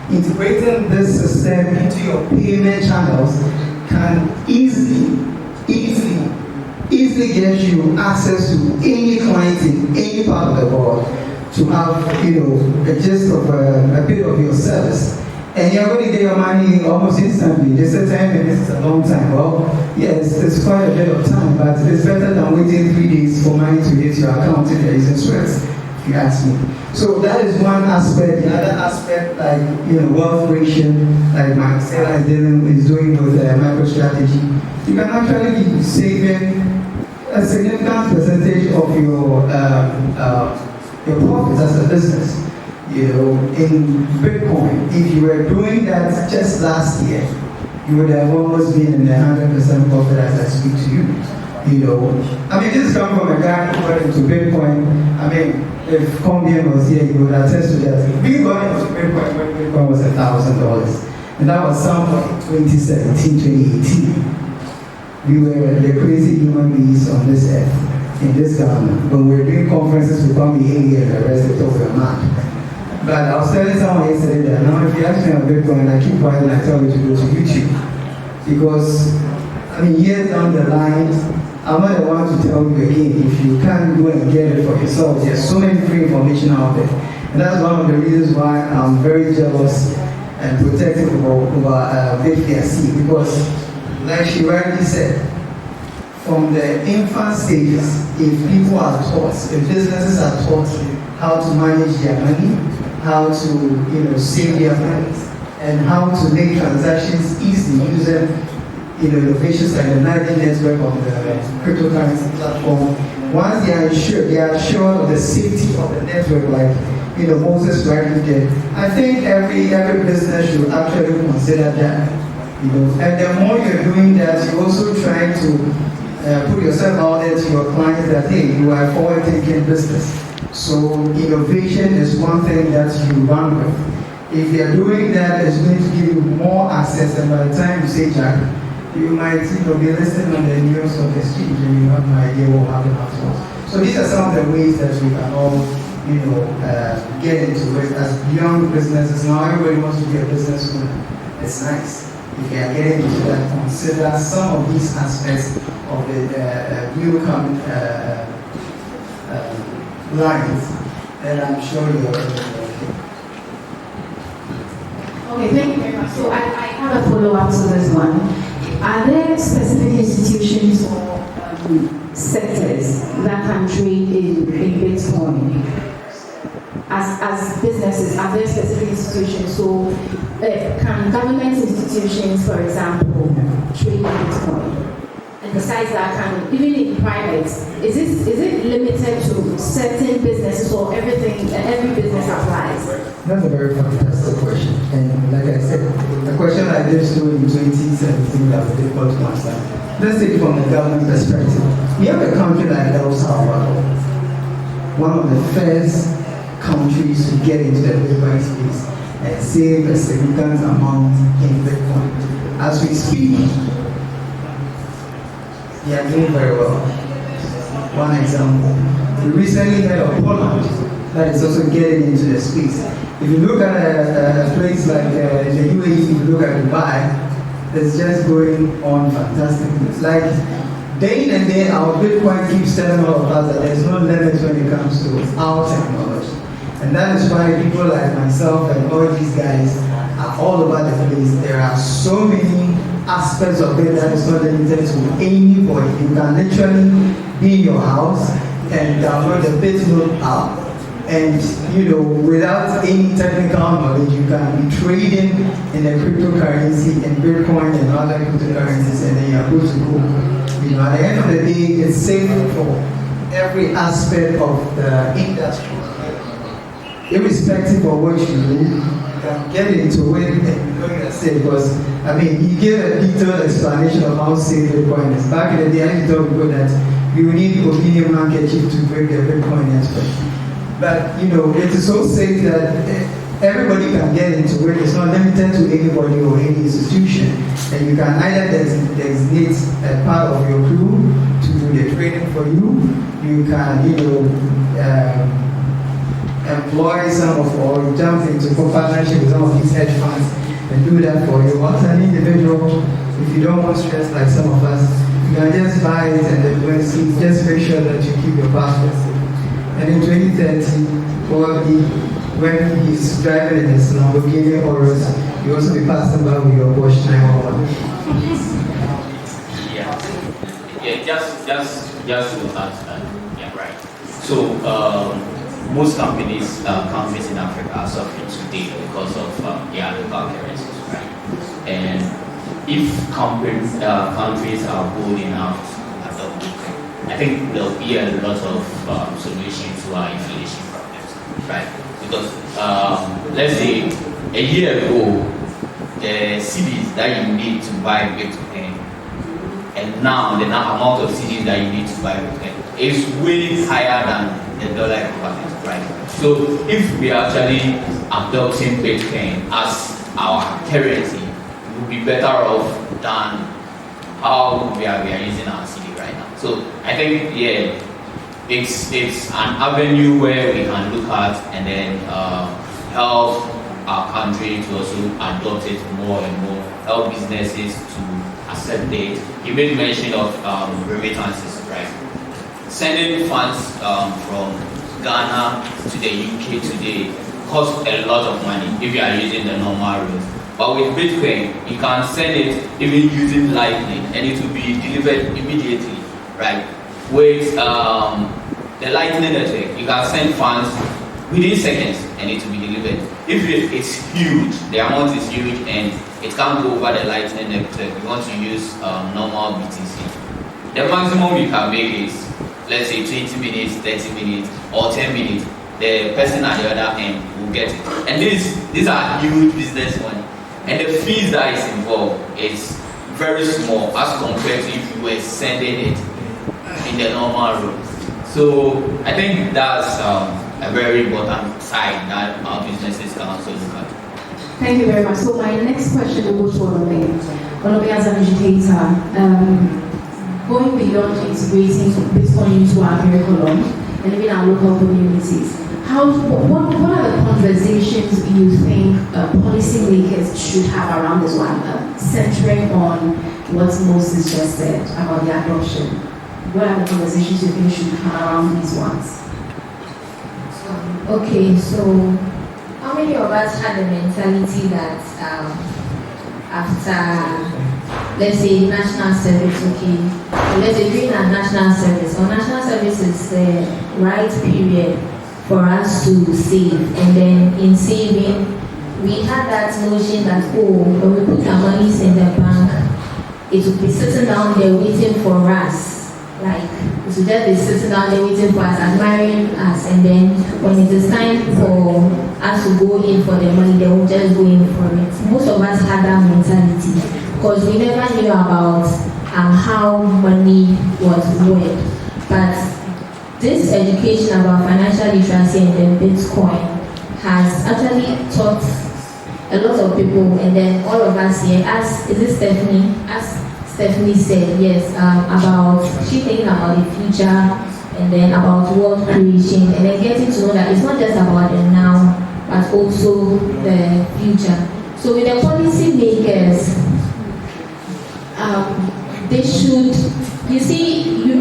Integrating this system into your payment channels can easily get you access to any client in any part of the world to have, a gist of a bit of your service. And you're going to get your money almost instantly. They say 10 minutes is a long time. Well, yes, it's quite a bit of time, but it's better than waiting 3 days for money to hit your account if there isn't stress, if you ask me. So that is one aspect. The other aspect, like, wealth creation, like my seller is doing with MicroStrategy, you can actually be saving a significant percentage of your profits as a business. In Bitcoin, if you were doing that just last year, you would have almost been in 100% profit as I speak to you. This comes from a guy who got into Bitcoin. If Kombian was here, he would attest to that. We got into Bitcoin when Bitcoin was $1,000. And that was somewhere in 2017, 2018. We were the crazy human beings on this earth, in this Ghana. When we were doing conferences with Kombian and the rest, they thought we were mad. But I was telling someone yesterday that now if you ask me on Bitcoin, I keep quiet and I tell you to go to YouTube. Because, years down the line, I'm not the one to tell you again. If you can't go and get it for yourself, there's so many free information out there. And that's one of the reasons why I'm very jealous and protective over Bitfiasi. Because, like she rightly said, from the infant stages, if people are taught, if businesses are taught how to manage their money, how to save their money, and how to make transactions easy using innovations like the Lightning network on the cryptocurrency platform. Once they are assured of the safety of the network, like Moses rightly did, I think every business should actually consider that. And the more you're doing that, you're also trying to put yourself out there to your clients that, hey, you are a forward-thinking business. So innovation is one thing that you run with. If you're doing that, it's going to give you more access, and by the time you say Jack, you might be listening on the news of the street and you have no idea what happened afterwards. So these are some of the ways that we can all get into it as young businesses. Now everybody wants to be a business owner. It's nice. If you are getting into that, consider some of these aspects of the newcoming lines, and I'm sure you're okay, thank you very much. So I have a follow-up to this one. Are there specific institutions or sectors that can trade in Bitcoin? As businesses, are there specific institutions? So can government institutions, for example, trade in Bitcoin? And besides that, even in private, is it limited to certain businesses or every business applies? That's a very fantastic question. And like I said, the question like this too in 2017 that was difficult to answer. Let's take it from the government perspective. We have a country like El Salvador, one of the first countries to get into the Bitcoin space and save a significant amount in Bitcoin. As we speak, they are doing very well. One example, we recently heard of Poland that is also getting into the space. If you look at a place like the UAE, if you look at Dubai, it's just going on fantastically. It's like day in and day out, Bitcoin keeps telling all of us that there's no limit when it comes to our technology. And that is why people like myself and all these guys are all over the place. There are so many aspects of it that is not limited to anybody. You can literally be in your house and download the Bitnote app. And without any technical knowledge, you can be trading in a cryptocurrency and Bitcoin and other cryptocurrencies, and then you're good to go. At the end of the day, it's safe for every aspect of the industry. Irrespective of what you do, you can get into it and you're not gonna say, because he gave a detailed explanation of how safe Bitcoin is. Back in the day, I used to tell people that you need Kombian handkerchief to break the Bitcoin expert. But it is so safe that everybody can get into it. It's not limited to anybody or any institution. And you can either designate a part of your crew to do the trading for you. You can, employ some of, or jump into partnership with some of these hedge funds and do that for you. As an individual, if you don't want stress like some of us, you can just buy it and then just make sure that you keep your password safe. And in 2030, probably when he's driving in his Lamborghini Urus, you also be passing by with your Bosch 911. Just to add to that. Yeah, right. So most companies in Africa are suffering today because of their local currencies, right? And if countries are bold enough to adopt Bitcoin, I think there'll be a lot of solutions to our inflation problems, right? Because let's say a year ago, the CDs that you need to buy Bitcoin, and now the amount of CDs that you need to buy Bitcoin is way higher than the dollar equivalent, right? So if we are actually adopting Bitcoin as our currency, we will be better off than how we are using our CD right now. So I think it's an avenue where we can look at and then help our country to also adopt it more and more, help businesses to accept it. You made mention of remittances, right? Sending funds from Ghana to the UK today costs a lot of money if you are using the normal route. But with Bitcoin, you can send it even using Lightning and it will be delivered immediately, right? With the Lightning network, you can send funds within seconds and it will be delivered. If it's huge, the amount is huge and it can't go over the Lightning network, you want to use normal BTC. The maximum you can make is, let's say 20 minutes, 30 minutes, or 10 minutes. The person at the other end will get it. And these are huge business money. And the fees that is involved is very small as compared to if you were sending it in the normal route. So I think that's a very important side that our businesses can also look at. Thank you very much. So my next question will go to Olobe. Olobe, as an educator, going beyond integrating Bitcoin into our curriculum and even our local communities, what are the conversations you think policymakers should have around this one, centering on what Moses just said about the adoption? What are the conversations you think should come around these ones? Okay, so how many of us had the mentality that after, let's say, national service, let's say during our national service, or national service is the right period for us to save, and then in saving, we had that notion that, when we put our monies in the bank, it will be sitting down there waiting for us. Like, it will just be sitting down there waiting for us, admiring us, and then when it is time for us to go in for the money, they will just go in for it. Most of us had that mentality because we never knew about how money was worked. But this education about financial literacy and then Bitcoin has actually taught a lot of people, and then all of us here, as Stephanie said, yes, she thinking about the future and then about world creation, and then getting to know that it's not just about the now, but also the future. So with the policy makers, they should,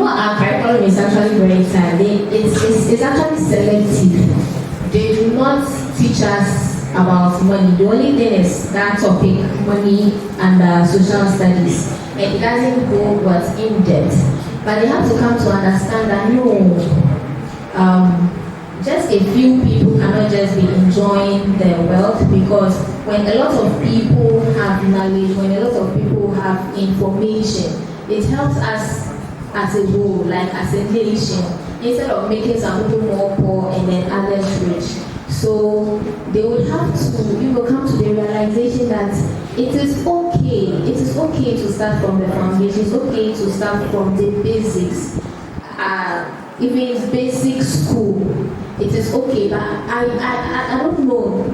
our curriculum is actually very tight. It's actually selective. They do not teach us about money. The only thing is that topic, money and social studies. And it doesn't go what's in depth. But they have to come to understand that no, just a few people cannot just be enjoying their wealth, because when a lot of people have knowledge, when a lot of people have information, it helps us as a whole, like as a nation, instead of making some people more poor and then others rich. So they would have to, come to the realization that it is okay to start from the foundation, it's okay to start from the basics, even basic school, it is okay, but I don't know,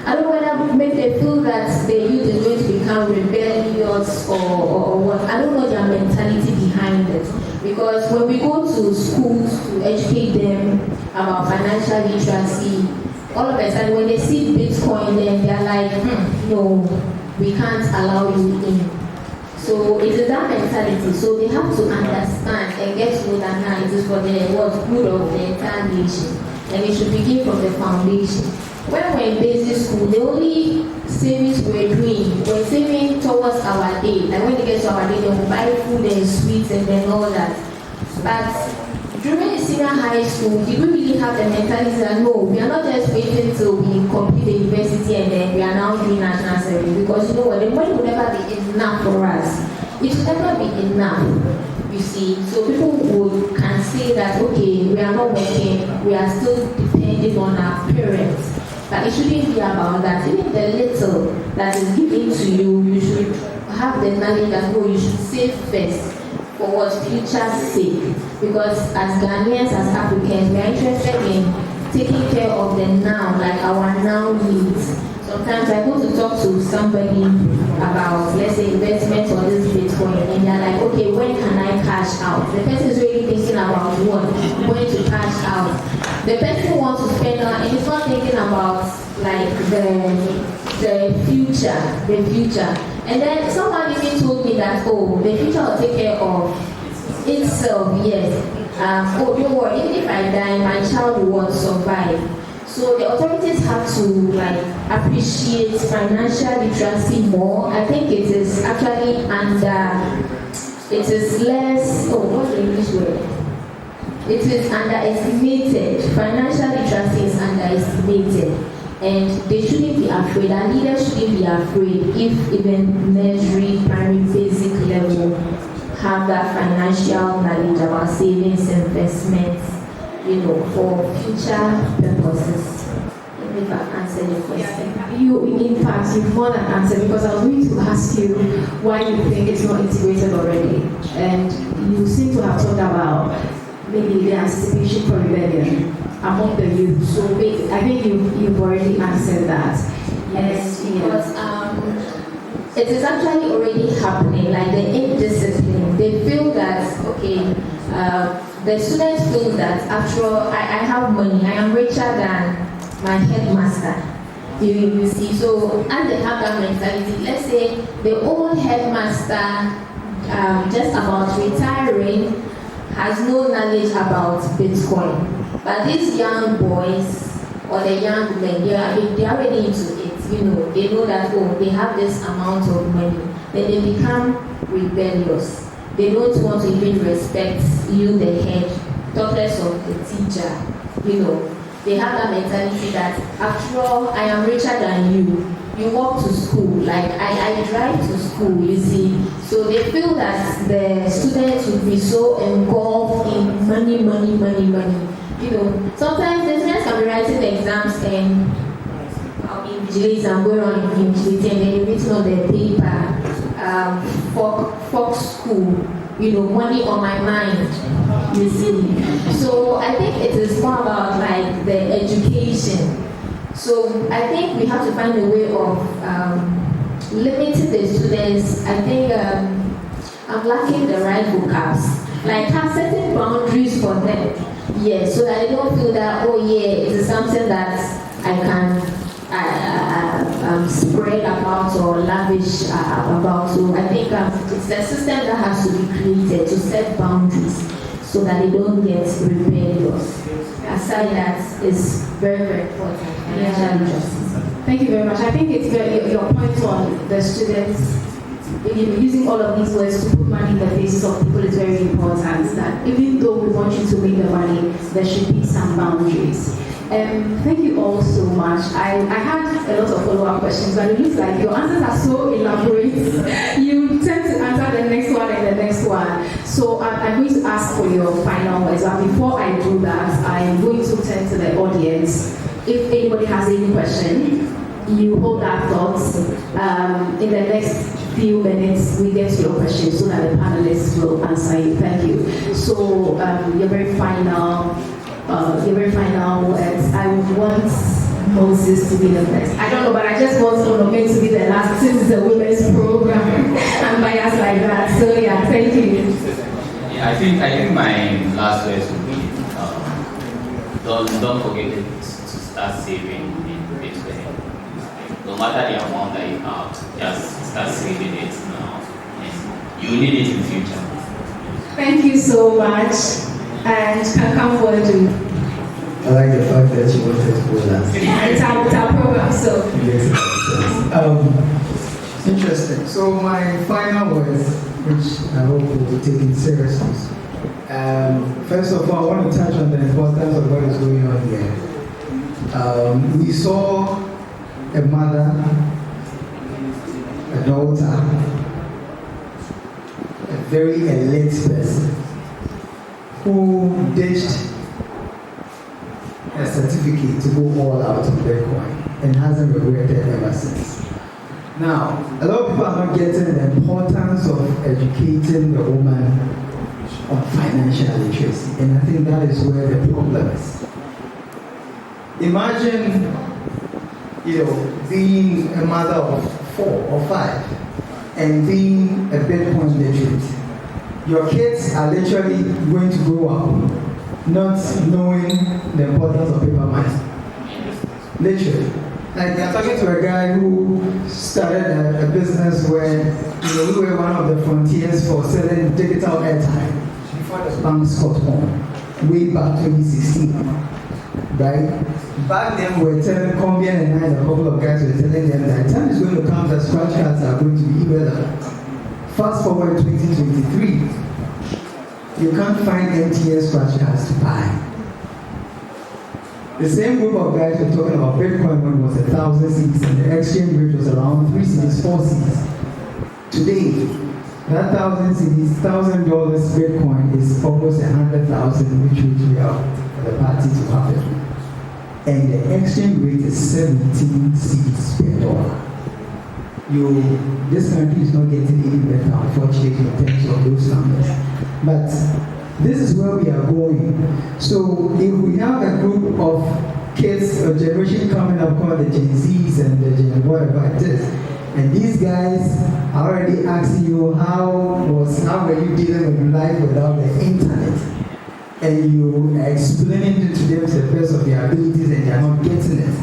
I don't know whether make them feel that the youth is going to become rebellious or what. I don't know their mentality behind it. Because when we go to schools to educate them about financial literacy, all of a sudden when they see Bitcoin, then they're like, no, we can't allow you in. So it is that mentality. So they have to understand and get to know that now it is for the good of the entire nation. And it should begin from the foundation. When we're in basic school, the only savings we're doing, we're saving towards our day. Like when they get to our day, they will buy food and sweets and then all that. But during senior high school, did we really have the mentality that no, we are not just waiting till we complete the university and then we are now doing national service? Because the money will never be enough for us. It will never be enough. You see, so people can say that okay, we are not working, we are still depending on our parents. But it shouldn't be about that. Even the little that is given to you, you should have the knowledge that no, you should save first for what future's sake. Because as Ghanaians, as Africans, we are interested in taking care of the now, like our now needs. Sometimes I go to talk to somebody about, let's say, investment on this Bitcoin, and they're like, okay, when can I cash out? The person is really thinking about what, when to cash out. The person wants to spend on, and it's not thinking about like the future. And then someone even told me that, oh, the future will take care of itself, yes. Oh, don't worry, even if I die, my child will survive. So the authorities have to like appreciate financial literacy more. I think it is actually it is less, what's the English word? It is underestimated. Financial literacy is underestimated. And they shouldn't be afraid, our leaders shouldn't be afraid if even nursery, primary, basic level have that financial knowledge about savings, investments, for future purposes. If I answer the question. In fact, you've more than answered, because I was going to ask you why you think it's not integrated already. And you seem to have talked about maybe the anticipation for rebellion among the youth. So I think you've already answered that. Yes, because it is actually already happening, like the indiscipline. They feel that, okay, the students feel that after all, I have money, I am richer than my headmaster. You see, so as they have that mentality, let's say the old headmaster, just about retiring, has no knowledge about Bitcoin. But these young boys or the young men, they are already into it. They know that, they have this amount of money. Then they become rebellious. They don't want to even respect you, the head, talk less of the teacher. They have that mentality that after all, I am richer than you. You walk to school, like I drive to school, you see. So they feel that the students would be so involved in money. Sometimes the students can be writing the exams and I'll be invigilating, I'm going on invigilating, and then you're written on the paper, for school, money on my mind, you see. So I think it is more about like the education. So I think we have to find a way of limiting the students. I think I'm lacking the right vocabs. Like have certain boundaries for them. Yes, so that they don't feel that, it is something that I can spread about or lavish about. So I think it's a system that has to be created to set boundaries. so that they don't get rebellious. Aside that, is very, very important. Financial justice. Thank you very much. I think it's very, your point on the students using all of these words to put money in the faces of people is very important. That even though we want you to make the money, there should be some boundaries. Thank you all so much. I had a lot of follow-up questions, but it looks like your answers are so elaborate. You tend to answer the next one and the next one. So I'm going to ask for your final words. But before I do that, I'm going to turn to the audience. If anybody has any question, you hold that thought. In the next few minutes, we get to your questions so that the panelists will answer you. Thank you. So your very final words. I want Moses to be the best. I don't know, but I just want Onome to be the last since it's a women's program. I'm biased like that. So yeah, thank you. Yeah, I think my last words would be don't forget to start saving in Bitcoin. No matter the amount that you have, just start saving it now. And you need it in the future. Thank you so much. And can come forward to. I like the fact that you wanted to go last. It's our program, so. Interesting. So my final words, which I hope will be taken seriously. First of all, I want to touch on the importance of what is going on here. We saw a mother, a daughter, a very elite person who ditched a certificate to go all out on Bitcoin and hasn't regretted ever since. Now, a lot of people are not getting the importance of educating the woman on financial literacy, and I think that is where the problem is. Imagine, being a mother of 4 or 5 and being a Bitcoin literate. Your kids are literally going to grow up not knowing the importance of paper money. Literally. Like I'm talking to a guy who started a business where we were one of the frontiers for selling digital airtime before the banks caught on, way back 2016. Right? Back then we were telling Kombian and I, a couple of guys were telling them that time is going to come that scratch cards are going to be irrelevant. Fast forward 2023, you can't find MTN scratch cards to buy. The same group of guys were talking about Bitcoin when it was 1,000 cedis and the exchange rate was around 3 cedis, 4 cedis. Today, that 1,000 cedis, $1,000 Bitcoin is almost 100,000, which we are for the party to have it. And the exchange rate is 17 cedis per dollar. This country is not getting any better, unfortunately, in terms of those numbers. But this is where we are going. So if we have a group of kids, a generation coming up called the Gen Zs and the Gen whatever it is, and these guys are already asking you how were you dealing with life without the internet, and you are explaining it to them to the best of your abilities and they are not getting it.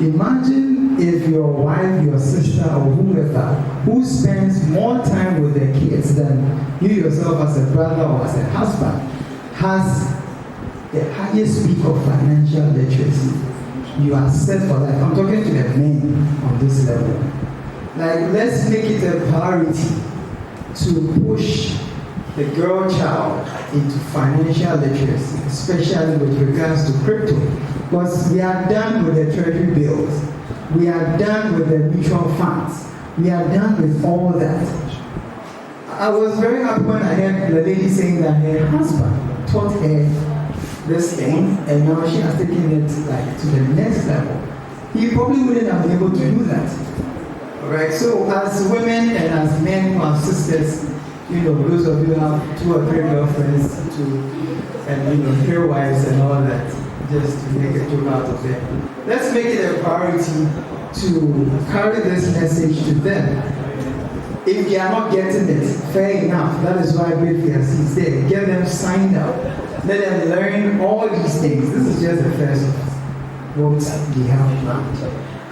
Imagine if your wife, your sister, or whoever who spends more time with their kids than you yourself as a brother or as a husband has the highest peak of financial literacy. You are set for life. I'm talking to the men on this level. Like, let's make it a priority to push the girl child into financial literacy, especially with regards to crypto. Because we are done with the treasury bills. We are done with the mutual funds. We are done with all that. I was very happy when I heard the lady saying that her husband taught her this thing, and now she has taken it to the next level. He probably wouldn't have been able to do that. Alright, so as women and as men who have sisters, those of you who have 2 or 3 girlfriends and hair wives and all that, just to make a joke out of it. Let's make it a priority to carry this message to them. If they are not getting it, fair enough. That is why Bitfiasi is there. Get them signed up. Let them learn all these things. This is just the first of what we have planned.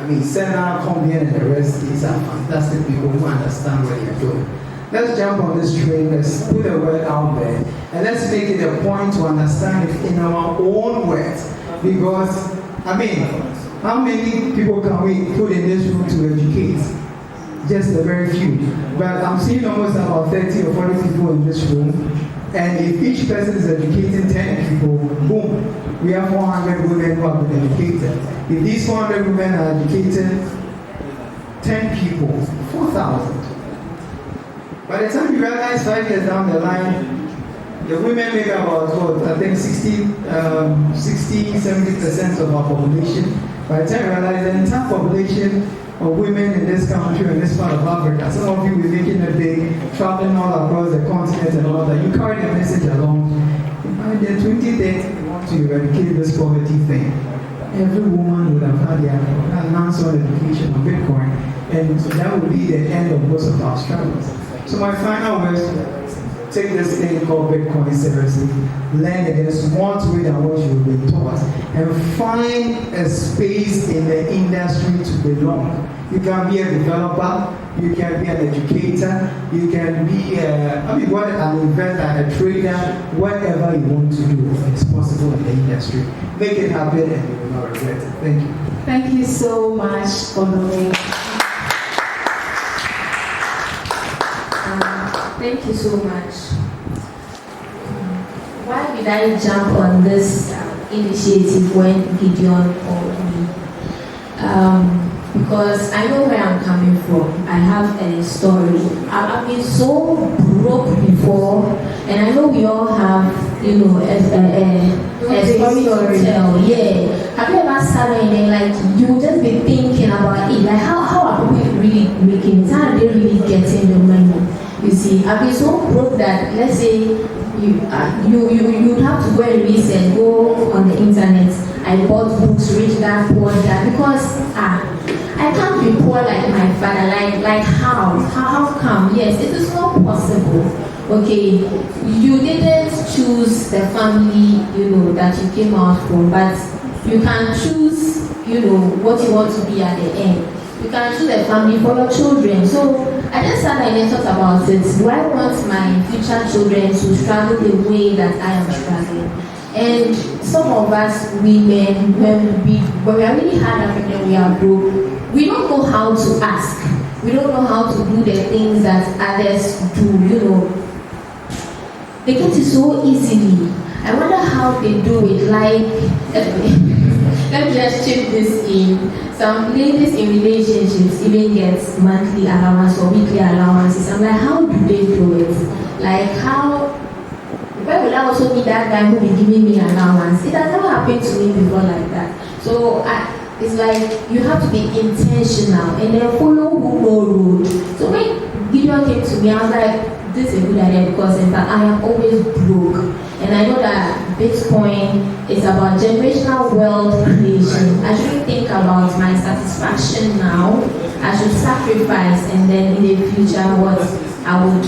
I mean, Senna, Kombian, and the rest, these are fantastic people who understand what they are doing. let's jump on this train, let's put a word out there, and let's make it a point to understand it in our own words. Because, I mean, how many people can we put in this room to educate? Just a very few. But I'm seeing almost about 30 or 40 people in this room. And if each person is educating 10 people, boom, we have 400 women who have been educated. If these 400 women are educated 10 people, 4,000. By the time you realize 5 years down the line, the women make about, I think 60-70% of our population. By the time you realize the entire population of women in this country, in this part of Africa, some of you will be making a big, traveling all across the continent and all that. You carry the message along. By the 2030, we want to eradicate this poverty thing. Every woman would have had their hands-on education on Bitcoin, and that would be the end of most of our struggles. So my final words, take this thing called Bitcoin seriously, learn it in a smart way than what you've been taught, and find a space in the industry to belong. You can be a developer, you can be an educator, you can be an investor, a trader, whatever you want to do is possible in the industry. Make it happen and you will not regret it. Thank you. Thank you so much for the link. Thank you so much. Why did I jump on this initiative when Gideon called me? Because I know where I'm coming from. I have a story. I've been so broke before, and I know we all have, a story to tell. Yeah. Have you ever sat there and like you just be thinking about it, like how are people really making it? How are they really getting the money? You see, I've been so broke that, let's say, you'd have to go and research, go on the internet. I bought books, read that, poor that, because I can't be poor like my father. Like how? How come? Yes, it is not possible. Okay, you didn't choose the family, that you came out from, but you can choose, what you want to be at the end. You can choose a family for your children. So I just sat there and thought about it. Do I want my future children to struggle the way that I am struggling? And some of us women, when we are really hard up and then we are broke, we don't know how to ask. We don't know how to do the things that others do, They get it so easily. I wonder how they do it. Like, let me just chip this in. Some ladies in relationships even get monthly allowance or weekly allowances. I'm like, how do they do it? Like, where will I also be that guy who will be giving me allowance? It has never happened to me before like that. So it's like you have to be intentional and then follow who know road. So when Gideon came to me, I was like, this is a good idea because in fact I am always broke. And I know that Bitcoin is about generational wealth creation. I shouldn't think about my satisfaction now. I should sacrifice and then in the future what I would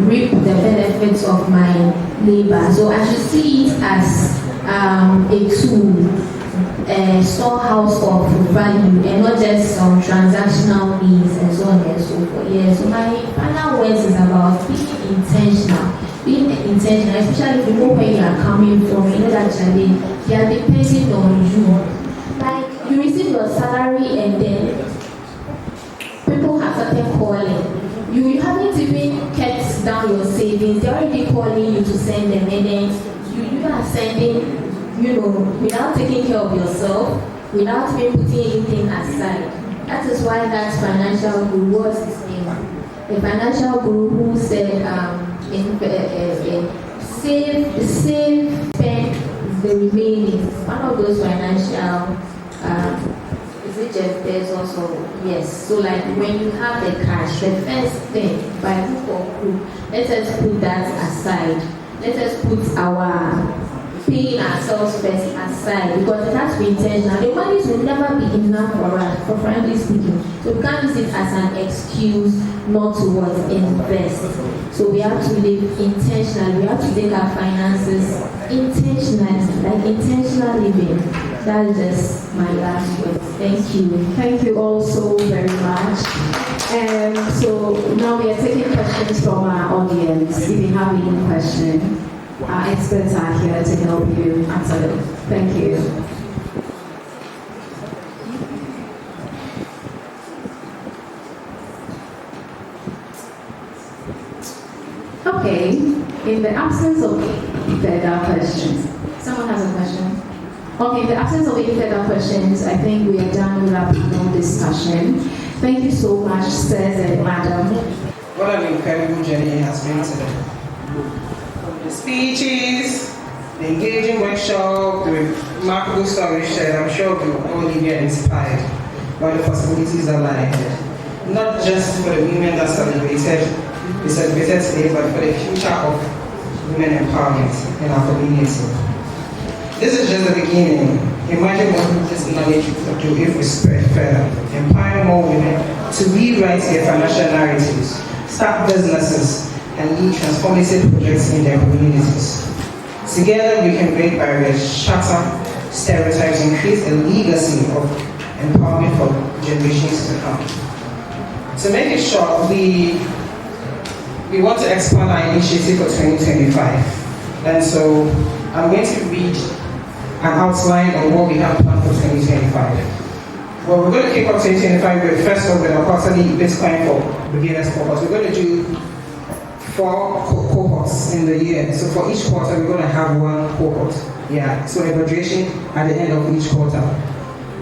reap the benefits of my labor. So I should see it as a tool, a storehouse of value and not just some transactional needs and so on and so forth. Yeah, so my final words is about being intentional. Being intentional, especially if you know where you are coming from, you know that they are depending on you. Like you receive your salary and then people have started calling. You haven't even kept down your savings, they're already calling you to send them and then you are sending, without taking care of yourself, without even putting anything aside. That is why that financial guru was his name. The financial guru who said, save, spend the remaining. One of those financial, is it Jeff Bezos or yes? So like when you have the cash, the first thing, by hook or crook, let us put that aside. Let us put our paying ourselves first aside because it has to be intentional. The money will never be enough for us, for frankly speaking. So we can't use it as an excuse not to invest. So we have to live intentionally. We have to take our finances intentionally, like intentional living. That is just my last word. Thank you. Thank you all so very much. So now we are taking questions from our audience. If you have any question, our experts are here to help you answer them. Thank you. Okay, in the absence of further questions, someone has a question? Okay, in the absence of any further questions, I think we are done with our panel discussion. Thank you so much, sirs and madam. What an incredible journey it has been today. From the speeches, the engaging workshop, the remarkable stories shared, I'm sure we will all be inspired by the possibilities that lie ahead. Not just for the women that we celebrated today, but for the future of women empowerment in our community. This is just the beginning. Imagine what this knowledge could do if we spread further, empowering more women to rewrite their financial narratives, start businesses, and lead transformative projects in their communities. Together, we can break barriers, shatter stereotypes, and create a legacy of empowerment for generations to come. To make it short, we want to expand our initiative for 2025. And so I'm going to read an outline of what we have planned for 2025. Well, we're going to kick off 2025 with, first of all, with our quarterly Bitcoin for beginners cohort. We're going to do 4 cohorts in the year. So for each quarter, we're going to have 1 cohort. Yeah, so a graduation at the end of each quarter.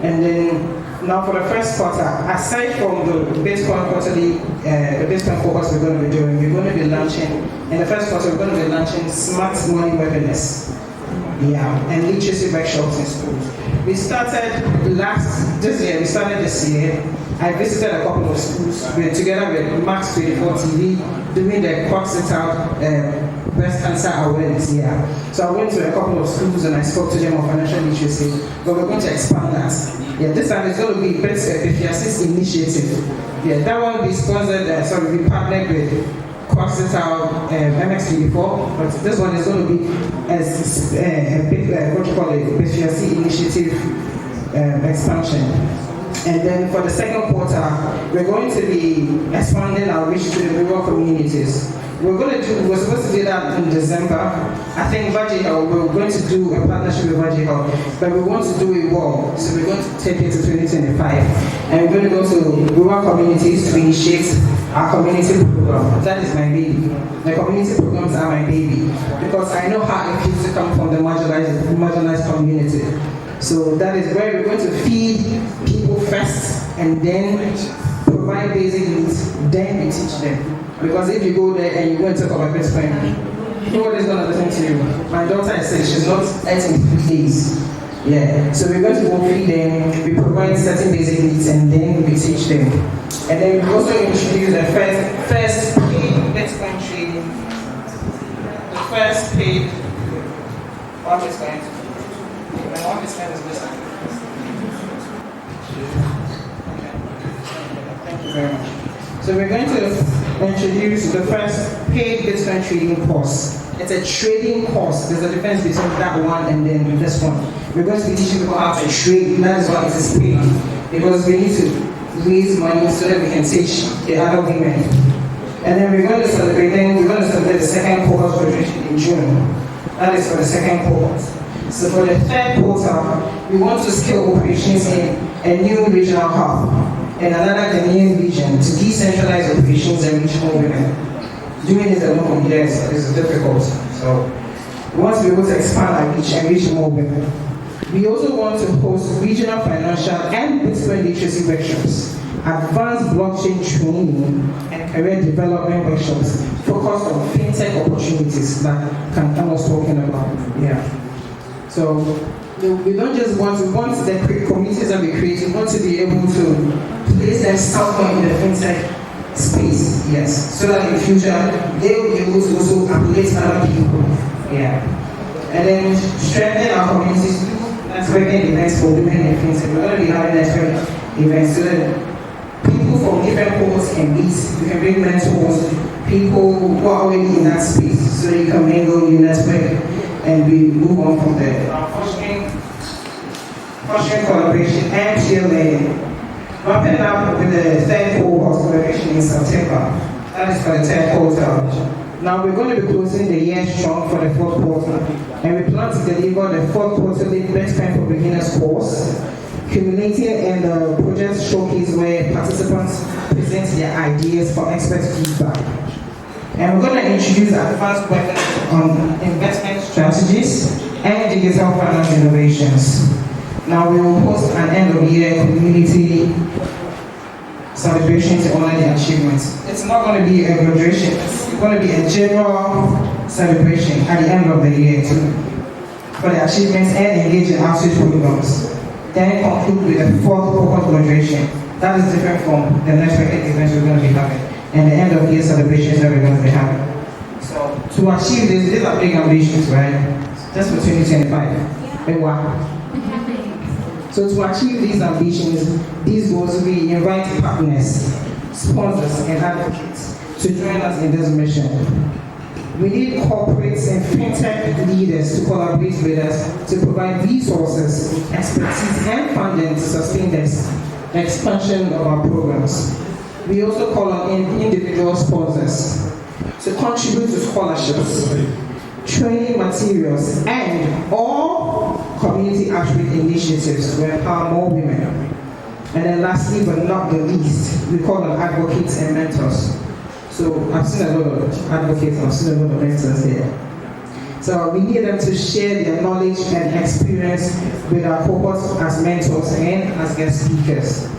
And then now for the first quarter, aside from the Bitcoin quarterly, the Bitcoin cohorts we're going to be doing, we're going to be launching, in the first quarter, we're going to be launching smart money webinars. Yeah, and literacy workshops in schools. We started this year. I visited a couple of schools. We were together with Max 24 TV doing the Cross It Out breast cancer awareness. Yeah. So I went to a couple of schools and I spoke to them on financial literacy. But we're going to expand that. Yeah, this time it's going to be Bitfiasi's initiative. Yeah, that one will be sponsored. We partnered with Cross It Out MX24, but this one is going to be a big, what you call it, Bitfiasi initiative expansion. And then for the second quarter, we're going to be expanding our reach to the rural communities. We're supposed to do that in December. I think we're going to do a partnership with Vajihal, but we want to do it well. So we're going to take it to 2025. And we're going to go to rural communities to initiate our community program. That is my baby. The community programs are my baby. Because I know how it feels to come from the marginalized community. So that is where we're going to feed people first and then provide basic needs, then we teach them. Because if you go there and you go and talk about Bitcoin, nobody's going to listen to you. My daughter is sick, she's not eating 3 days. Yeah, so we're going to go feed them, we provide certain basic needs, and then we teach them. And then we also introduce the first paid Bitcoin trading. The first paid Bitcoin. One Bitcoin is this. Thank you very much. So we're going to introduce the first paid Bitcoin trading course. It's a trading course. There's a difference between that one and then this one. We're going to be teaching people how to trade. That is why it is paid. Because we need to raise money so that we can teach the other women. And then we're going to celebrate the second cohort graduation in June. That is for the second cohort. So for the third quarter, we want to scale operations in a new regional hub in another Ghanaian region to decentralize operations and reach more women. Doing this alone is difficult. So we want to be able to expand our reach and reach more women. We also want to host regional financial and Bitcoin literacy workshops, advanced blockchain training, and career development workshops focused on fintech opportunities that Kankan was talking about. Yeah. So we don't just want the communities that we create, we want to be able to place them somewhere in the fintech space, yes, so that in the future they will be able to also uplift other people. Yeah. And then strengthen our communities through networking events for women in fintech. We're going to be having networking events so that people from different cohorts can meet. We can bring mentors, people who are already in that space, so you can mingle, you network, and we move on from there. fostering collaboration and peer learning. Wrapping up with the third cohort collaboration in September. That is for the third quarter. Now we're going to be closing the year strong for the fourth quarter, and we plan to deliver the fourth quarterly Bitcoin for Beginners course, culminating in the project showcase where participants present their ideas for expert feedback. And we're going to introduce advanced webinars on investment strategies and digital finance innovations. Now we will host an end-of-year community celebration to honor the achievements. It's not going to be a graduation, it's going to be a general celebration at the end of the year too, for the achievements and engage in outreach programs. Then conclude with the fourth cohort graduation. That is different from the next events we're going to be having and the end of year celebrations that we're going to be having. So to achieve this, these are big ambitions, right? Just for 2025. Yeah. Wow. So to achieve these ambitions, these goals, we invite partners, sponsors, and advocates to join us in this mission. We need corporates and fintech leaders to collaborate with us to provide resources, expertise, and funding to sustain this expansion of our programs. We also call on individual sponsors to contribute to scholarships, training materials, and all community outreach initiatives to empower more women. And then lastly, but not the least, we call on advocates and mentors. So I've seen a lot of advocates, I've seen a lot of mentors here. So we need them to share their knowledge and experience with our cohorts as mentors and as guest speakers.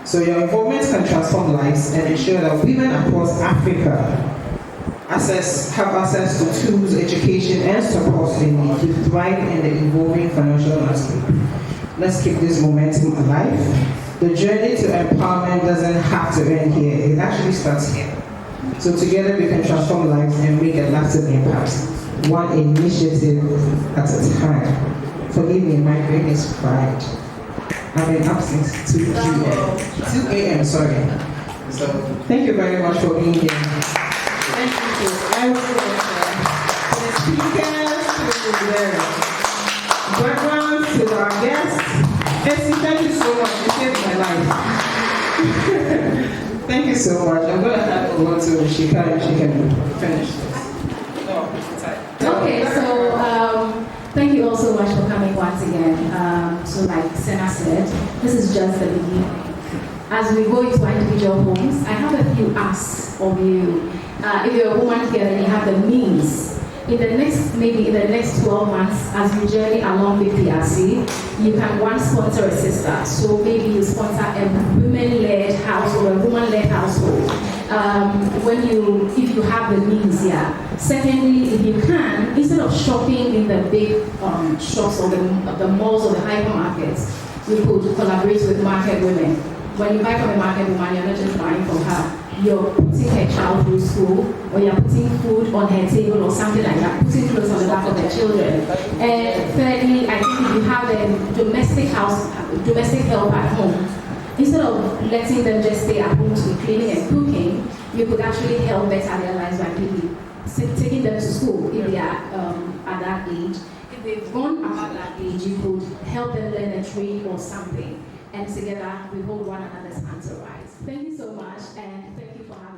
So your involvement can transform lives and ensure that women across Africa have access to tools, education, and support they need to thrive in the evolving financial landscape. Let's keep this momentum alive. The journey to empowerment doesn't have to end here, it actually starts here. So together we can transform lives and make a lasting impact, one initiative at a time. Forgive me, my brain is fried. I've been up since 2 a.m., sorry. So thank you very much for being here. Thank you to everyone, to the speakers, to the backgrounds, to our guests. Essie, thank you so much. You saved my life. Thank you so much. I'm going to hand over to Shika and she can finish this. No, it's tight. Okay, so thank you all so much for coming once again. So like Senna said, this is just the beginning. As we go into our individual homes, I have a few asks of you. If you're a woman here and you have the means, maybe in the next 12 months, as you journey along with Bitfiasi, you can sponsor a sister. So maybe you sponsor a women-led household or a woman-led household. If you have the means, yeah. Secondly, if you can, instead of shopping in the big shops or the malls or the hypermarkets, you could collaborate with market women. When you buy from a market woman, you're not just buying from her. You're putting her child through school, or you're putting food on her table or something like that, putting clothes on the back of their children. And thirdly, I think if you have a domestic help at home, instead of letting them just stay at home to be cleaning and cooking, you could actually help better their lives by maybe taking them to school if they are at that age. If they've gone out at that age, you could help them learn a trade or something. And together, we hold one another's hands to rise. Thank you so much, and thank you for having me.